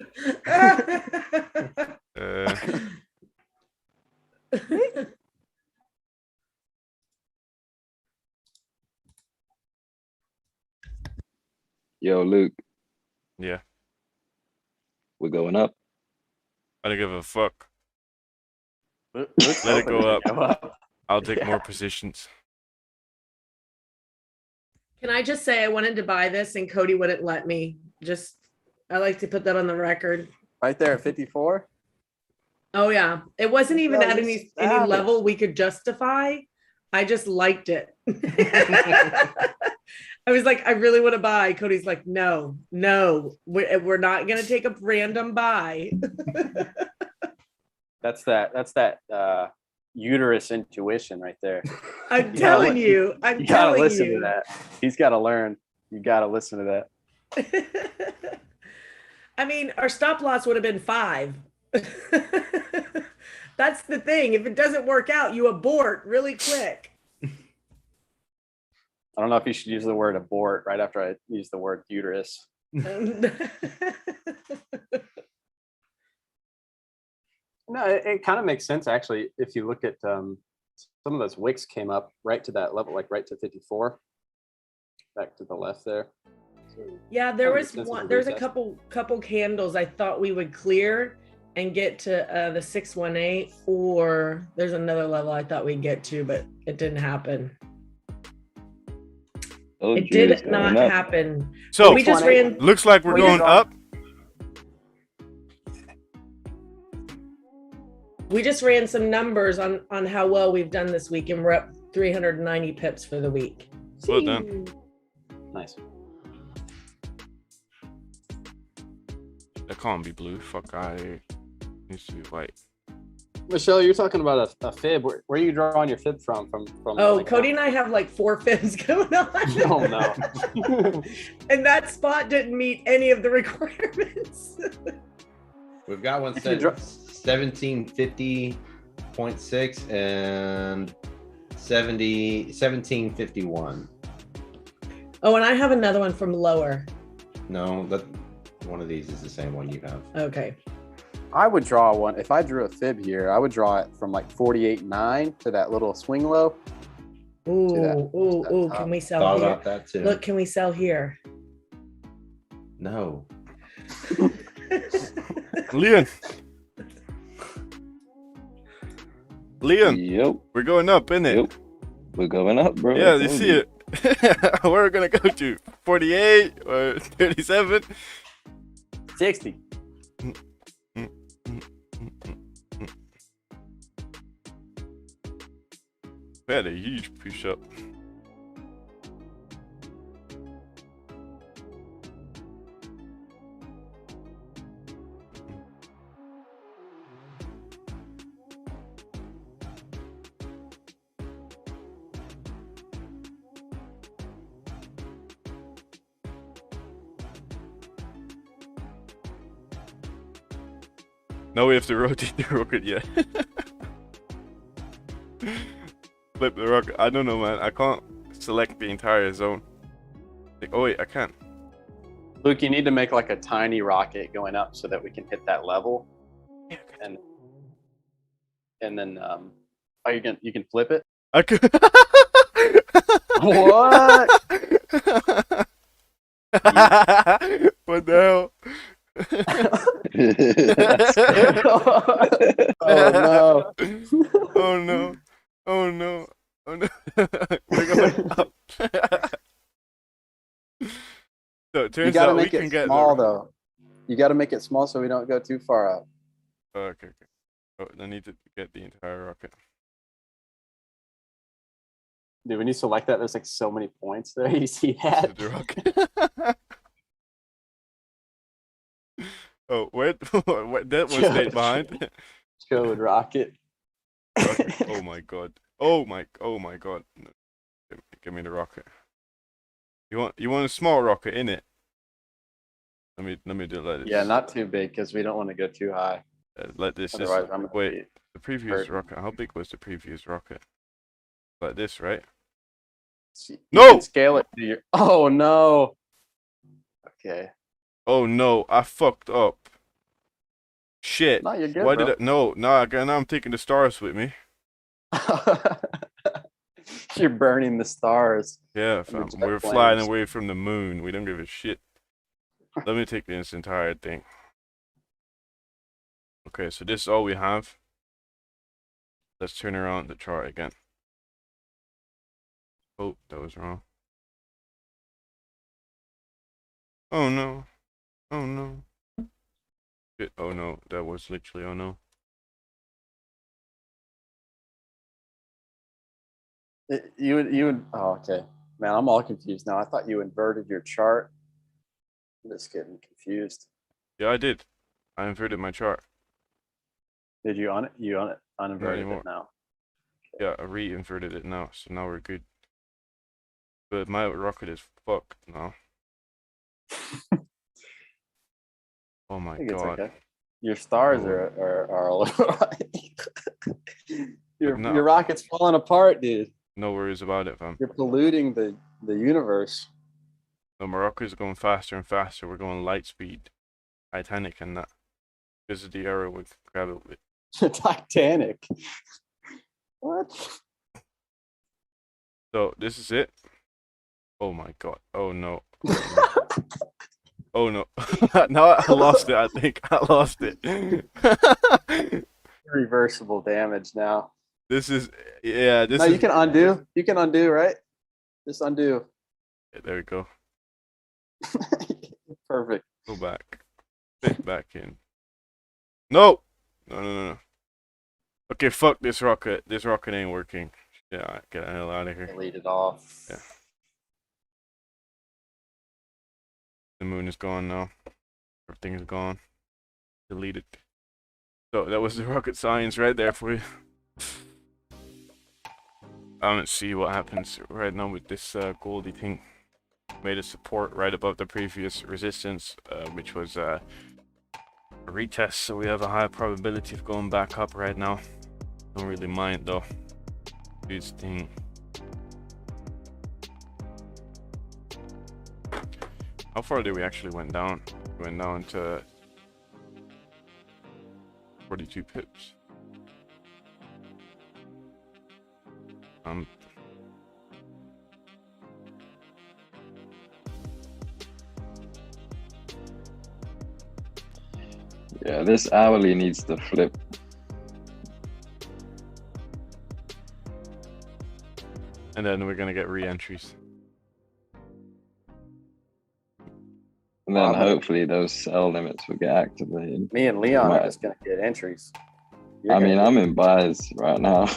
Yo, Luke, Yeah. we're going up. I don't give a fuck. Let's Let it open go up. I'll take Yeah. more positions. Can I just say I wanted to buy this and Cody wouldn't let me. I like to put that on the record. Right there at 54. Oh yeah, it wasn't even Well, at you any savage. level we could justify. I just liked it. I was like, I really want to buy. Cody's like, no, we're not gonna take a random buy. That's that uterus intuition right there. I'm You telling gotta- you. I'm You gotta telling listen you. to that. He's got to learn. You got to listen to that. I mean, our stop loss would have been 5. That's the thing. If it doesn't work out, you abort really quick. I don't know if you should use the word abort right after I use the word uterus. No, it kind of makes sense actually. If you look at some of those wicks came up right to that level, like right to 54, back to the left there. So Yeah, there kinda was makes sense one. to There's a retest. couple candles I thought we would clear and get to the 618, or there's another level I thought we'd get to, but it didn't happen. Told It you it's did not going up. happen. So We just ran. looks like we're Well, going yeah. up. We just ran some numbers on how well we've done this week, and we're up 390 pips for the week. Well done. Nice. That can't be blue. Fuck, I needs to be white. Michelle, you're talking about a fib. Where are you drawing your fib from? From Oh, like, Cody and I have like 4 fibs going on. Oh no. And that spot didn't meet any of the requirements. We've got one If you set dro- 1750.6 and 1751. Oh, and I have another one from lower. No, that one of these is the same one you have. Okay. I would draw one. If I drew a fib here, I would draw it from like 48.9 to that little swing low. Ooh, can we sell Thought here? about that too. Look, can we sell here? No. Leon. Leon, Yep. we're going up, innit? Yep. We're going up, bro. Yeah, I you told see it. Where are we gonna go to? 48 or 37? 60. We had a huge push up. No, we have to rotate the rocket yet. Flip the rocket. I don't know, man. I can't select the entire zone. Like, oh wait, I can. Luke, you need to make like a tiny rocket going up so that we can hit that level. And then oh, you can flip it. I can. What? What the hell? Oh no. Oh no. Oh no. Oh no. We're going up. So it You turns gotta out we make can it get small the... though. You gotta make it small so we don't go too far up. Oh, okay. Oh, I need to get the entire rocket. Dude, when you select that, there's like so many points there. You see This is that? the rocket. Oh, where that one stayed behind? Code rocket. Rocket. Oh my god. Oh my god. No. Give me the rocket. You want a small rocket in it? Let me do it like this. Yeah, not too big because we don't want to go too high. Like this. Otherwise, I'm gonna Wait, be the previous hurt. rocket. How big was the previous rocket? Like this, right? You No! can scale it to your. Oh no. Okay. Oh no, I fucked up. Shit. No, you're good, Why bro. did I? No, now I'm taking the stars with me. You're burning the stars. Yeah, And the fam. jet We're flying planes. away from the moon. We don't give a shit. Let me take this entire thing. Okay, so this is all we have. Let's turn around the chart again. Oh, that was wrong. Oh no. Oh no. Shit. Oh no, that was literally oh no. You would. Oh, okay. Man, I'm all confused now. I thought you inverted your chart. I'm just getting confused. Yeah, I did. I inverted my chart. Did you on it? You on it? Uninverted anymore. it now. Yeah, I re-inverted it now, so now we're good. But my rocket is fucked now. Oh my I think it's god. okay. Your stars Oh. are all over. No. your rocket's falling apart, dude. No worries about it, fam. You're polluting the universe. No, Morocco's going faster and faster. We're going light speed. Titanic and that. This is the era we grab it with. Titanic. What? So this is it. Oh my god. Oh no. Oh no. No, I lost it, I think. I lost it. Irreversible damage now. This is, yeah, this No, is. you can undo. You can undo, right? Just undo. Yeah, there we go. Perfect. Go back. Fit back in. No! No, no, no, no. Okay, fuck this rocket. This rocket ain't working. Yeah, alright, get the hell out of here. Delete it off. Yeah. The moon is gone now. Everything is gone. Deleted. So that was the rocket science right there for you. Let's see what happens right now with this Goldie thing. Made a support right above the previous resistance, which was a retest, so we have a high probability of going back up right now. Don't really mind though. Dude's thing. How far did we actually went down? We went down to 42 pips. Yeah, this hourly needs to flip. And then we're gonna get re-entries. And then hopefully those sell limits will get activated. Me and Leon are just gonna get entries. I mean, I'm in buys right now.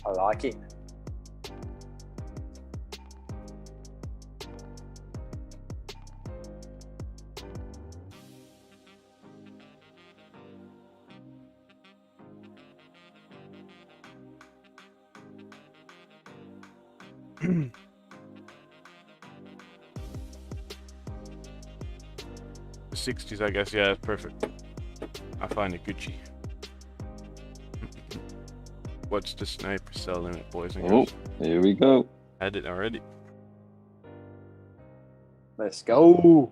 I like it. The 60s, I guess. Yeah, that's perfect. I find it Gucci. What's the sniper sell limit, boys and Oh, girls? here we go. Had it already. Let's go.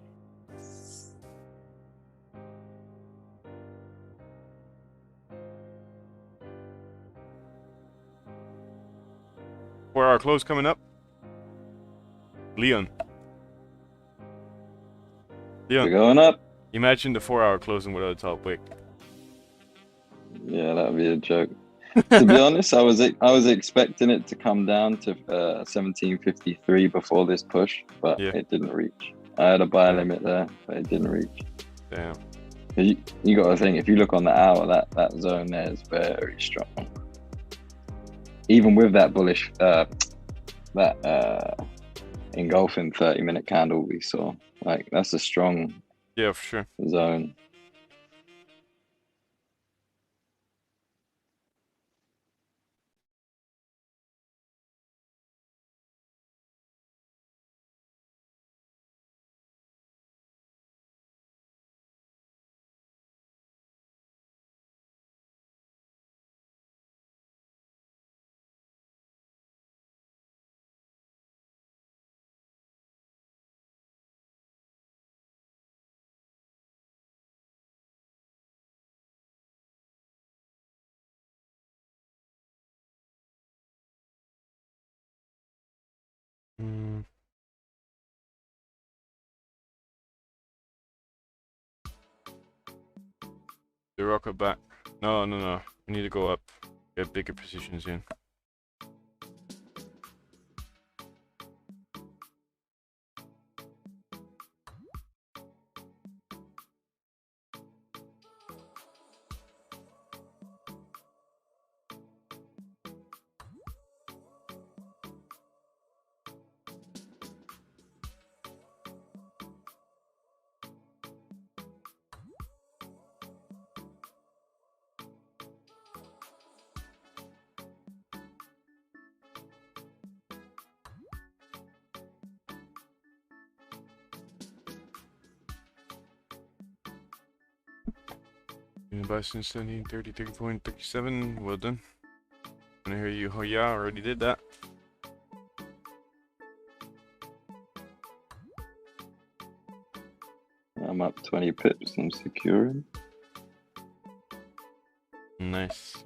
For our close coming up. Leon. We're going up. Imagine the 4-hour closing without a top wick. Yeah, that'd be a joke. To be honest, I was expecting it to come down to 1753 before this push, but it didn't reach. I had a buy limit there, but it didn't reach. Damn. You got to think, if you look on the hour, that zone there is very strong. Even with that bullish, engulfing 30-minute candle we saw, like that's a strong for sure zone. The rocket back. No. We need to go up. Get bigger positions in. Buy since 1730, well done. I hear you, oh yeah, already did that. I'm up 20 pips. I'm securing. Nice.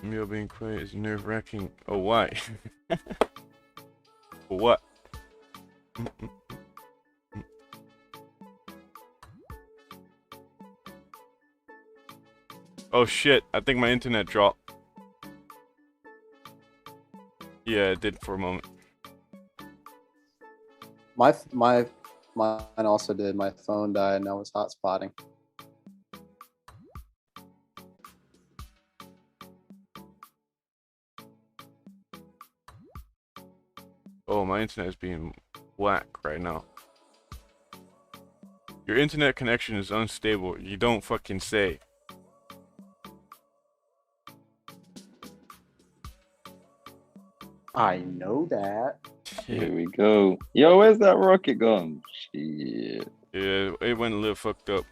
You're being quiet is nerve-wracking. Oh, why? For what? Oh shit, I think my internet dropped. Yeah, it did for a moment. Mine also did. My phone died and I was hotspotting. Oh, my internet is being whack right now. Your internet connection is unstable. You don't fucking say. I know that. Here we go. Yo, where's that rocket gone? Shit. Yeah, it went a little fucked up.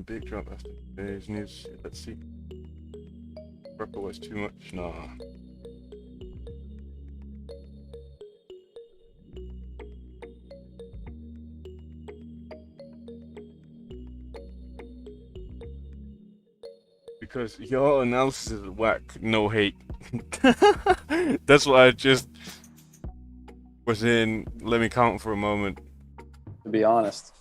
Big drop after today's news. Let's see. Purple was too much. Nah. Because your analysis is whack. No hate. That's what I just was in. Let me count for a moment. To be honest.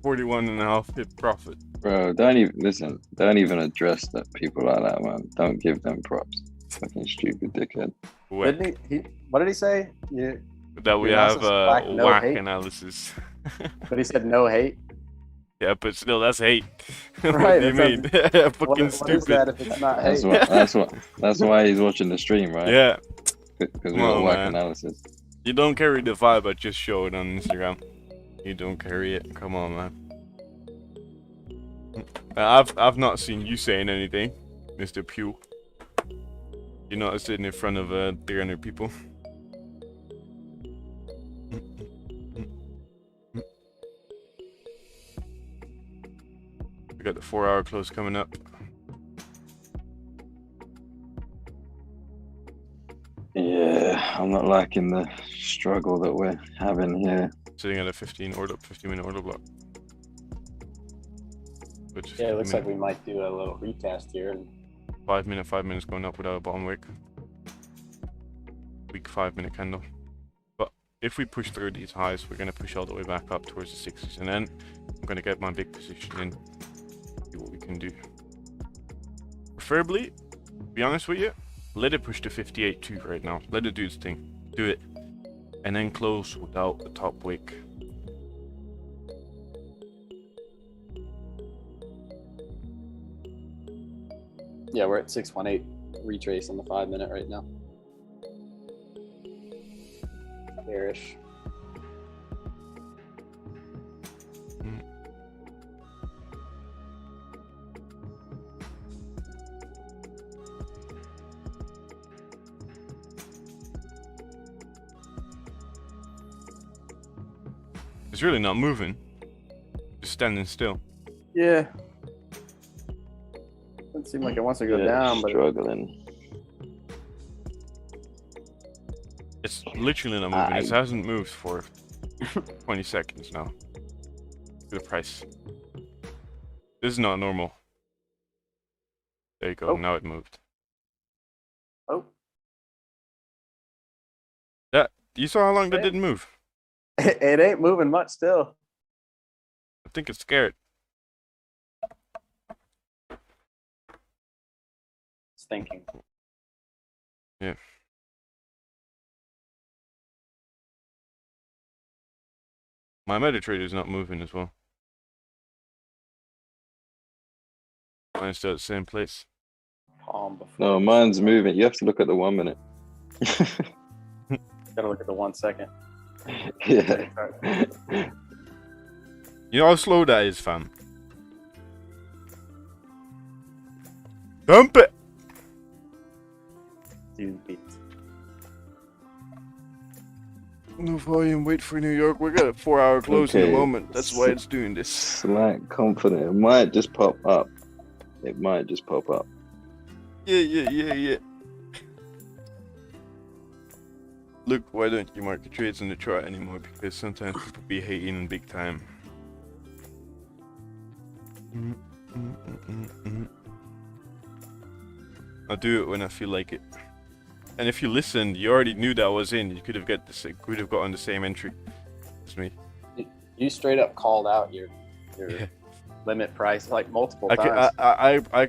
41.5 hit profit. Bro, don't even listen. Don't even address that people like that, man. Don't give them props. Fucking stupid dickhead. Didn't he what did he say? That we have whack, no whack hate? analysis. But he said no hate. Yeah, but still, that's hate. Right. What do you mean? Fucking stupid. What is that if it's not hate? That's why he's watching the stream, right? Yeah. Because we got whack analysis. You don't carry the vibe, I just show it on Instagram. You don't carry it. Come on, man. I've not seen you saying anything, Mr. Pugh. You're not sitting in front of 300 people. We got the 4-hour close coming up. Yeah, I'm not liking the struggle that we're having here. Sitting at a 15-minute order block. Yeah, it looks like we might do a little retest here. 5 minutes going up without a bottom wick. Weak 5-minute candle. But if we push through these highs, we're going to push all the way back up towards the 60s. And then I'm going to get my big position in. See what we can do. Preferably, to be honest with you, let it push to 58.2 right now. Let it do its thing. Do it. And then close without the top wick. Yeah, we're at 618 retrace on the 5-minute right now. Bearish. It's really not moving. Just standing still. Yeah. Doesn't seem like it wants to go down, but struggling. It's literally not moving. It hasn't moved for 20 seconds now. Look at the price. This is not normal. There you go. Oh. Now it moved. oh, That you saw how long that didn't move? it ain't moving much still. I think it's scared. It's thinking. Yeah. My MetaTrader is not moving as well. Mine's still at the same place. Palm before. No, mine's moving. You have to look at the 1 minute. Gotta look at the 1 second. Yeah. You know how slow that is, fam. Dump it! Dude beats. No volume, wait for New York. We got a 4-hour close in a Okay. moment. That's why it's doing this. Slight confident. It might just pop up. It might just pop up. Yeah. Look, why don't you market trades in the chart anymore? Because sometimes people be hating big time. I'll do it when I feel like it. And if you listened, you already knew that I was in. You could have gotten the same entry as me. You straight up called out your limit price like multiple times.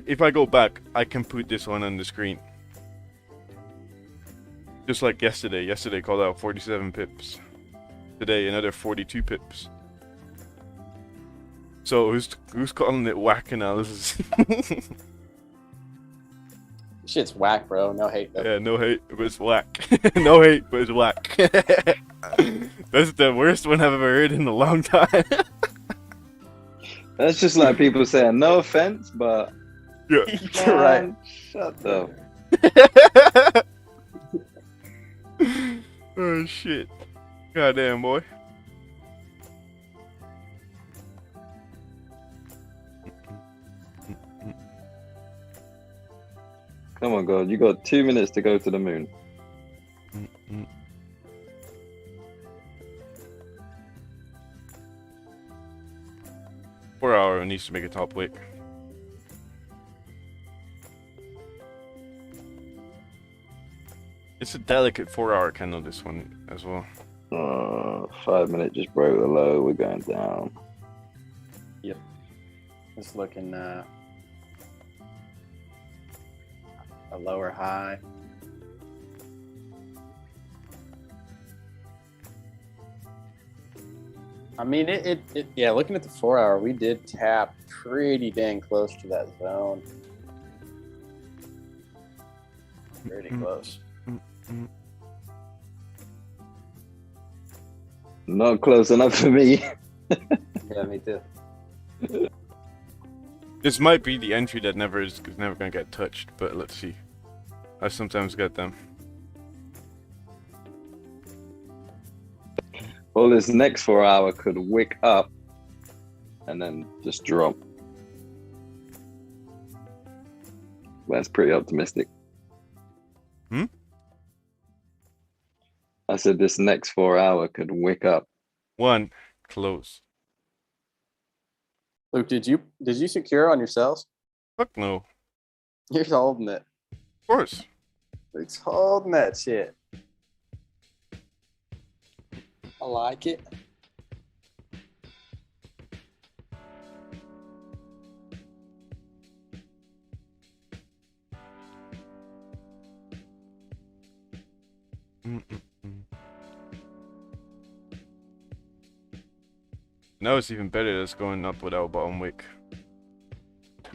If I go back, I can put this one on the screen. Just like yesterday. Yesterday called out 47 pips. Today another 42 pips. So who's calling it whack analysis? Shit's whack, bro. No hate though. Yeah, no hate, but it's whack. No hate, but it's whack. That's the worst one I've ever heard in a long time. That's just like people saying, no offense, but Yeah. You're right. man, shut up. Oh shit. Goddamn boy. Come on, God. You got 2 minutes to go to the moon. Four hour needs to make a top wick. It's a delicate 4-hour candle, this one as well. 5 minute just broke the low. We're going down. It's looking a lower high. I mean, yeah, looking at the 4-hour, we did tap pretty dang close to that zone. Pretty close. Not close enough for me. Yeah, me too. This might be the entry that is never gonna get touched, but let's see. I sometimes get them. Well, this next 4-hour could wick up and then just drop. That's pretty optimistic. I said this next 4-hour could wick up. One, close. Luke, did you secure on yourselves? Fuck no. You're holding it. Of course. Luke's holding that shit. I like it. Now it's even better that's going up without bottom wick.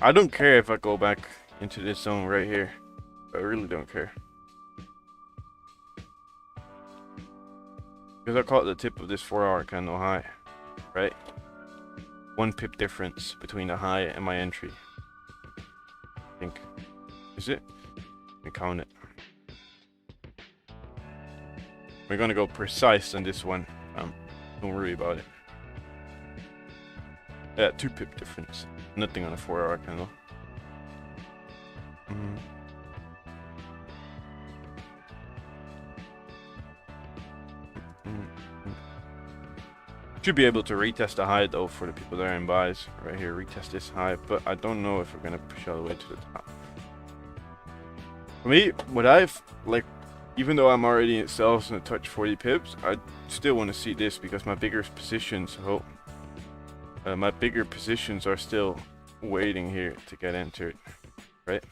I don't care if I go back into this zone right here. I really don't care. Because I caught the tip of this 4-hour candle high, right? 1 pip difference between the high and my entry. I think. Is it? Let me count it. We're gonna go precise on this one. Don't worry about it. Yeah, 2 pip difference. Nothing on a 4-hour candle. Should be able to retest the high though for the people that are in buys. Right here, retest this high, but I don't know if we're gonna push all the way to the top. For me, what I've like, even though I'm already in sells and a touch 40 pips, I still want to see this because my bigger positions, my bigger positions are still waiting here to get entered, right?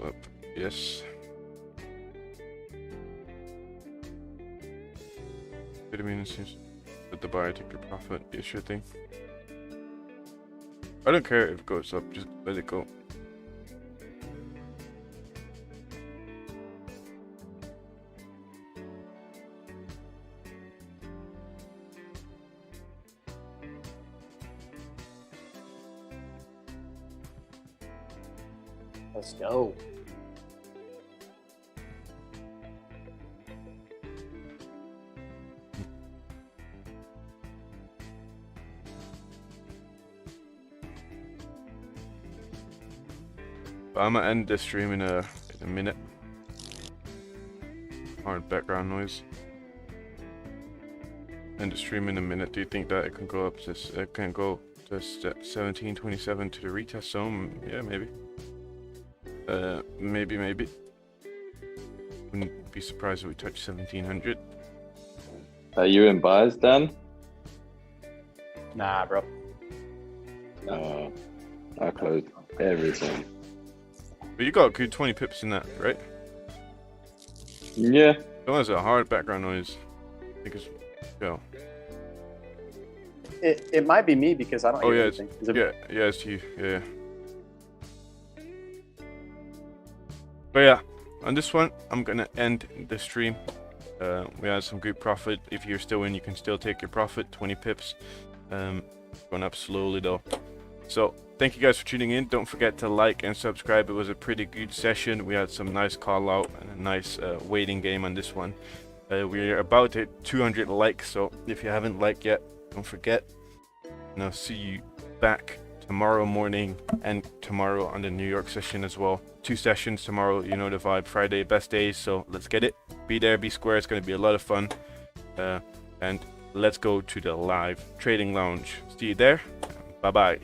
Up, yes. 30 minutes seems let the buyer take your profit. Yeah, sure thing. I don't care if it goes up, just let it go. Let's go. But I'm gonna end this stream in a minute. Hard background noise. End the stream in a minute. Do you think that it can go up this? It can go to 1727 to the retest zone? Yeah, maybe. Maybe. Wouldn't be surprised if we touch 1700. Are you in buys, Dan? Nah, bro. No. I closed everything. But you got a good 20 pips in that, right? Yeah. That was a hard background noise. I think it's go. It might be me because I don't Oh hear yeah, anything. Is it- yeah, it's you. Yeah. But yeah, on this one, I'm gonna end the stream. We had some good profit. If you're still in, you can still take your profit, 20 pips. Going up slowly though. So thank you guys for tuning in. Don't forget to like and subscribe. It was a pretty good session. We had some nice call out and a nice waiting game on this one. We're about to hit 200 likes, so if you haven't liked yet, don't forget. And I'll see you back tomorrow morning and tomorrow on the New York session as well. 2 sessions tomorrow, you know the vibe. Friday, best days, so let's get it. Be there, be square. It's going to be a lot of fun. And let's go to the live trading lounge. See you there. Bye bye.